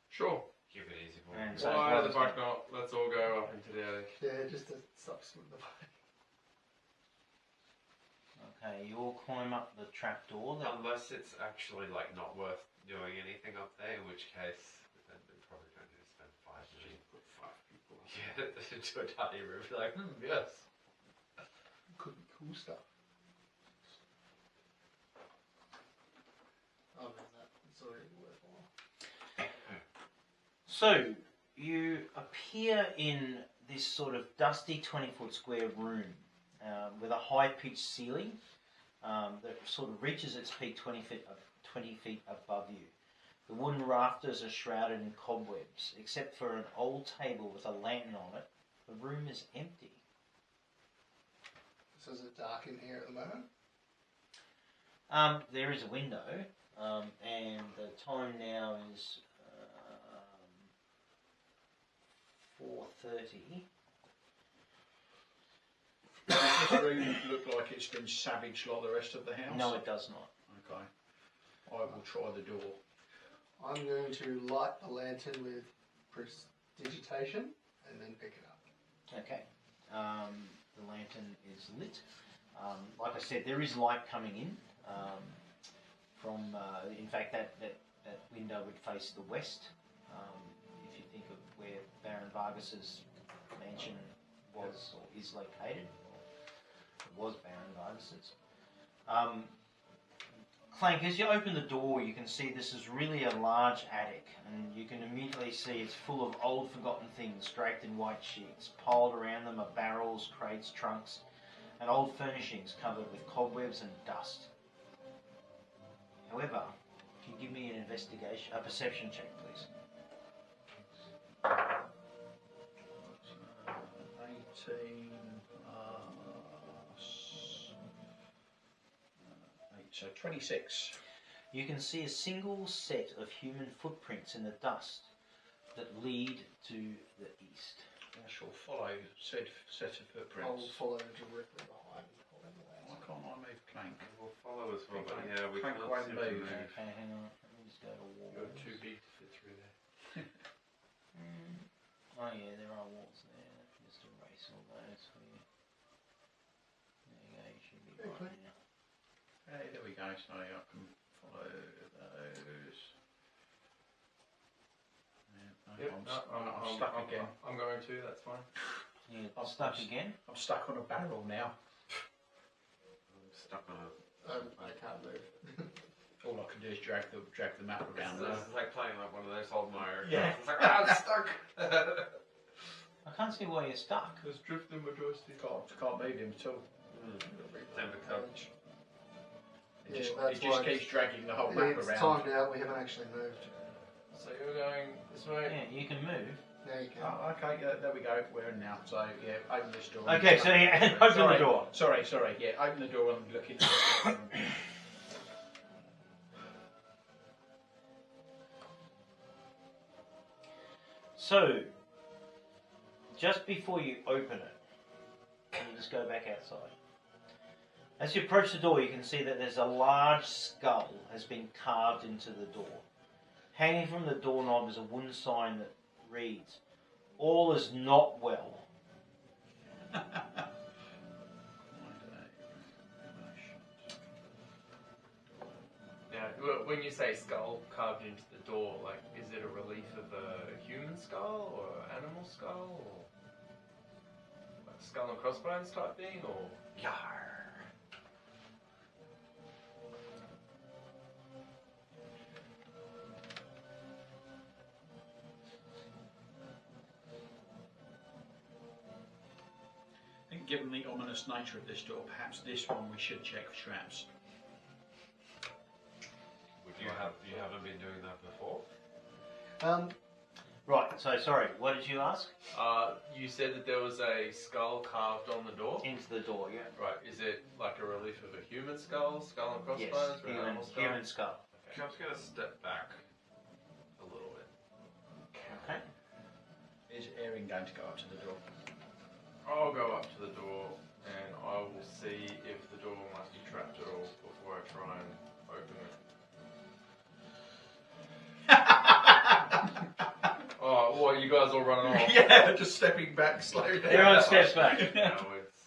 Sure. Keep it easy for And me. so Why what the is fuck not? Let's all go up into the attic. Yeah, just to stop with the body. Okay, you all climb up the trapdoor. Unless it's actually like not worth doing anything up there, in which case then we probably don't need to spend 5 million. Put 5 people. Yeah, to a tiny room. Like, yes. Could be cool stuff. Oh man, that's already worthwhile. So, you appear in this sort of dusty 20-foot square room with a high-pitched ceiling that sort of reaches its peak 20 feet above you. The wooden rafters are shrouded in cobwebs. Except for an old table with a lantern on it, the room is empty. So is it dark in here at the moment? There is a window, and the time now is 4:30. Does this room look like it's been savaged like the rest of the house? No, it does not. Okay. I will try the door. I'm going to light the lantern with prestidigitation and then pick it up. Okay. The lantern is lit. Like I said, there is light coming in from. In fact, that window would face the west. If you think of where Baron Vargas's mansion was or is located, it was Baron Vargas's. Clank, as you open the door, you can see this is really a large attic, and you can immediately see it's full of old forgotten things draped in white sheets. Piled around them are barrels, crates, trunks, and old furnishings covered with cobwebs and dust. However, can you give me a perception check, please? 18 8, so 26. You can see a single set of human footprints in the dust that lead to the east. I shall follow said set of I'll footprints. follow directly behind. Why can't I move Clank? We'll follow as well, but Clank- yeah, we Clank can't won't seem to move. move. Okay, hang on. Let me just go to wall. You're too big Oh yeah, there are walls there. Just erase all those for you. There you go, you should be Okay. right now. Hey, there we go. So I can follow those. Yeah, Yep, I'm stuck again. I'm going to, that's fine. Yeah, I'm stuck stuck. again. I'm stuck on a barrel now. I'm stuck on a. I can't move. All I can do is drag the map around. This is like playing like one of those old Mario Yeah. games. It's like, I'm stuck. I can't see why you're stuck. There's drift in my joystick. Can't move him at all. Time to coach. It Yeah, just, that's it just why keeps dragging the whole map It's around. timed out. We haven't actually moved. So you're going this way? Yeah, you can move. Now you can. Oh, okay, there we go. We're in now. So yeah, open this door. Okay, so yeah, open the door. Sorry. Yeah, open the door and look into it. So, just before you open it, you just go back outside. As you approach the door, you can see that there's a large skull has been carved into the door. Hanging from the doorknob is a wooden sign that reads, "All is not well." Now, when you say skull carved into the door, like, is it a relief of a human skull or an animal skull or like skull and crossbones type thing or? Yar. I think given the ominous nature of this door, perhaps this one we should check for traps. You haven't been doing that before? Right, so sorry, what did you ask? You said that there was a skull carved on the door. Into the door, yeah. Right, is it like a relief of a human skull and crossbones, Yes, or an animal skull? human skull. I'm just going to step back a little bit. Okay. Is Erin going to go up to the door? I'll go up to the door and I will see if the door might be trapped at all before I try and open it. Oh, what, you guys all running off? Yeah, just stepping back slowly. Everyone steps back. No, it's...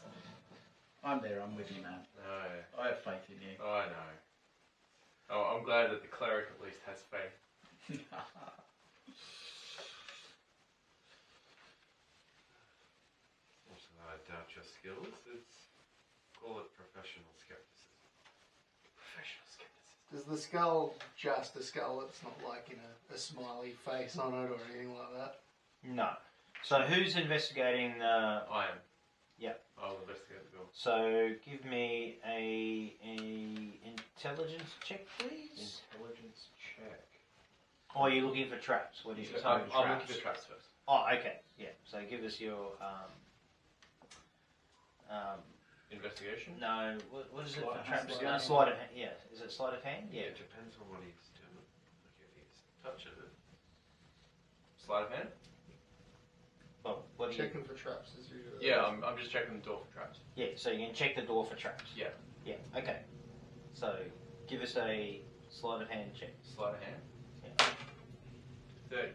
I'm there, I'm with you, man. No, I have faith in you. I know. Oh, I'm glad that the cleric at least has faith. Also, I doubt your skills. Call it professional skepticism. Professional skepticism. Does the skull just a skull? It's not like a smiley face on it or anything like that. No. So who's investigating the... I am. Yep. I'll investigate the door. So give me a intelligence check, please. Intelligence check. Or are you looking for traps? What do you... He's I'm looking looking traps. for traps first. Oh, okay. Yeah. So give us your... Investigation? no, what is it Sleight for of traps? hand. Sleight of hand. Yeah. Is it sleight of hand? Yeah. It depends on what he's doing. Like if he's touching it. Sleight of hand? Well, what do you... Checking for traps is usually. Yeah, I'm just checking the door for traps. Yeah, so you can check the door for traps. Yeah. Yeah, okay. So give us a sleight of hand check. Sleight of hand? Yeah. 30.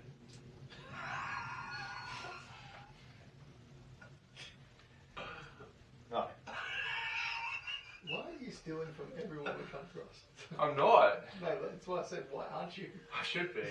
Right. Why are you stealing from everyone we come across? I'm not. No, that's why I said, why aren't you? I should be.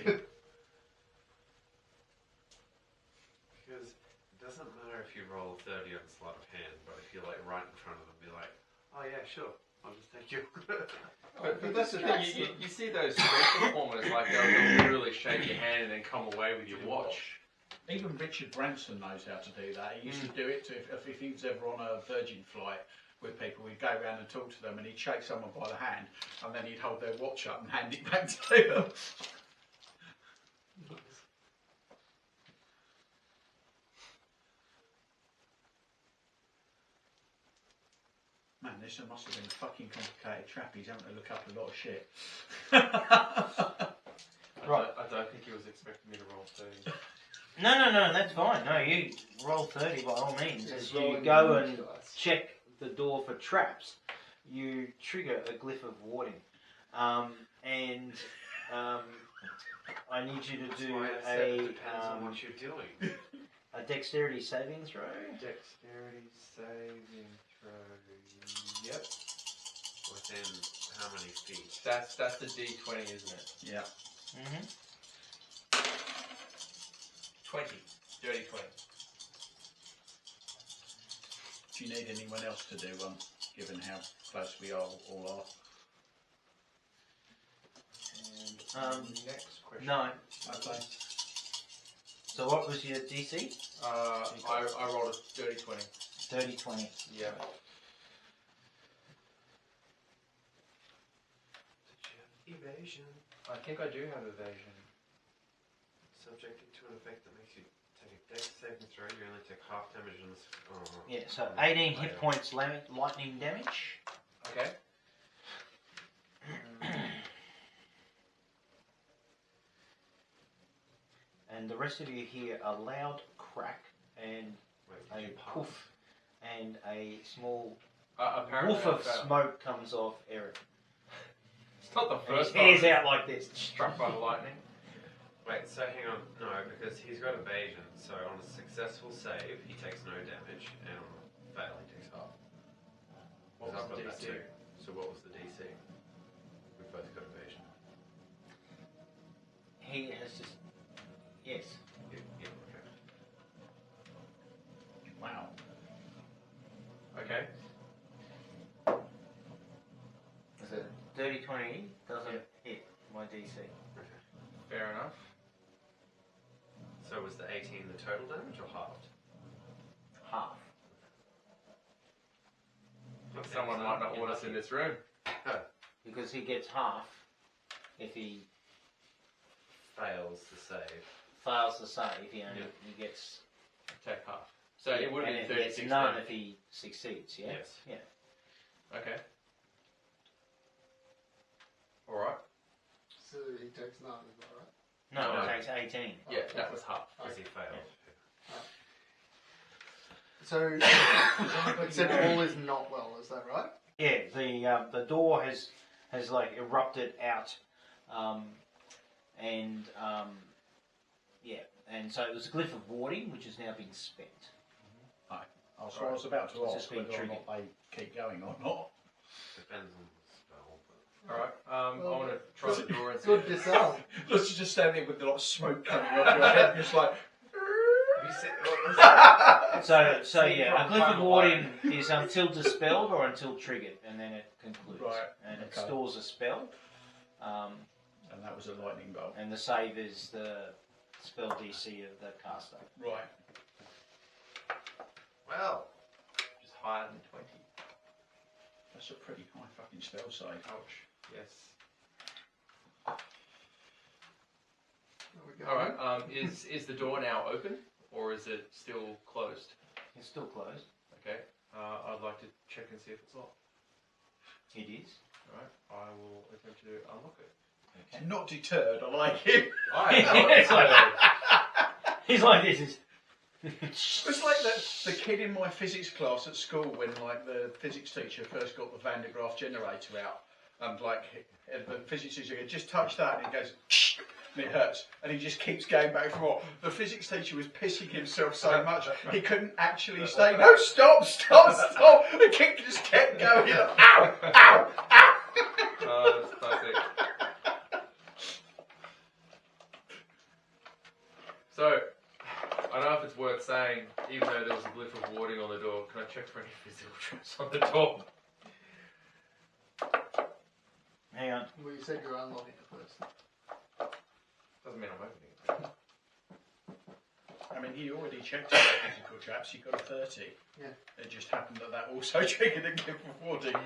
Because it doesn't matter if you roll 30 on sleight of hand, but if you're like right in front of them, be like, oh yeah, sure, I'll just take you. But that's the thing, you see those street performers, like they'll literally shake your hand and then come away with your watch. Even Richard Branson knows how to do that. He used to do it if he was ever on a Virgin flight with people. We'd go around and talk to them, and he'd shake someone by the hand, and then he'd hold their watch up and hand it back to them. Man, this must have been a fucking complicated trap. He's having to look up a lot of shit. Right. I don't think he was expecting me to roll 30. No, that's fine. No, you roll 30 by all means. As you rolling go damage and dice. check the door for traps, you trigger a glyph of warding. And I need you to That's do why I said it a... depends on what you're doing. A dexterity saving throw. Dexterity saving throw. Yep. Within how many feet? That's the D20, isn't it? Yeah. Mm-hmm. 20. Dirty 20. Do you need anyone else to do one, given how close we all are? Next question. No. Okay. So what was your DC? I rolled a dirty 20. Dirty 20. Yeah. Evasion. I think I do have evasion. Subjected to an effect that makes you take a dex saving throw, you only take half damage on this. Oh. Yeah, so 18 hit points lightning damage. Okay. And the rest of you hear a loud crack and Wait, did a you pass? poof and a small Apparently woof of I failed. smoke comes off Eric. It's not the And his first time hair's out like this. struck by the lightning. Wait, so hang on. No, because he's got evasion, so on a successful save, he takes no damage, and on a fail, he takes half. What Because was I've the got that DC? too. So what was the DC? We've both got evasion. He has just. Yes. Yeah, okay. Wow. Okay. So dirty 20 doesn't hit my DC. Fair enough. So was the 18 the total damage or halved? Half. Someone might not want us in this room. Because he gets half if he Fails the save. fails to save. He only he gets. Take half. So it would have and been he gets 36 none then. if he succeeds. Yeah. Yes. Yeah. Okay. Alright. So he takes none, is that right? No, No. it takes 18. Yeah, that was half. Because he failed. So it said all is not well, is that right? Yeah. The door has like erupted out, yeah, and so it was a glyph of warding, which has now been spent. So I was about to It's ask just been whether or triggered. not they keep going or not. Depends on the spell. But... Alright, I Well, want to try the door and see. Good disarm. Let's just stand there with a lot of smoke coming off your head, just like. Have you seen, So yeah, a from glyph of Final warding is until dispelled or until triggered, and then it concludes. Right, And it okay. stores a spell, And that was a lightning bolt. and the save is the spell DC of the caster. Right. well, Just higher than 20. That's a pretty high fucking spell save. Ouch. Yes. There we go. Alright, is the door now open? Or is it still closed? It's still closed. Okay. I'd like to check and see if it's locked. It is. Alright, I will attempt to unlock it. Okay. Not deterred, I like him. I am not He's like this. Is It's like the kid in my physics class at school when like the physics teacher first got the Van de Graaff generator out, and like the physics teacher goes, just touch that, and it goes and it hurts, and he just keeps going back for more. The physics teacher was pissing himself so much he couldn't actually stay. No, stop! The kid just kept going. Ow! Ow! Ow! That's classic. So, I don't know if it's worth saying, even though there was a glyph of warding on the door, can I check for any physical traps on the door? hang on. Well, you said you're unlocking it first. Doesn't mean I'm opening it. I mean, he already checked his physical traps. He got a 30. Yeah. It just happened that also triggered a gift of warding. Mm.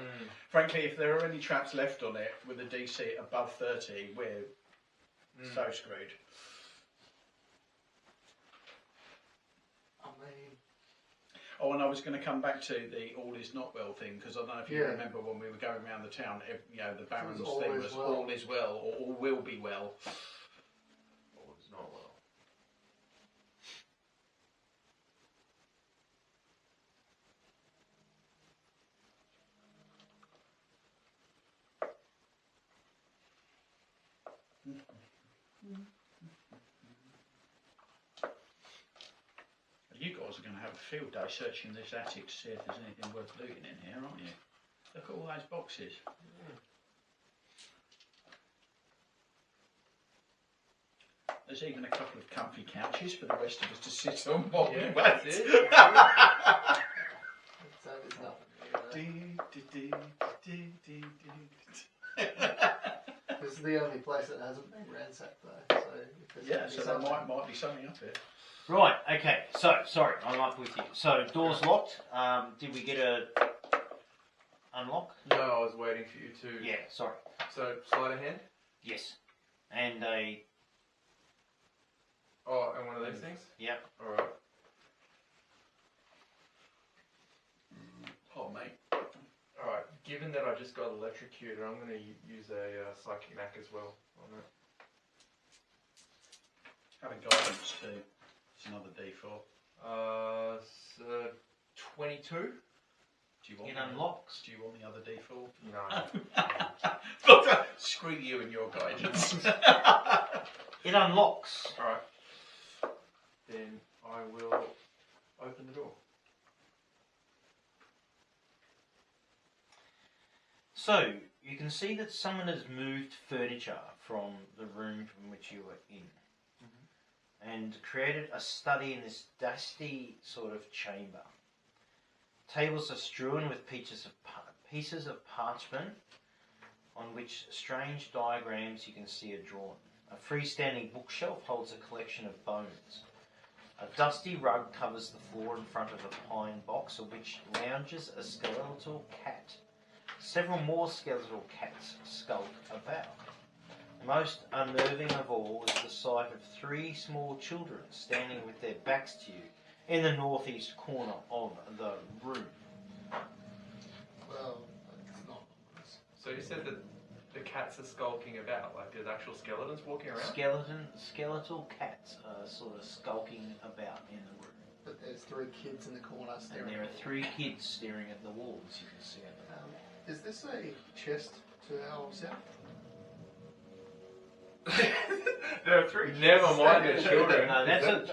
Frankly, if there are any traps left on it with a DC above 30, we're so screwed. I mean, Oh, and I was going to come back to the all is not well thing, because I don't know if you Yeah. remember when we were going around the town, you know, the Baron's all thing is was well. all is well, or all will be well. All is not well. girls are going to have a field day searching this attic to see if there's anything worth looting in here, aren't you? Look at all those boxes. There's even a couple of comfy couches for the rest of us to sit on while we wait. That's it. That is nothing. This is the only place that hasn't been ransacked though. So if there's Yeah, gonna be so there something- might be something up here. Right, okay, so, sorry, I'm up with you. So, door's locked. Did we get a unlock? No, I was waiting for you to. Yeah, sorry. So sleight of hand. Yes. And a, Oh, and one of these things. yep. All right. Oh, mate. All right. Given that I just got electrocuted, I'm going to use a psychic knack as well on that. Have a guidance too. It's another D4. So 22. Do you want It the- unlocks. Do you want the other D4? No. Screw you and your guidance. It unlocks. All right. Then I will open the door. So, you can see that someone has moved furniture from the room from which you were in and created a study in this dusty sort of chamber. Tables are strewn with pieces of parchment on which strange diagrams you can see are drawn. A freestanding bookshelf holds a collection of bones. A dusty rug covers the floor in front of a pine box on which lounges a skeletal cat. Several more skeletal cats skulk about. Most unnerving of all is the sight of 3 small children standing with their backs to you in the northeast corner of the room. Well, it's not. So you said that the cats are skulking about, like there's actual skeletons walking around? Skeletal cats are sort of skulking about in the room. But there's 3 kids in the corner And staring. there are 3 kids staring at the walls, you can see it. Is this a chest to our south? There are 3. Never mind the children. No,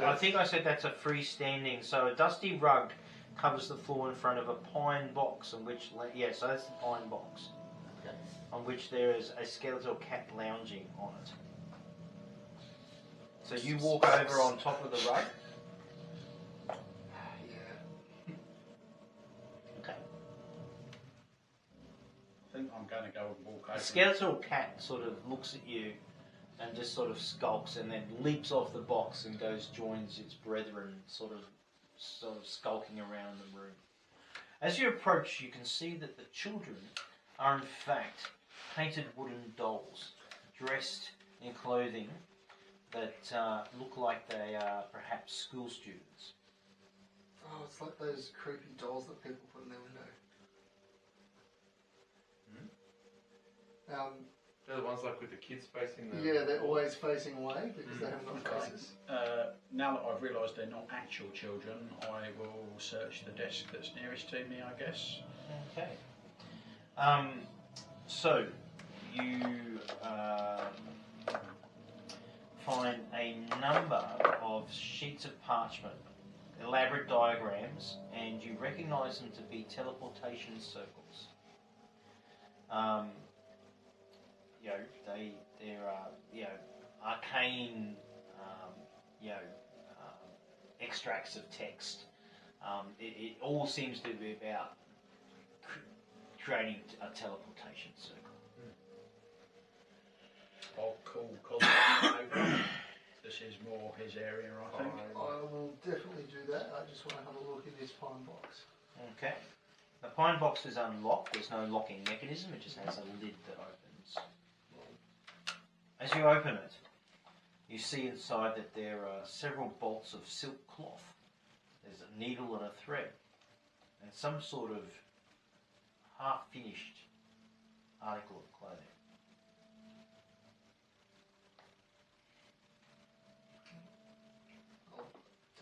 I think I said that's a freestanding. So a dusty rug covers the floor in front of a pine box on which, so that's the pine box, Okay. on which there is a skeletal cat lounging on it. So you walk over on top of the rug. Yeah. Okay. I think I'm going to go and walk over. The skeletal cat sort of looks at you and just sort of skulks and then leaps off the box and joins its brethren, sort of skulking around the room. As you approach, you can see that the children are in fact painted wooden dolls, dressed in clothing that look like they are perhaps school students. Oh, it's like those creepy dolls that people put in their window. They're the ones like with the kids facing the. Yeah, they're always facing away because they haven't got Okay. faces. Now that I've realised they're not actual children, I will search the desk that's nearest to me, I guess. Okay. So you find a number of sheets of parchment, elaborate diagrams, and you recognise them to be teleportation circles. They're arcane, extracts of text. It all seems to be about creating a teleportation circle. I'll call Colin over. This is more his area, I think. I will definitely do that. I just want to have a look in this pine box. Okay. The pine box is unlocked. There's no locking mechanism. It just has a lid that opens. As you open it, you see inside that there are several bolts of silk cloth. There's a needle and a thread, and some sort of half-finished article of clothing. I'll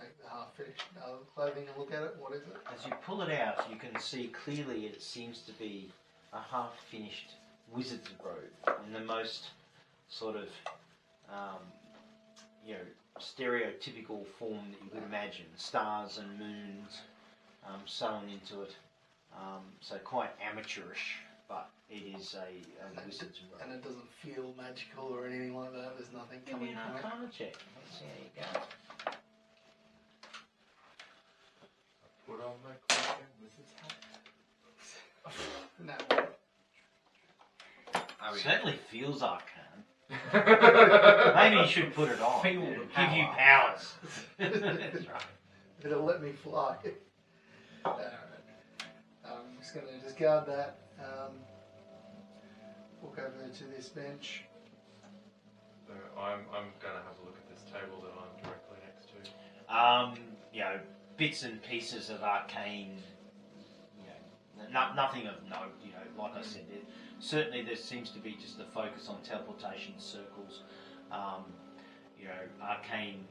take the half-finished clothing and look at it. What is it? As you pull it out, you can see clearly it seems to be a half-finished wizard's robe in the most sort of, stereotypical form that you could imagine. Stars and moons sewn into it. So quite amateurish, but it is a wizard's robe. And it doesn't feel magical or anything like that. There's nothing Give me coming an from it. Arcana check. Let's see how you go. Put on my cloak and wizard's hat. No. I mean, Certainly feels arcane. Maybe Maybe you should put it on. Feel the Give you power. powers. That's right. It'll let me fly. I'm just going to discard that. Walk over to this bench. So I'm gonna have a look at this table that I'm directly next to. You know, bits and pieces of arcane. You know, nothing of note. You know, like I said, certainly there seems to be just a focus on teleportation circles. You know, arcane.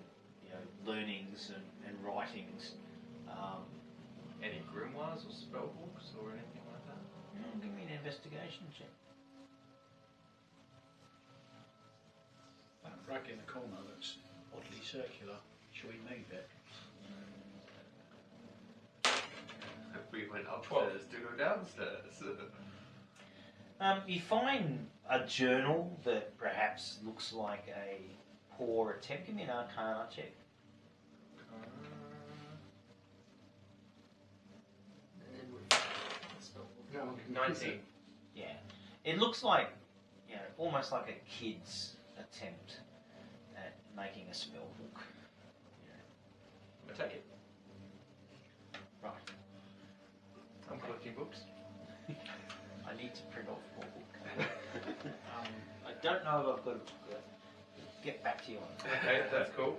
You know, learnings and writings. Any grimoires or spell books or anything like that? Give me an investigation check. That rug in the corner looks oddly circular. Shall we move it? We went upstairs to go downstairs. You find a journal that perhaps looks like a poor attempt. Give me an Arcana check. No one can 19. Yeah, it looks like, you know, almost like a kid's attempt at making a spell book. I take it. Right. I'm collecting books. I need to print off more book. I don't know if I've got to get back to you on that. Okay, that's cool.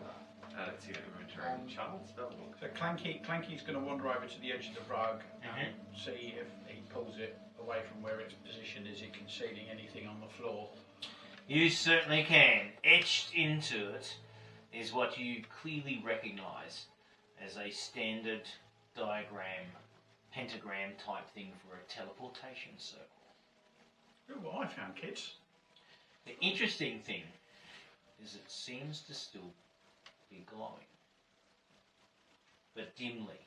it's your inventory. Child spell book. So Clanky's going to wander over to the edge of the rug and see if he pulls it away from where it's positioned. Is it concealing anything on the floor? You certainly can. Etched into it is what you clearly recognise as a standard diagram, pentagram type thing for a teleportation circle. Oh, well, I found, kids. The interesting thing is it seems to still be glowing, but dimly.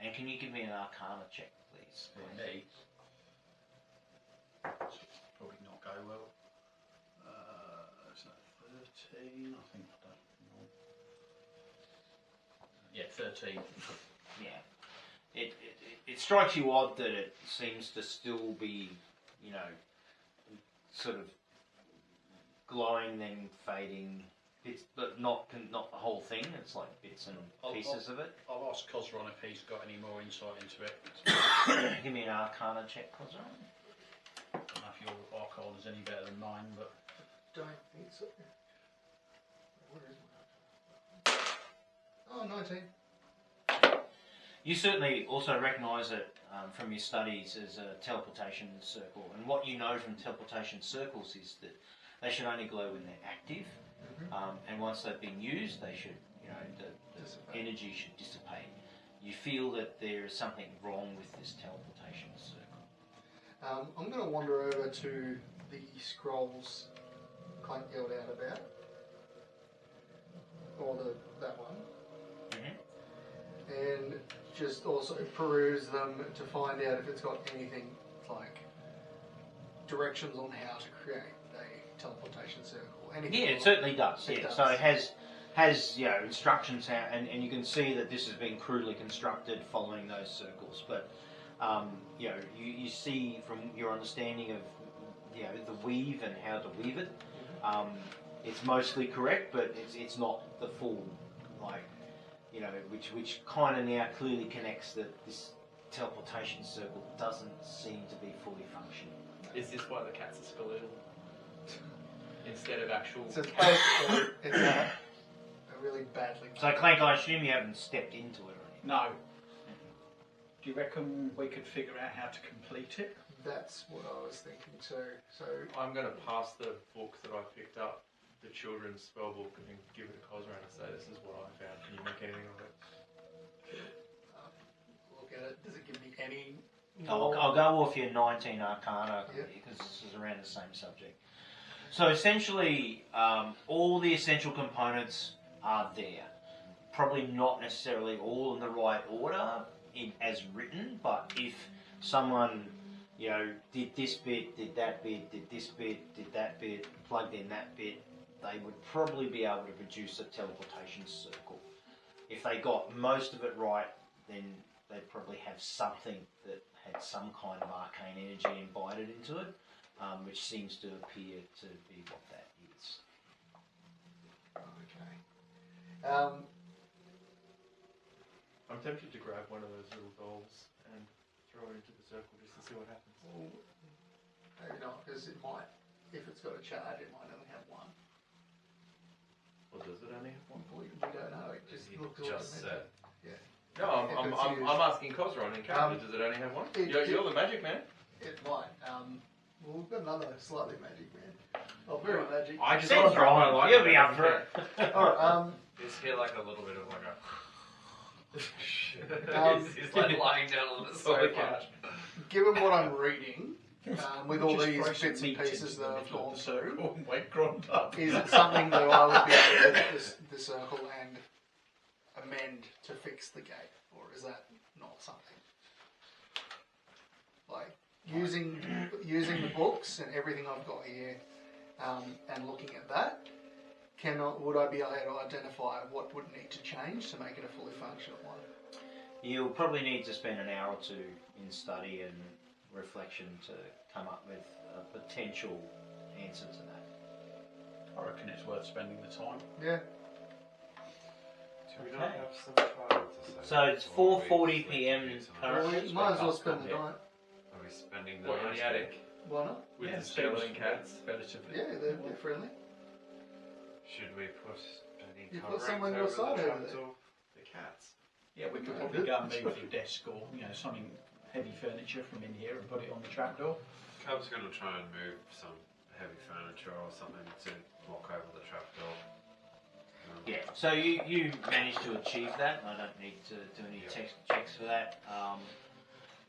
And can you give me an Arcana check, please? Me. Probably not go well. Is that 13? I think I don't know. Yeah, 13. Yeah. It strikes you odd that it seems to still be, you know, sort of glowing, then fading, bits, but not the whole thing. It's like bits and pieces of it. I'll ask Cosron if he's got any more insight into it. Give me an Arcana check, Cosmo. I don't know if your Arcana is any better than mine, but Don't think so. Where is my... Oh, 19. You certainly also recognise it from your studies as a teleportation circle, and what you know from teleportation circles is that they should only glow when they're active, and once they've been used, they should, you know, the energy should dissipate. You feel that there is something wrong with this teleportation circle. I'm going to wander over to the scrolls Clank yelled out about, or that one, and just also peruse them to find out if it's got anything like directions on how to create a teleportation circle. Anything Yeah, it like certainly does. It Yeah, does. so it has you know, instructions how, and you can see that this has been crudely constructed following those circles. But you know, you see from your understanding of, you know, the weave and how to weave it, it's mostly correct, but it's not the full, like, you know, which kind of now clearly connects that this teleportation circle doesn't seem to be fully functioning. Is this why the cats are skeletal? Instead of actual So it's cats? basically it's a really badly. So Clank, I assume you haven't stepped into it or anything. no. Do you reckon we could figure out how to complete it? That's what I was thinking too. So I'm going to pass the book that I picked up, the children's spell book, and give it to Cosra and say, this is what I found. Can you make anything of it? look at it. Does it give me any? I'll go off your 19 Arcana Yep. because this is around the same subject. So essentially, all the essential components are there. Probably not necessarily all in the right order as written, but if someone, did this bit, did that bit, did this bit, did that bit, plugged in that bit, they would probably be able to produce a teleportation circle. If they got most of it right, then they'd probably have something that had some kind of arcane energy embedded into it, which seems to appear to be what that is. Okay. I'm tempted to grab one of those little dolls and throw it into the circle just to see what happens. Well, maybe not, because it might, if it's got a charge, it might only have one. Or does it only have one? We don't know. It just looks Just automatic. No, If I'm it's used. asking Kozron in character. Does it only have one? You're the magic man. It might. Well, we've got another slightly magic man. Oh, very magic. I just Seems throw my wrong. light You'll on be up it. for it. Alright, Is here like a little bit of like a. He's like lying down on the sofa. given what I'm reading, with all Just these throw some bits and meat pieces into that the I've middle of gone the through, circle and wait grunt up. is it something that I would be able to look at the circle and amend to fix the gate? Or is that not something? Like, using the books and everything I've got here, and looking at that, would I be able to identify what would need to change to make it a fully functional one? You'll probably need to spend an hour or two in study and reflection to come up with a potential answer to that. I reckon it's worth spending the time. Yeah. Do we Okay. not have some time to say? So it's before we 4:40 sleep PM tonight? currently. We might as well spend the night. Are we spending the What, in night the attic? Why not? With Yeah, the skeleton cats? Relatively. Yeah, they're friendly. Should we put any You've got coverings someone over your side the over traps there. of the cats? Yeah, we could Yeah, probably good. go and move the desk or something heavy furniture from in here and put it on the trapdoor. Cub's going to try and move some heavy furniture or something to block over the trapdoor. Yeah, so you managed to achieve that. I don't need to do any checks for that.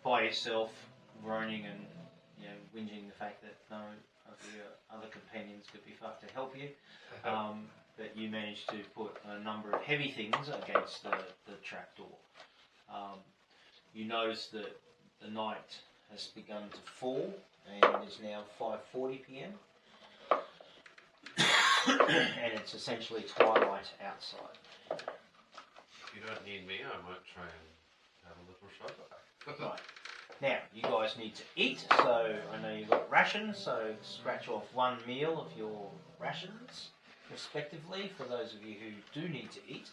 By yourself, groaning and whinging the fact that no of your other companions could be fucked to help you. But you managed to put a number of heavy things against the trapdoor. You notice that the night has begun to fall and it is now 5:40 PM. And it's essentially twilight outside. If you don't need me, I might try and have a little show. Right. Now, you guys need to eat, so I know you've got rations, so scratch off one meal of your rations, respectively, for those of you who do need to eat.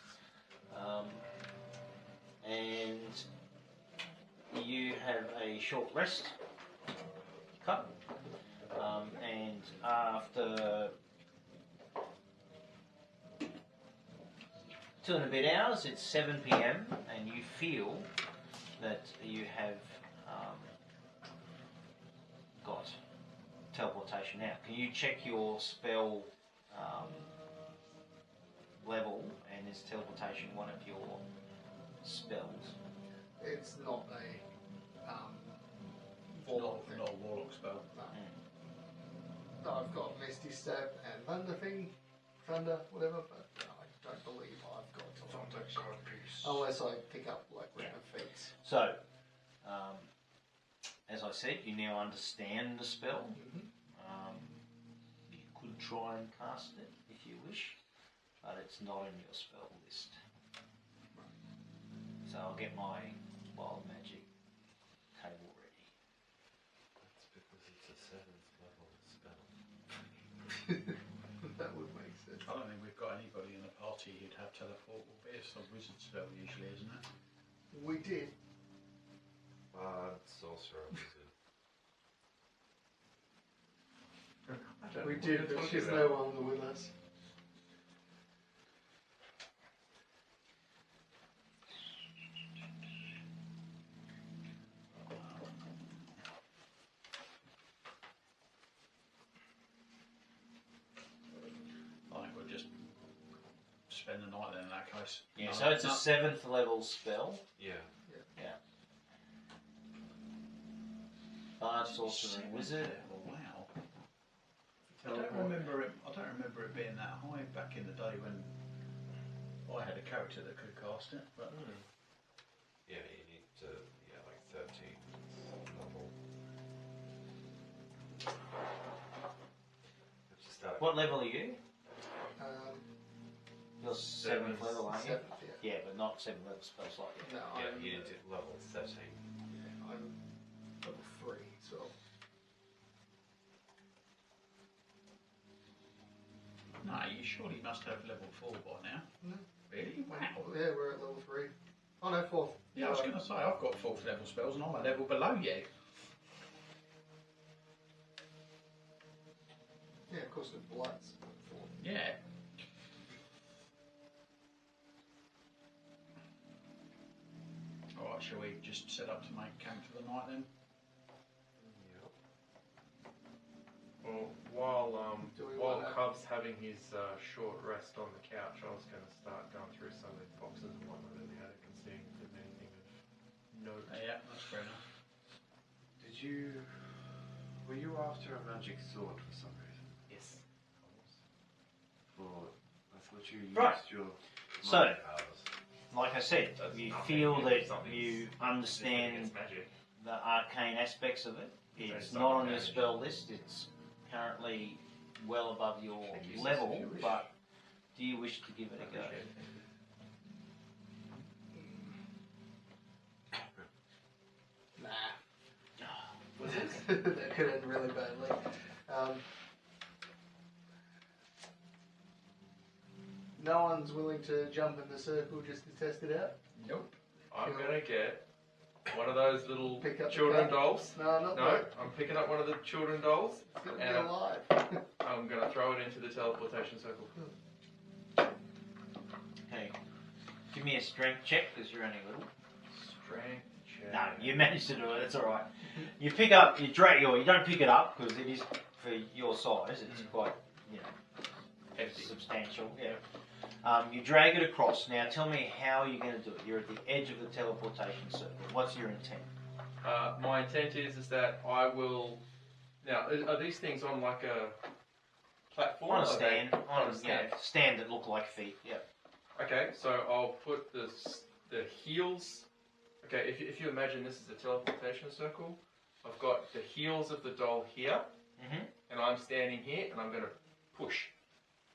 And you have a short rest cup, and after 2 and a bit hours, it's 7 PM, and you feel that you have got teleportation now. Can you check your spell level, and is teleportation one of your spells? It's not a warlock thing. Not a warlock spell. No, I've got Misty Step and Thunder, whatever, but I don't believe I've got teleportation. Unless I pick up like random feats. So, as I said, you now understand the spell. You could try and cast it if you wish, but it's not in your spell list. So I'll get my wild magic table ready. That's because it's a 7th level spell. That would make sense. I don't think we've got anybody in the party who'd have teleport. It's a wizard spell usually, isn't it? We did. Sorcerer wizard. We did, but she's no longer with us. I think we'll just spend the night then in that case. Yeah, No, so it's a no. 7th level spell. Yeah. Bard, sorcerer, and wizard. Wow. I don't remember it. I don't remember it being that high back in the day when I had a character that could cast it. But Yeah, you need to, like 13 level. Have to start. What level are you? You're Seventh. 7th level, aren't you? 7th, yeah. Yeah, but not 7th level spells like you. No, Yeah, I'm, you need to level 13. I'm level 3, so. no, you surely must have level 4 by now. No. Really? Wow. Yeah, we're at level 3. Oh no, 4th. Yeah, I was going to say I've got 4th level spells and I'm a level below you. Yeah, of course, with bloods. 4. Yeah. Alright, shall we just set up to make camp for the night then? Well, Do we while wanna- Cub's having his short rest on the couch, I was going to start going through some of the boxes and whatnot in the attic and seeing if there's anything of note. Yeah, that's fair enough. Were you after a magic sword for some reason? Yes. I thought you used Right. your So- mind powers. Like I said, That's you nothing, feel if that something's you resistant understand against magic. the arcane aspects of it. It's There's not on some your damage. spell list. It's currently well above your Can use this level, if you wish. but do you wish to give it a go? Nah. That could end really badly. No one's willing to jump in the circle just to test it out? Nope. I'm going to get one of those little Pick up the children cat. dolls. No, not No, that. I'm picking up one of the children dolls. It's going to And be I'm- alive. I'm going to throw it into the teleportation circle. Okay. Give me a strength check because you're only little. Strength check. No, you managed to do it. That's all right. You pick up, you drag, or you don't pick it up because it is for your size. It's quite, Hefty. substantial. Yeah. You drag it across. Now, tell me how you're going to do it. You're at the edge of the teleportation circle. What's your intent? My intent is that I will. Now, are these things on like a platform? On a Are they- stand. On a Yeah, stand. stand that look like feet. Yeah. Okay, so I'll put the heels. Okay, if you imagine this is a teleportation circle, I've got the heels of the doll here, Mhm. and I'm standing here, and I'm going to push.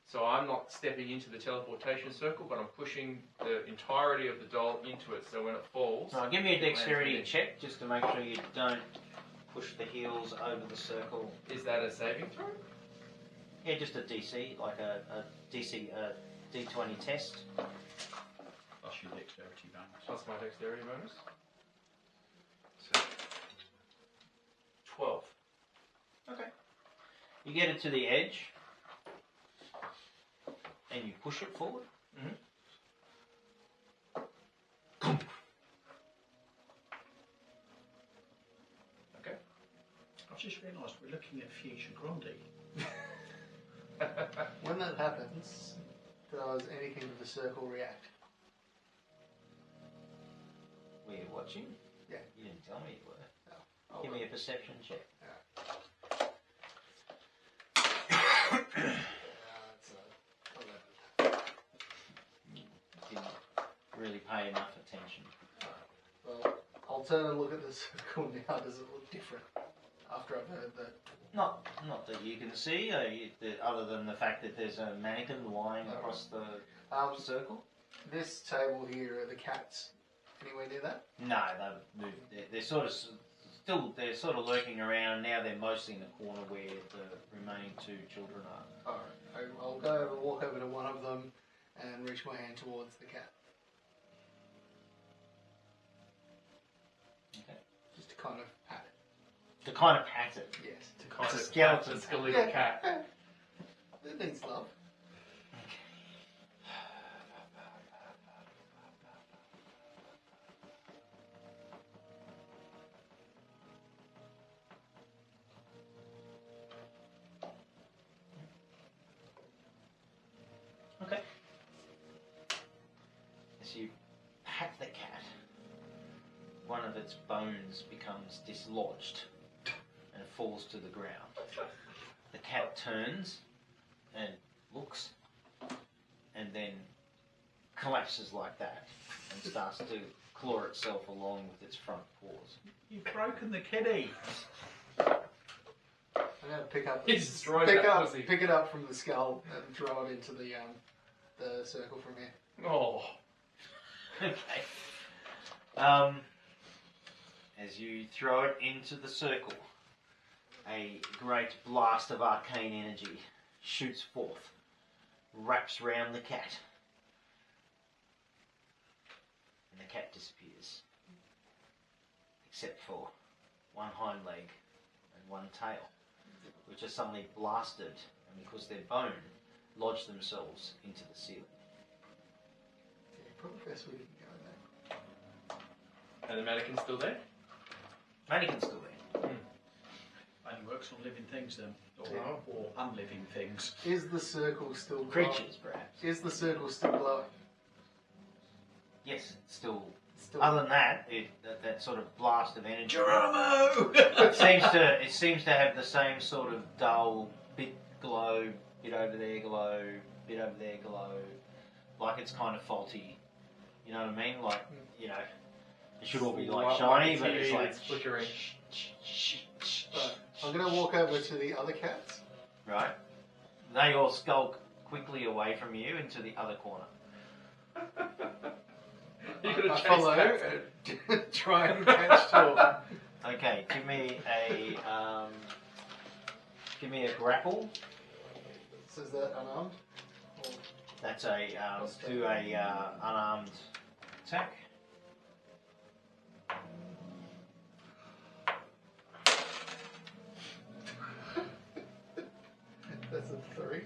So I'm not stepping into the teleportation circle, but I'm pushing the entirety of the doll into it. So when it falls, Now, give me a dexterity lands check just to make sure you don't push the heels over the circle. is that a saving throw? Yeah, just a DC, like a DC, D20 test. Plus your dexterity bonus. Plus my dexterity bonus. So, 12. Okay. You get it to the edge, and you push it forward. Okay. I've just realised we're looking at future Grundy. When that happens, does anything of the circle react? Were you watching? Yeah. You didn't tell me you were. Oh, Give me a perception check. it's 11. Didn't really pay enough attention. Well, I'll turn and look at the circle now. Does it look different after I've heard that? Not that you can see, other than the fact that there's a mannequin lying Oh. across the circle. This table here, are the cats anywhere near that? No, they've moved. They're sort of still. They're sort of lurking around now. They're mostly in the corner where the remaining two children are. Alright, I'll go over, walk over to one of them and reach my hand towards the cat. Okay. Just to kind of pat To kind of pat it. it. Yes. To kind It's a of skeleton. It's a little cat. It needs love. Okay. As you pat the cat, one of its bones becomes dislodged and falls to the ground. The cat turns and looks, and then collapses like that and starts to claw itself along with its front paws. You've broken the kitty. I'm gonna pick it up from the skull and throw it into the circle from here. Oh. Okay. As you throw it into the circle, a great blast of arcane energy shoots forth, wraps round the cat, and the cat disappears, except for one hind leg and one tail, which are suddenly blasted, and because they're bone, lodge themselves into the ceiling. Yeah, probably best we can go there. And the mannequin's still there? Mannequin's still there. Only works on living things then, or unliving things. Is the circle still glowing? Creatures, perhaps. Is the circle still glowing? Yes, it's still. Still. Other than that, that sort of blast of energy. Geronimo! It seems to have the same sort of dull bit glow, bit over there glow, bit over there glow, like it's kind of faulty. You know what I mean? Like, you know, it should all be like shiny, but it's like flickering. Right. I'm going to walk over to the other cats. right. They all skulk quickly away from you into the other corner. You could have I chased follow cats. and try and catch two of them. Okay, give me a grapple. So is that unarmed? Or That's a do a unarmed attack. that's a 3.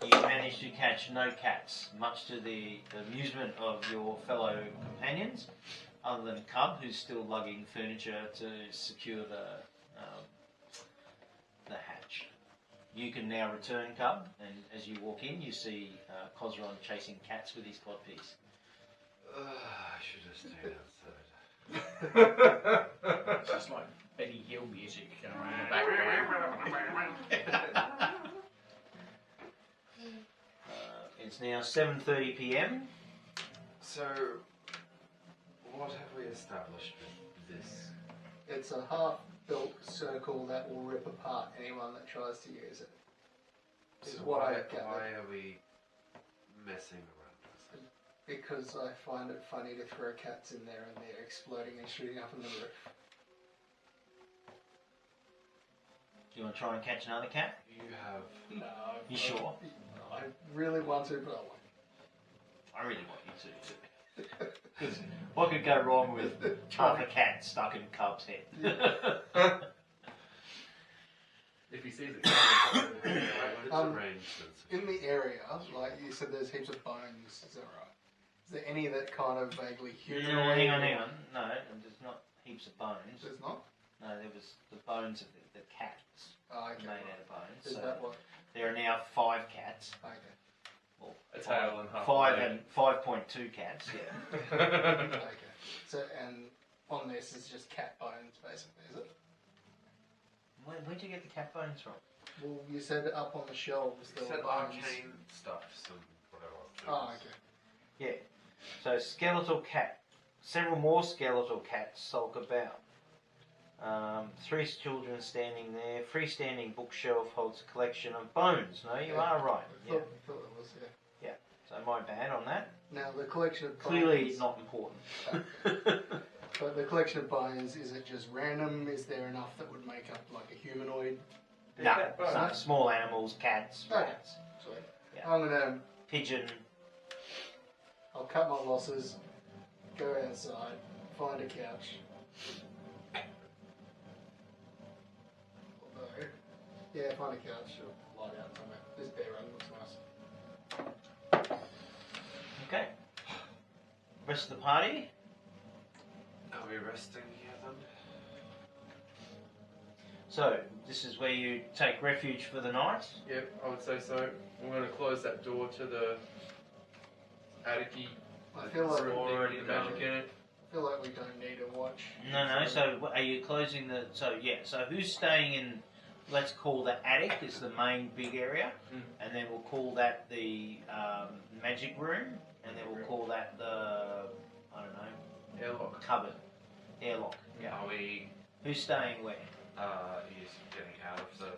You manage to catch no cats, much to the amusement of your fellow companions, other than Cub, who's still lugging furniture to secure the hatch. You can now return, Cub, and as you walk in, you see Cosron chasing cats with his codpiece. I should have stayed outside. It's just like Benny Hill music going on in the background. It's now 7:30 p.m. So, what have we established with this? It's a half-built circle that will rip apart anyone that tries to use it. Is So what why, I gathered. why are we messing around with it? Because I find it funny to throw cats in there and they're exploding and shooting up in the roof. Do you want to try and catch another cat? You have... You sure? I really want to, but I won't. I really want you to. Because what could go wrong with half a cat stuck in Cub's head? If he sees it coming, It's a range sensitive. In the area, like you said, there's heaps of bones. Is that right? Is there any that kind of vaguely humanoid? Hang on. No, there's not heaps of bones. There's not? No, there was the bones of the cats Oh, okay. made out of bones. Is So that what? there are now 5 cats. Okay. Well, a tail and half. 5 and 5.2 cats. Yeah. Okay. So, and on this is just cat bones, basically, is it? Where'd you get the cat bones from? Well, you said up on the shelves You there said were bones. arcane stuff, some whatever. Oh, okay. Yeah. So skeletal cat. Several more skeletal cats sulk about. 3 children standing there. Freestanding bookshelf holds a collection of bones. No, you are right. I Yeah. thought it was, yeah. So my bad on that. Now, the collection of Clearly bones, not important. but the collection of bones, is it just random? Is there enough that would make up like a humanoid? No, cat bones. so small animals, cats, Okay. rats, Sweet. Yeah. I'm gonna, pigeon. I'll cut my losses, go outside, find a couch. Although, yeah, find a couch, or lie down somewhere. This bear run looks nice. Okay. Rest of the party. Are we resting here then? So this is where you take refuge for the night. Yep, I would say so. I'm going to close that door to the attic-y I feel like room thing with the magic in it. I feel like we don't need a watch. No. So are you closing the? So yeah. So who's staying in let's call that attic is the main big area, Mm. and then we'll call that the magic room, and then we'll call that the, I don't know, Airlock. cupboard, airlock. Yeah. Are we? Who's staying where? Is getting out of the.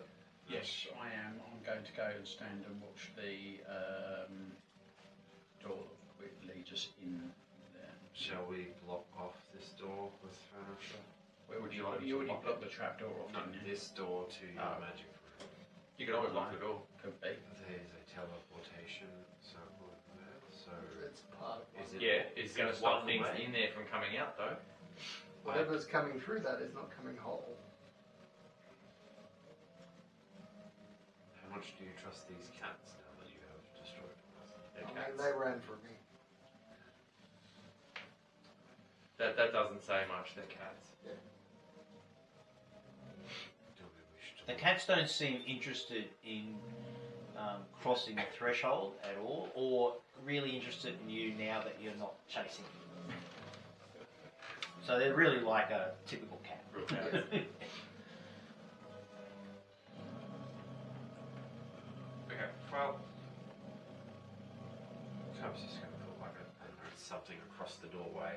Yes, I am. I'm going to go and stand and watch the door that leads us in there. Shall we block off this door with furniture? Where would You you want You to already lock blocked the trap door off, No, didn't you? this door to your Oh. magic room. You can always lock the door. Could be. There's a teleportation circle in there, so It's part of is it? Yeah, it's going to it stop one things way? in there from coming out, though. whatever's coming through that is not coming whole. How much do you trust these cats now that you have destroyed them? They're I cats. mean, they ran from me. That doesn't say much. They're cats. Do we wish to? The cats don't seem interested in crossing the threshold at all, or really interested in you now that you're not chasing them. So they're really like a typical cat. Real cats. Okay, well, I was just going to put like something across the doorway.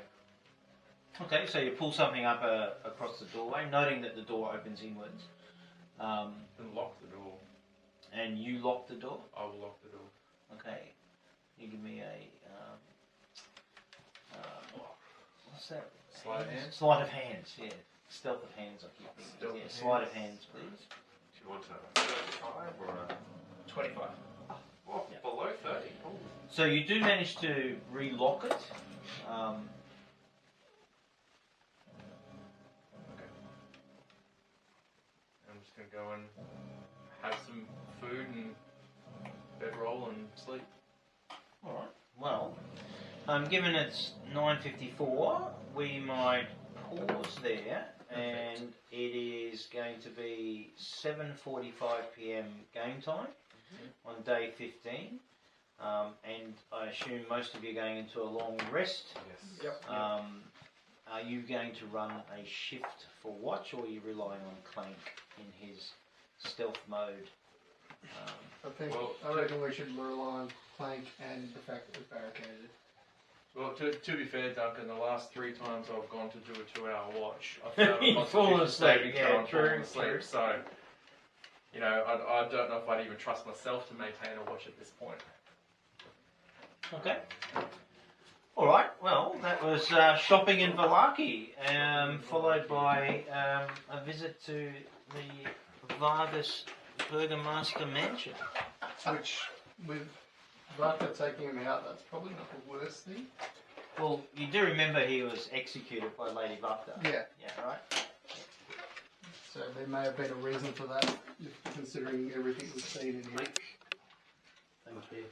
Okay, so you pull something up across the doorway, noting that the door opens inwards, And lock the door. and you lock the door. I will lock the door. Okay, you give me a what's that? Sleight of hand? Sleight of hands. Yeah, stealth of hands. I keep thinking. Stealth Yeah, of sleight of hands. hands, please. Do you want a 35 or a 25. oh, Yeah. below 30? Oh. So you do manage to relock it. I'm just going to go and have some food and bedroll and sleep. All right. Well, given it's 9:54, we might pause there, and it is going to be 7:45 p.m. game time on day 15, and I assume most of you are going into a long rest. Yes. Yep. Are you going to run a shift for watch, or are you relying on Clank in his stealth mode? I think Well, I reckon we should rely on Plank and the fact that we're barricaded. Well, to be fair, Duncan, the last 3 times I've gone to do a 2-hour watch, I've failed You've a fallen constitution asleep, saving yeah, throw and true, fallen asleep. true. So, you know, I don't know if I'd even trust myself to maintain a watch at this point. Okay. All right. Well, that was shopping in Vallaki, followed by a visit to the Vargas Burgomaster Mansion. Which, with Vaka taking him out, that's probably not the worst thing. Well, you do remember he was executed by Lady Vukta. Yeah. Yeah. Right. So there may have been a reason for that, considering everything we've seen in here. Thank you.